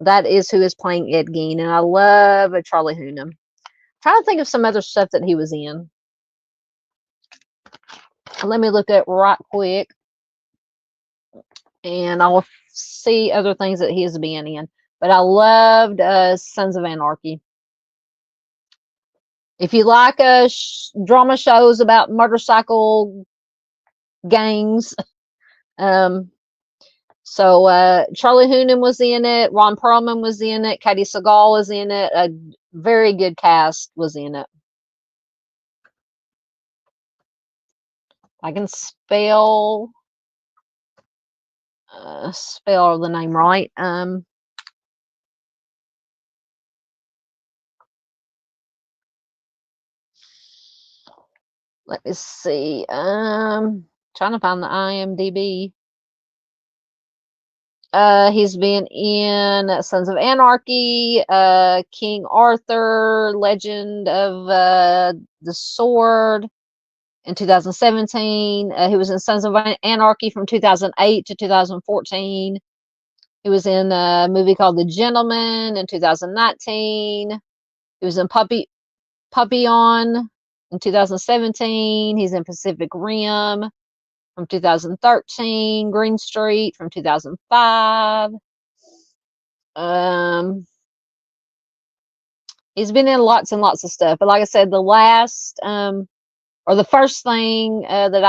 That is who is playing Ed Gein, and I love Charlie Hunnam. Trying to think of some other stuff that he was in. Let me look at right quick, and I'll see other things that he's been in. But I loved Sons of Anarchy. If you like drama shows about motorcycle gangs, Charlie Hunnam was in it. Ron Perlman was in it. Katie Sagal was in it. A very good cast was in it. I can spell the name right. Let me see. Trying to find the IMDb. He's been in Sons of Anarchy, King Arthur, Legend of the Sword in 2017. He was in Sons of Anarchy from 2008 to 2014. He was in a movie called The Gentleman in 2019. He was in Papillon in 2017. He's in Pacific Rim from 2013, Green Street from 2005. He's been in lots and lots of stuff, but like I said, the last or the first thing that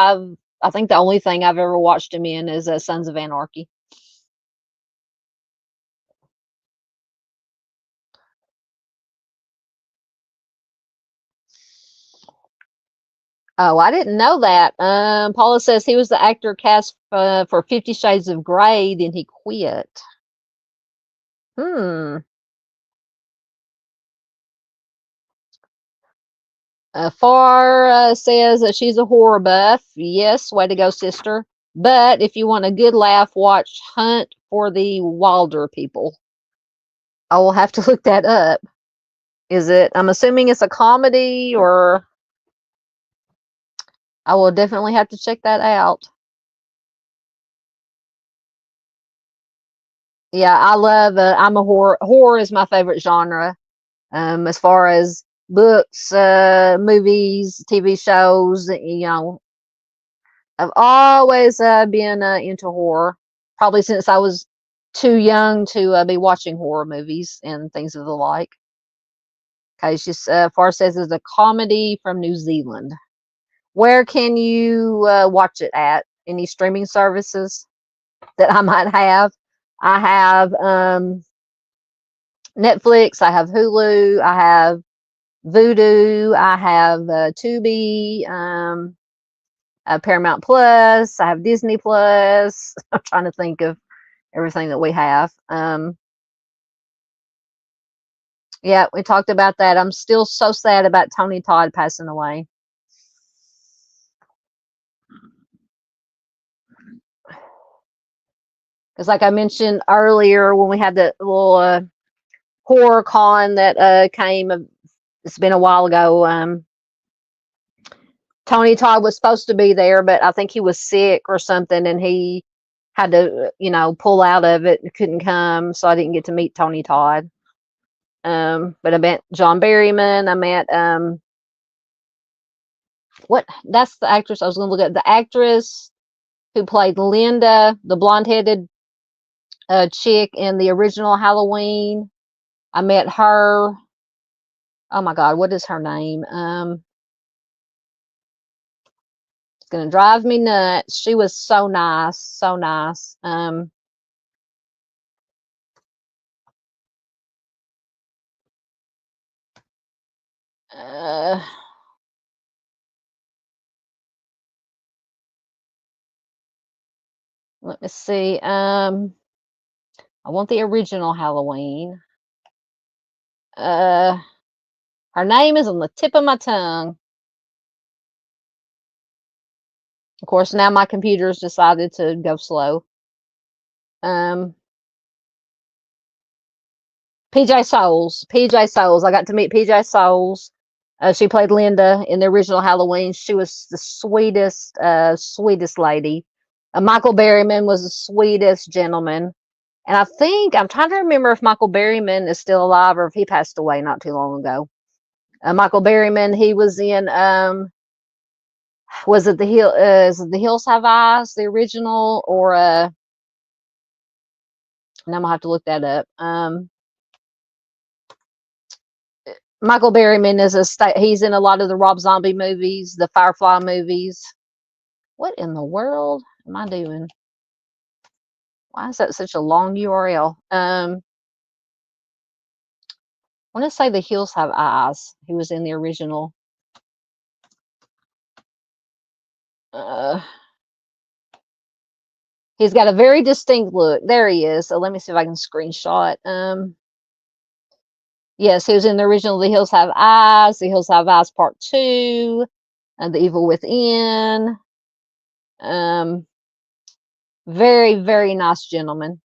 I think the only thing I've ever watched him in is Sons of Anarchy. Oh, I didn't know that. Paula says he was the actor cast for 50 Shades of Grey, then he quit. Far says that she's a horror buff. Yes, way to go, sister. But if you want a good laugh, watch Hunt for the Wilder People. I will have to look that up. I'm assuming it's a comedy, or I will definitely have to check that out. Yeah, I love. I'm a horror. Horror is my favorite genre. As far as books, movies, TV shows, I've always been into horror. Probably since I was too young to be watching horror movies and things of the like. Okay, she's far says it's a comedy from New Zealand. Where can you watch it at? Any streaming services that I might have? I have Netflix, I have Hulu, I have Vudu, I have Tubi, Paramount Plus, I have Disney Plus. I'm trying to think of everything that we have. Yeah, we talked about that. I'm still so sad about Tony Todd passing away. Because like I mentioned earlier, when we had the little horror con that came, it's been a while ago. Tony Todd was supposed to be there, but I think he was sick or something, and he had to, pull out of it and couldn't come, so I didn't get to meet Tony Todd. But I met John Berryman. I met that's the actress I was going to look at. The actress who played Linda, the blonde-headed chick in the original Halloween. I met her. Oh my God, what is her name? It's gonna drive me nuts. She was so nice, so nice. Let me see. I want the original Halloween. Her name is on the tip of my tongue. Of course, now my computer's decided to go slow. PJ Souls. PJ Souls. I got to meet PJ Souls. She played Linda in the original Halloween. She was the sweetest, sweetest lady. Michael Berryman was the sweetest gentleman. And I think, I'm trying to remember if Michael Berryman is still alive or if he passed away not too long ago. Michael Berryman, he was in, was it is it The Hills Have Eyes, the original, or, now I'm gonna have to look that up. Michael Berryman is he's in a lot of the Rob Zombie movies, the Firefly movies. What in the world am I doing? Why is that such a long URL? I want to say The Hills Have Eyes. He was in the original. He's got a very distinct look. There he is. So let me see if I can screenshot. Yes, he was in the original The Hills Have Eyes, The Hills Have Eyes Part 2, and The Evil Within. Very, very nice gentleman.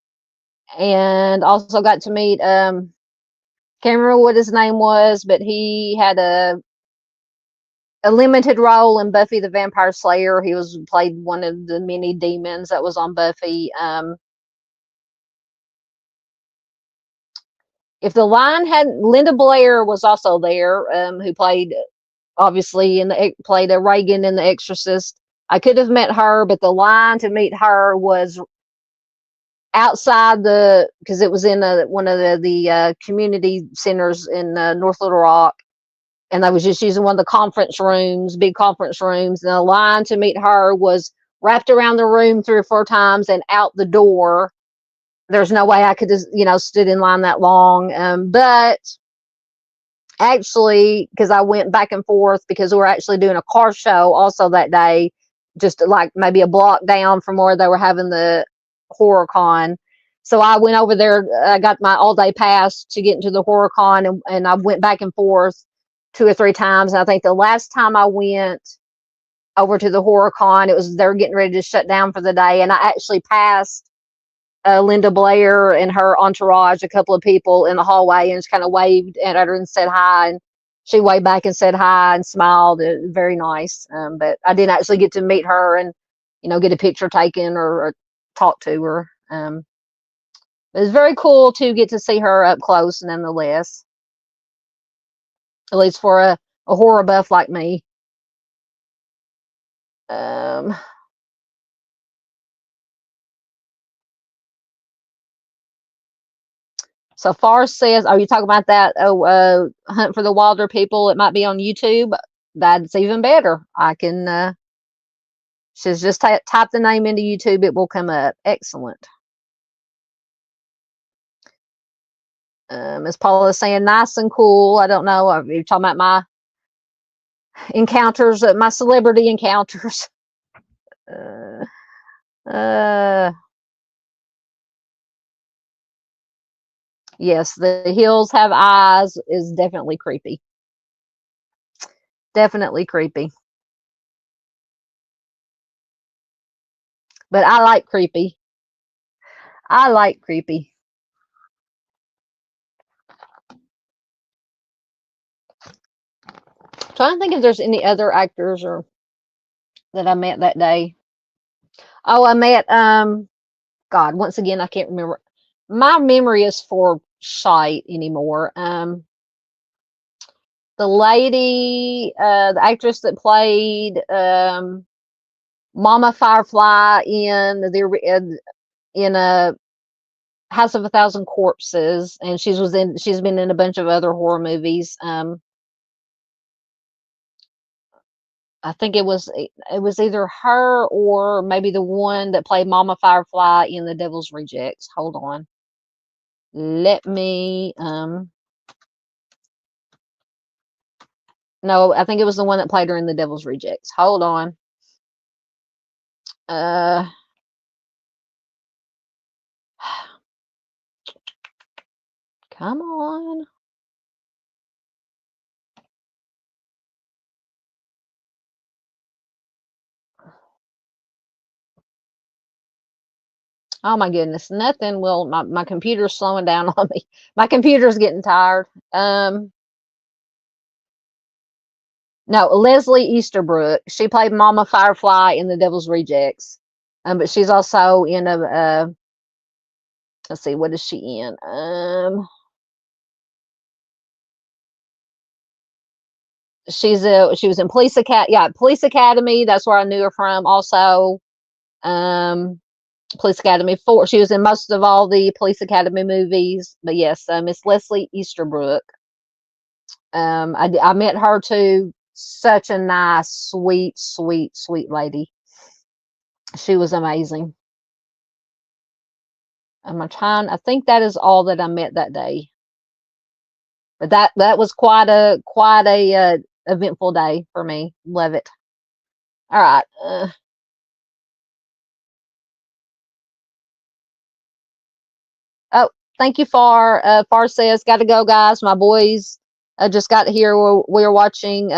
And also got to meet, can't remember what his name was, but he had a limited role in Buffy the Vampire Slayer. He played one of the many demons that was on Buffy. If the line had Linda Blair was also there, who played obviously played a Reagan in The Exorcist. I could have met her, but the line to meet her was outside because it was in one of the community centers in North Little Rock, and I was just using one of the big conference rooms, and the line to meet her was wrapped around the room 3 or 4 times and out the door. There's no way I could have, stood in line that long. But actually, because I went back and forth because we were actually doing a car show also that day, just like maybe a block down from where they were having the horror con. So I went over there. I got my all-day pass to get into the horror con, and I went back and forth 2 or 3 times. And I think the last time I went over to the horror con, they were getting ready to shut down for the day, and I actually passed Linda Blair and her entourage, a couple of people in the hallway, and just kind of waved at her and said hi. And she waved back and said hi and smiled. Very nice. But I didn't actually get to meet her and, get a picture taken or talk to her. It was very cool to get to see her up close, nonetheless. At least for a horror buff like me. So Far says, "Are you talking about that? Hunt for the Wilder People? It might be on YouTube. That's even better. I can. She's just type the name into YouTube. It will come up. Excellent." Miss Paula is saying, "Nice and cool." I don't know. You're talking about my encounters, my celebrity encounters. Yes, the hills have eyes is definitely creepy. Definitely creepy. But I like creepy. I like creepy. I'm trying to think if there's any other actors or that I met that day. Oh, I met God, once again I can't remember. My memory is for shite anymore. The lady, the actress that played Mama Firefly in a House of a Thousand Corpses, and she's been in a bunch of other horror movies. I think it was either her or maybe the one that played Mama Firefly in The Devil's Rejects. Hold on. Let me no, I think it was the one that played her in The Devil's Rejects. Hold on. Come on. Oh my goodness, nothing will. My computer's slowing down on me. My computer's getting tired. No, Leslie Easterbrook. She played Mama Firefly in The Devil's Rejects. But she's also in a let's see, what is she in? She was in Police Academy. Yeah, Police Academy. That's where I knew her from. Also, Police Academy 4. She was in most of all the Police Academy movies. But yes, Miss Leslie Easterbrook. I met her too. Such a nice, sweet, sweet, sweet lady. She was amazing. I think that is all that I met that day. But that was quite a eventful day for me. Love it. All right. Oh, thank you, Far. Far says, "Got to go, guys. My boys just got here. We're watching.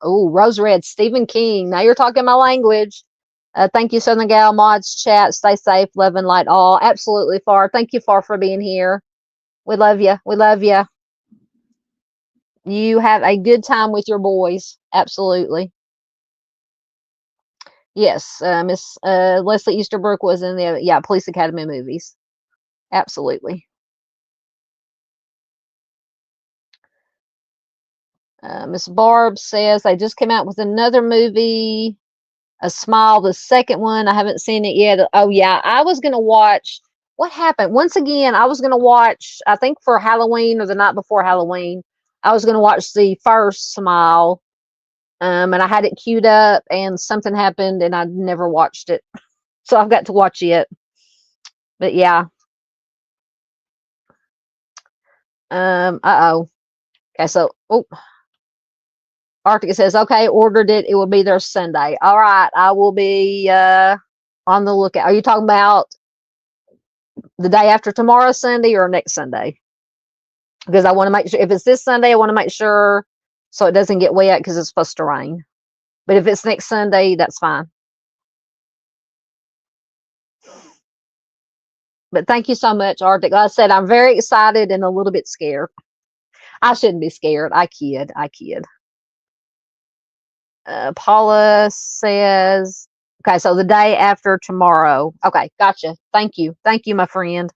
Rose Red, Stephen King. Now you're talking my language. Thank you, Southern Gal Mods chat. Stay safe, love and light all. Absolutely, Far. Thank you, Far, for being here. We love you. We love you. You have a good time with your boys. Absolutely. Yes, Miss Leslie Easterbrook was in the Police Academy movies. Absolutely. Miss Barb says they just came out with another movie, A Smile, the second one. I haven't seen it yet. Oh yeah, I was gonna watch. What happened? Once again, I was gonna watch. I think for Halloween or the night before Halloween, I was gonna watch the first Smile, and I had it queued up, and something happened, and I never watched it. So I've got to watch it. But yeah. Uh-oh. Okay, so Arctic says, "Okay, ordered it. It will be there Sunday." All right, I will be on the lookout. Are you talking about the day after tomorrow, Sunday, or next Sunday? Because I want to make sure if it's this Sunday, I want to make sure so it doesn't get wet because it's supposed to rain. But if it's next Sunday, that's fine. But thank you so much, Arctic. Like I said, I'm very excited and a little bit scared. I shouldn't be scared. I kid. Paula says, okay, so the day after tomorrow. Okay, gotcha. Thank you, my friend.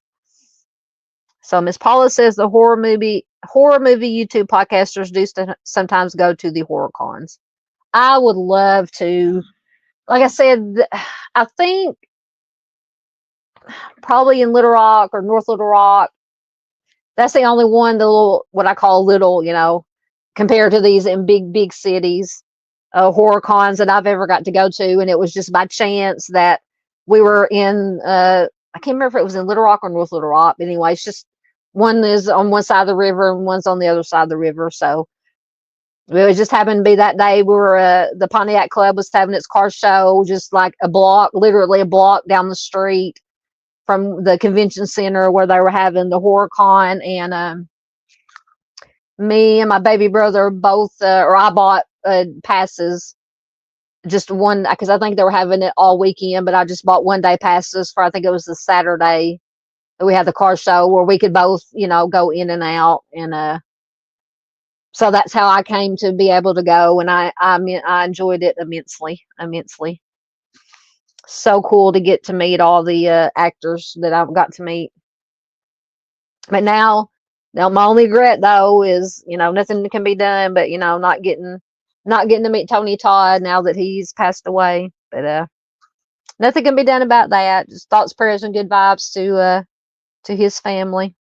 So Miss Paula says the horror movie YouTube podcasters do sometimes go to the horror cons. I would love to. Like I said, I think probably in Little Rock or North Little Rock, that's the only one, the little, what I call little, compared to these in big cities, horror cons that I've ever got to go to. And it was just by chance that we were in, I can't remember if it was in Little Rock or North Little Rock. But anyway, it's just one is on one side of the river and one's on the other side of the river. So it just happened to be that day we were, the Pontiac Club was having its car show, just like literally a block down the street from the convention center where they were having the horror con. And me and my baby brother both, or I bought passes, just one, because I think they were having it all weekend, but I just bought one day passes for, I think it was the Saturday that we had the car show where we could both, go in and out. And so that's how I came to be able to go. And I enjoyed it immensely. So cool to get to meet all the actors that I've got to meet. But now my only regret though is, nothing can be done, but not getting to meet Tony Todd now that he's passed away. But nothing can be done about that. Just thoughts, prayers, and good vibes to his family.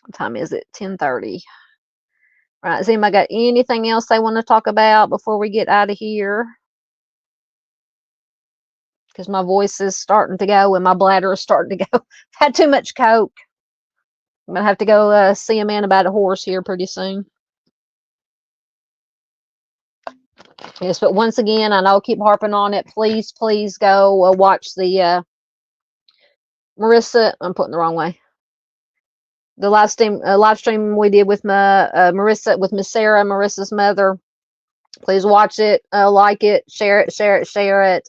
What time is it? 10:30. Right, has anybody got anything else they want to talk about before we get out of here? Because my voice is starting to go and my bladder is starting to go. I've had too much Coke. I'm going to have to go see a man about a horse here pretty soon. Yes, but once again, I know I'll keep harping on it. Please go watch the Marissa. I'm putting the wrong way. The live stream we did with my Marissa, with Miss Sarah, Marissa's mother. Please watch it, like it, share it.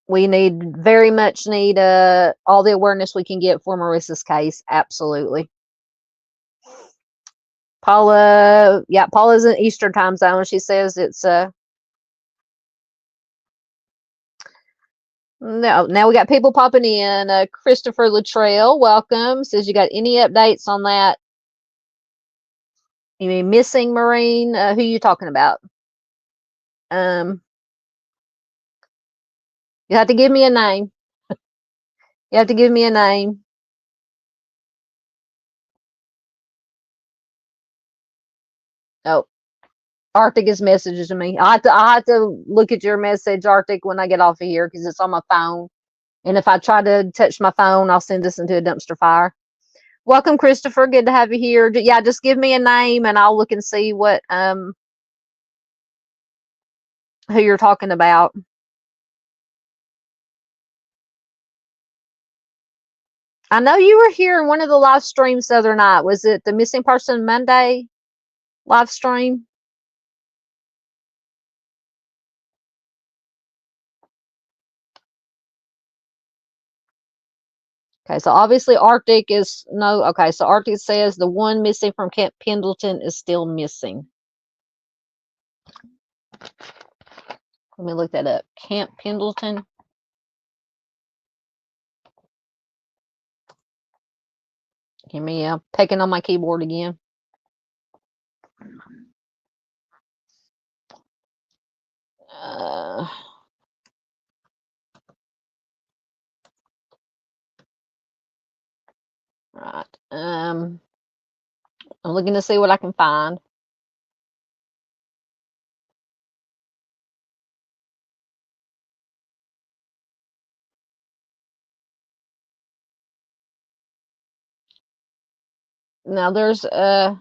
We very much need all the awareness we can get for Marissa's case. Absolutely. Paula's in Eastern time zone. She says it's no, now we got people popping in. Christopher Luttrell, welcome. Says you got any updates on that? You mean missing Marine? Who you talking about? You have to give me a name. You have to give me a name. Oh, Arctic is messages to me. I have to look at your message, Arctic, when I get off of here because it's on my phone. And if I try to touch my phone, I'll send this into a dumpster fire. Welcome, Christopher. Good to have you here. Yeah, just give me a name and I'll look and see what who you're talking about. I know you were here in one of the live streams the other night. Was it the Missing Person Monday live stream? Okay, so obviously Arctic is no. Okay, so Arctic says the one missing from Camp Pendleton is still missing. Let me look that up. Camp Pendleton. Give me pecking on my keyboard again. Right. I'm looking to see what I can find. Now there's the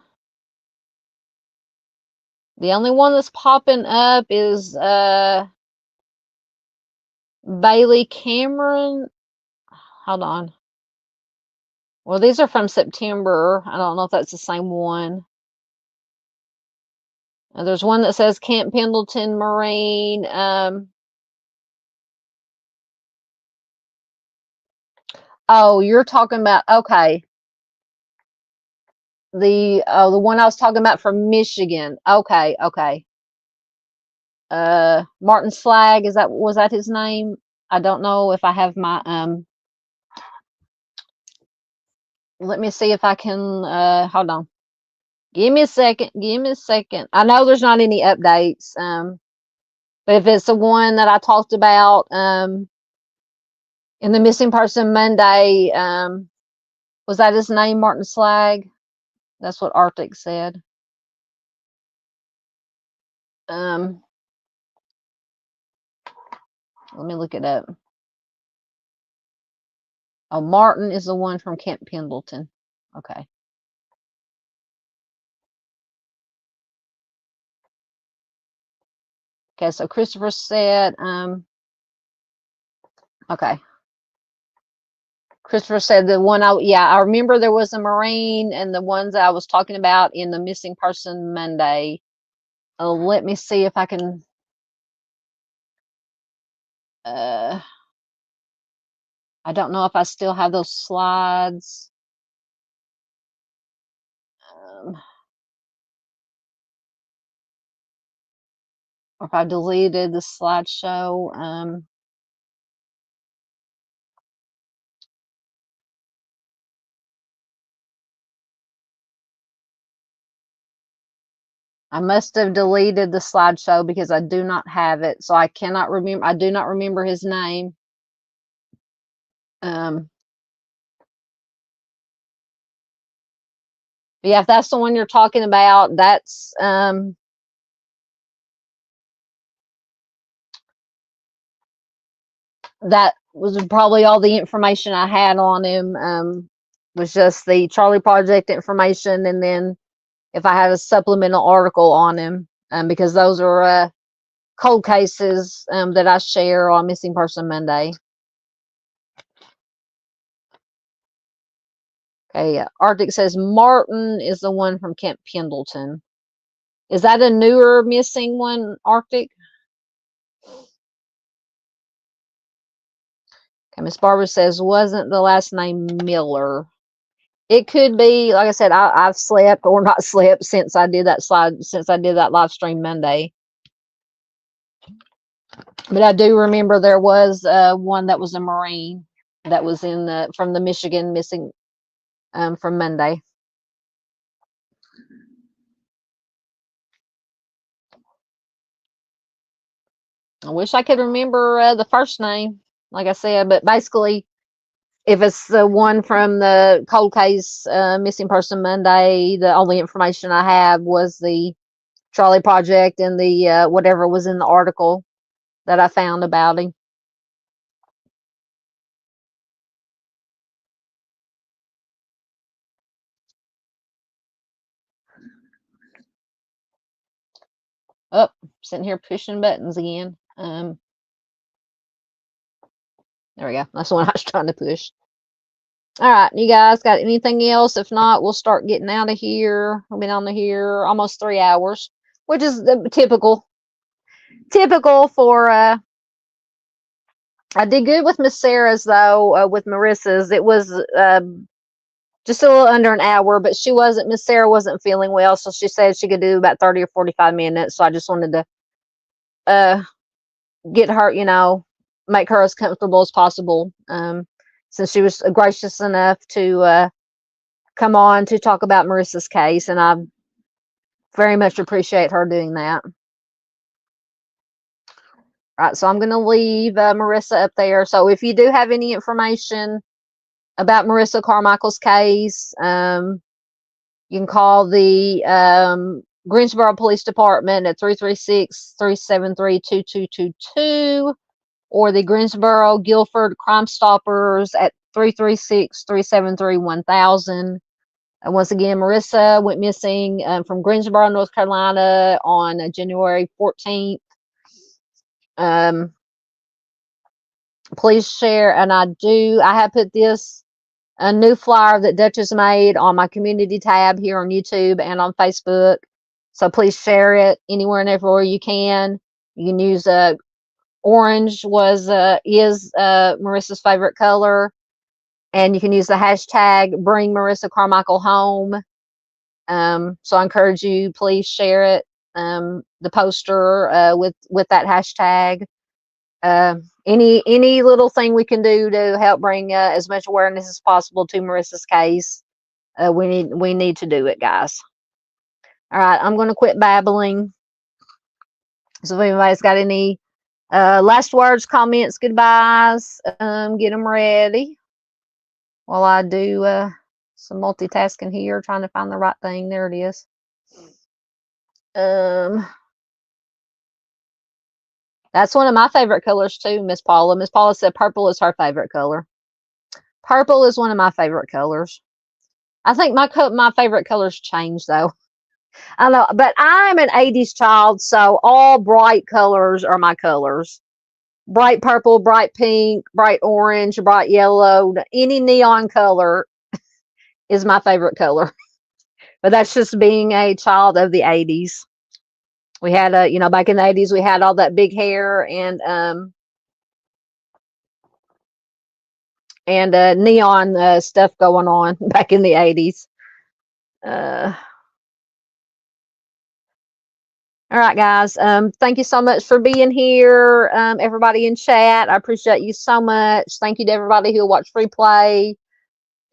only one that's popping up is Bailey Cameron. Hold on. Well, these are from September. I don't know if that's the same one. There's one that says Camp Pendleton Marine. Oh, you're talking about, okay. The one I was talking about from Michigan. Okay. Martin Slag, was that his name? I don't know if I have my let me see if I can hold on. Give me a second. I know there's not any updates. But if it's the one that I talked about in the missing person Monday, was that his name, Martin Slag? That's what Arctic said. Let me look it up. Oh, Martin is the one from Camp Pendleton. Okay. Okay, so Christopher said, okay. Christopher said the one I remember there was a Marine and the ones that I was talking about in the missing person Monday. Let me see if I can, I don't know if I still have those slides. Or if I deleted the slideshow. I must have deleted the slideshow because I do not have it. So I cannot remember. I do not remember his name. Yeah, if that's the one you're talking about, that's that was probably all the information I had on him. Was just the Charlie Project information, and then if I had a supplemental article on him, because those are cold cases that I share on Missing Person Monday. Okay, Arctic says Martin is the one from Camp Pendleton. Is that a newer missing one, Arctic? Okay, Miss Barbara says, wasn't the last name Miller? It could be. Like I said, I've slept or not slept since I did that live stream Monday. But I do remember there was one that was a Marine that was from the Michigan missing from Monday. I wish I could remember the first name, like I said, but basically, if it's the one from the cold case missing person Monday, the only information I have was the Charlie Project and the whatever was in the article that I found about him. Oh, sitting here pushing buttons again. There we go. That's the one I was trying to push. All right, you guys got anything else? If not, we'll start getting out of here. We've been on here almost 3 hours, which is typical for I did good with Miss Sarah's though. With Marissa's, it was just a little under an hour, but Miss Sarah wasn't feeling well, so she said she could do about 30 or 45 minutes. So I just wanted to get her, make her as comfortable as possible. Since she was gracious enough to come on to talk about Marissa's case, and I very much appreciate her doing that. All right, so I'm going to leave Marissa up there. So if you do have any information about Marissa Carmichael's case, you can call the Greensboro Police Department at 336-373-2222, or the Greensboro Guilford Crime Stoppers at 336-373-1000. Once again, Marissa went missing from Greensboro, North Carolina on January 14th. Please share, and I have put a new flyer that Dutch has made on my community tab here on YouTube and on Facebook. So please share it anywhere and everywhere you can. You can use orange is Marissa's favorite color, and you can use the hashtag Bring Marissa Carmichael Home. So I encourage you, please share it. the poster with that hashtag. Any little thing we can do to help bring as much awareness as possible to Marissa's case, we need to do it, guys. All right, I'm going to quit babbling. So if anybody's got any last words, comments, goodbyes, get them ready while I do some multitasking here, trying to find the right thing. There it is. That's one of my favorite colors too, Miss Paula. Miss Paula said purple is her favorite color. Purple is one of my favorite colors. I think my favorite colors change though. I know, but I'm an 80s child, so all bright colors are my colors. Bright purple, bright pink, bright orange, bright yellow, any neon color is my favorite color. But that's just being a child of the 80s. We had back in the 80s, we had all that big hair and neon stuff going on back in the 80s. All right, guys. Thank you so much for being here. Everybody in chat, I appreciate you so much. Thank you to everybody who watched replay.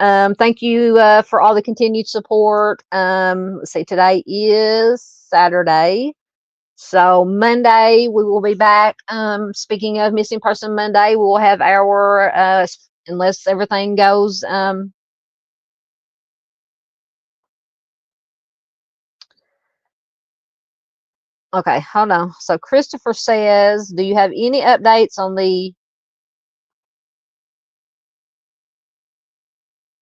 Thank you for all the continued support. Let's see, today is Saturday. So Monday, we will be back. Speaking of Missing Person Monday, we will have our, unless everything goes, okay, hold on. So Christopher says, do you have any updates on the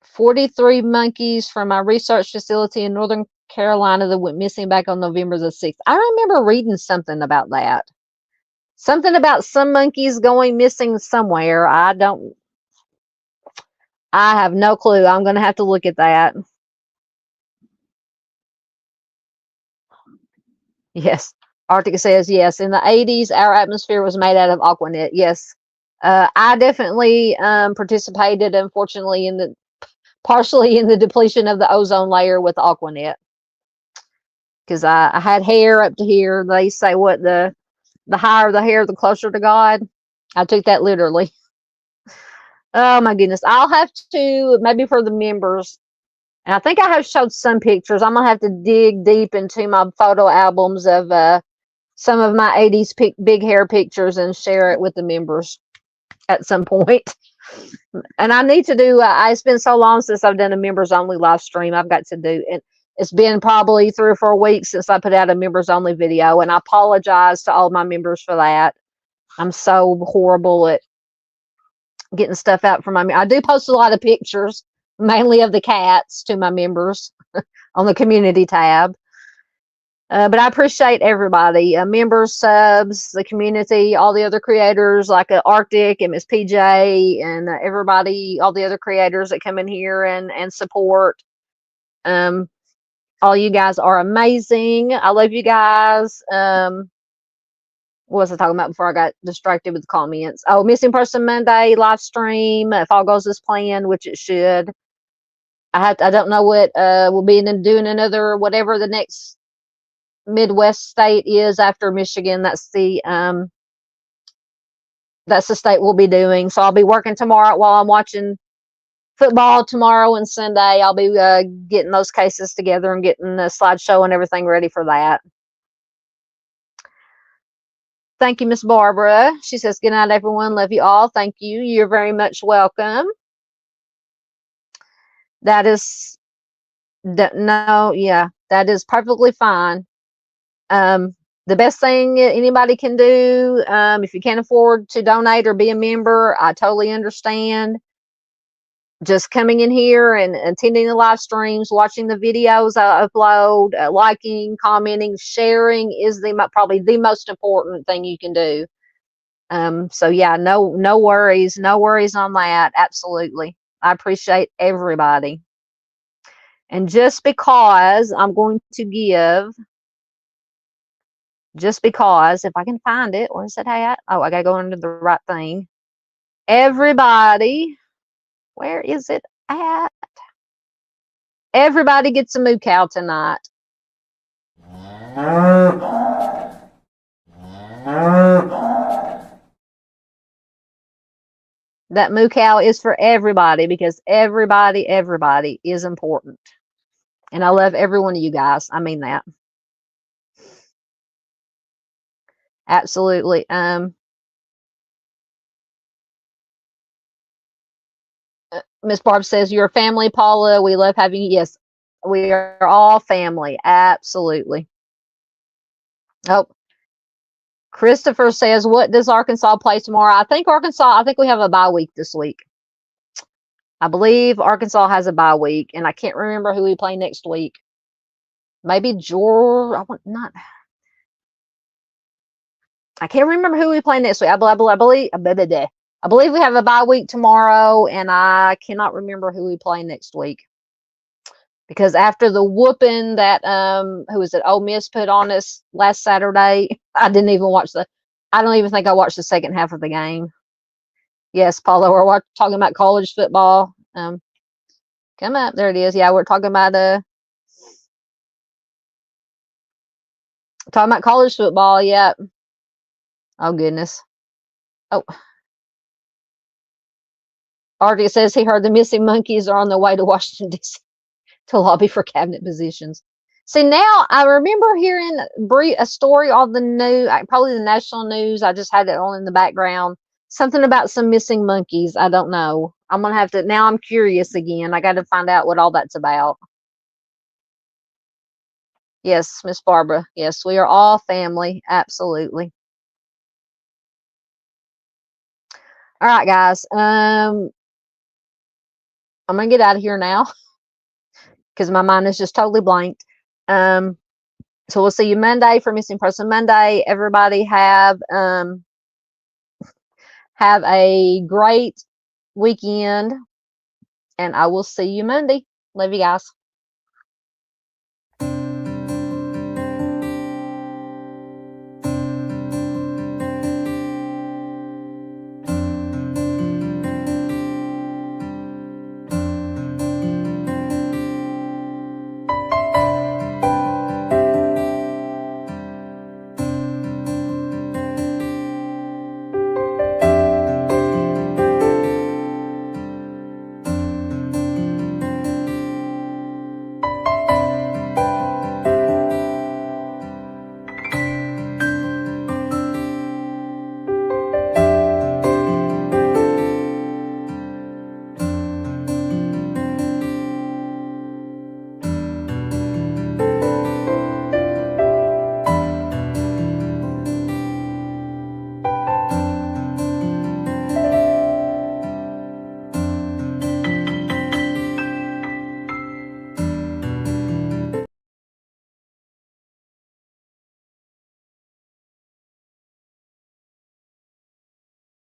43 monkeys from my research facility in Northern Carolina that went missing back on November the 6th? I remember reading something about that. Something about some monkeys going missing somewhere. I have no clue. I'm going to have to look at that. Yes. Arctic says, yes. In the 80s, our atmosphere was made out of Aquanet. Yes. I definitely participated, unfortunately, partially in the depletion of the ozone layer with Aquanet. Because I had hair up to here. They say what the higher the hair, the closer to God. I took that literally. Oh my goodness. I'll have to, maybe for the members, and I think I have showed some pictures. I'm going to have to dig deep into my photo albums of some of my 80s big hair pictures and share it with the members at some point. And I need to do, it's been so long since I've done a members only live stream. I've got to do it. It's been probably 3 or 4 weeks since I put out a members only video, and I apologize to all my members for that. I'm so horrible at getting stuff out for I do post a lot of pictures, mainly of the cats, to my members on the community tab. But I appreciate everybody, members, subs, the community, all the other creators like Arctic and Miss PJ and everybody, all the other creators that come in here and support. All you guys are amazing. I love you guys. What was I talking about before I got distracted with the comments? Oh, Missing Person Monday live stream. If all goes as planned, which it should. I don't know what we'll be doing another whatever the next Midwest state is after Michigan. That's the state we'll be doing. So I'll be working tomorrow while I'm watching football tomorrow and Sunday. I'll be getting those cases together and getting the slideshow and everything ready for that. Thank you, Miss Barbara. She says, good night, everyone. Love you all. Thank you. You're very much welcome. That is, that is perfectly fine. The best thing anybody can do, if you can't afford to donate or be a member, I totally understand. Just coming in here and attending the live streams, watching the videos I upload, liking, commenting, sharing is probably the most important thing you can do. So yeah, no worries on that. Absolutely. I appreciate everybody. And just because I'm going to give, if I can find it, where's it at? Oh, I gotta go into the right thing. Everybody, where is it at? Everybody gets a moo cow tonight. That moo cow is for everybody because everybody is important. And I love every one of you guys. I mean that. Absolutely. Miss Barb says, you're a family, Paula. We love having you. Yes, we are all family. Absolutely. Oh, Christopher says, what does Arkansas play tomorrow? I think we have a bye week this week. I believe Arkansas has a bye week, and I can't remember who we play next week. Maybe Georgia. I can't remember who we play next week. I believe we have a bye week tomorrow, and I cannot remember who we play next week. Because after the whooping that who was it, Ole Miss put on us last Saturday, I don't even think I watched the second half of the game. Yes, Paulo, we're talking about college football. Come up, there it is. Yeah, we're talking about college football. Yep. Oh goodness. Oh, Artie says he heard the missing monkeys are on their way to Washington D.C. to lobby for cabinet positions. See, now I remember hearing a story on the news, probably the national news. I just had it on in the background. Something about some missing monkeys. I don't know. I'm going to have to, now I'm curious again. I got to find out what all that's about. Yes, Miss Barbara. Yes, we are all family. Absolutely. All right, guys. I'm going to get out of here now because my mind is just totally blanked. So we'll see you Monday for Missing Person Monday. Everybody have a great weekend, and I will see you Monday. Love you guys.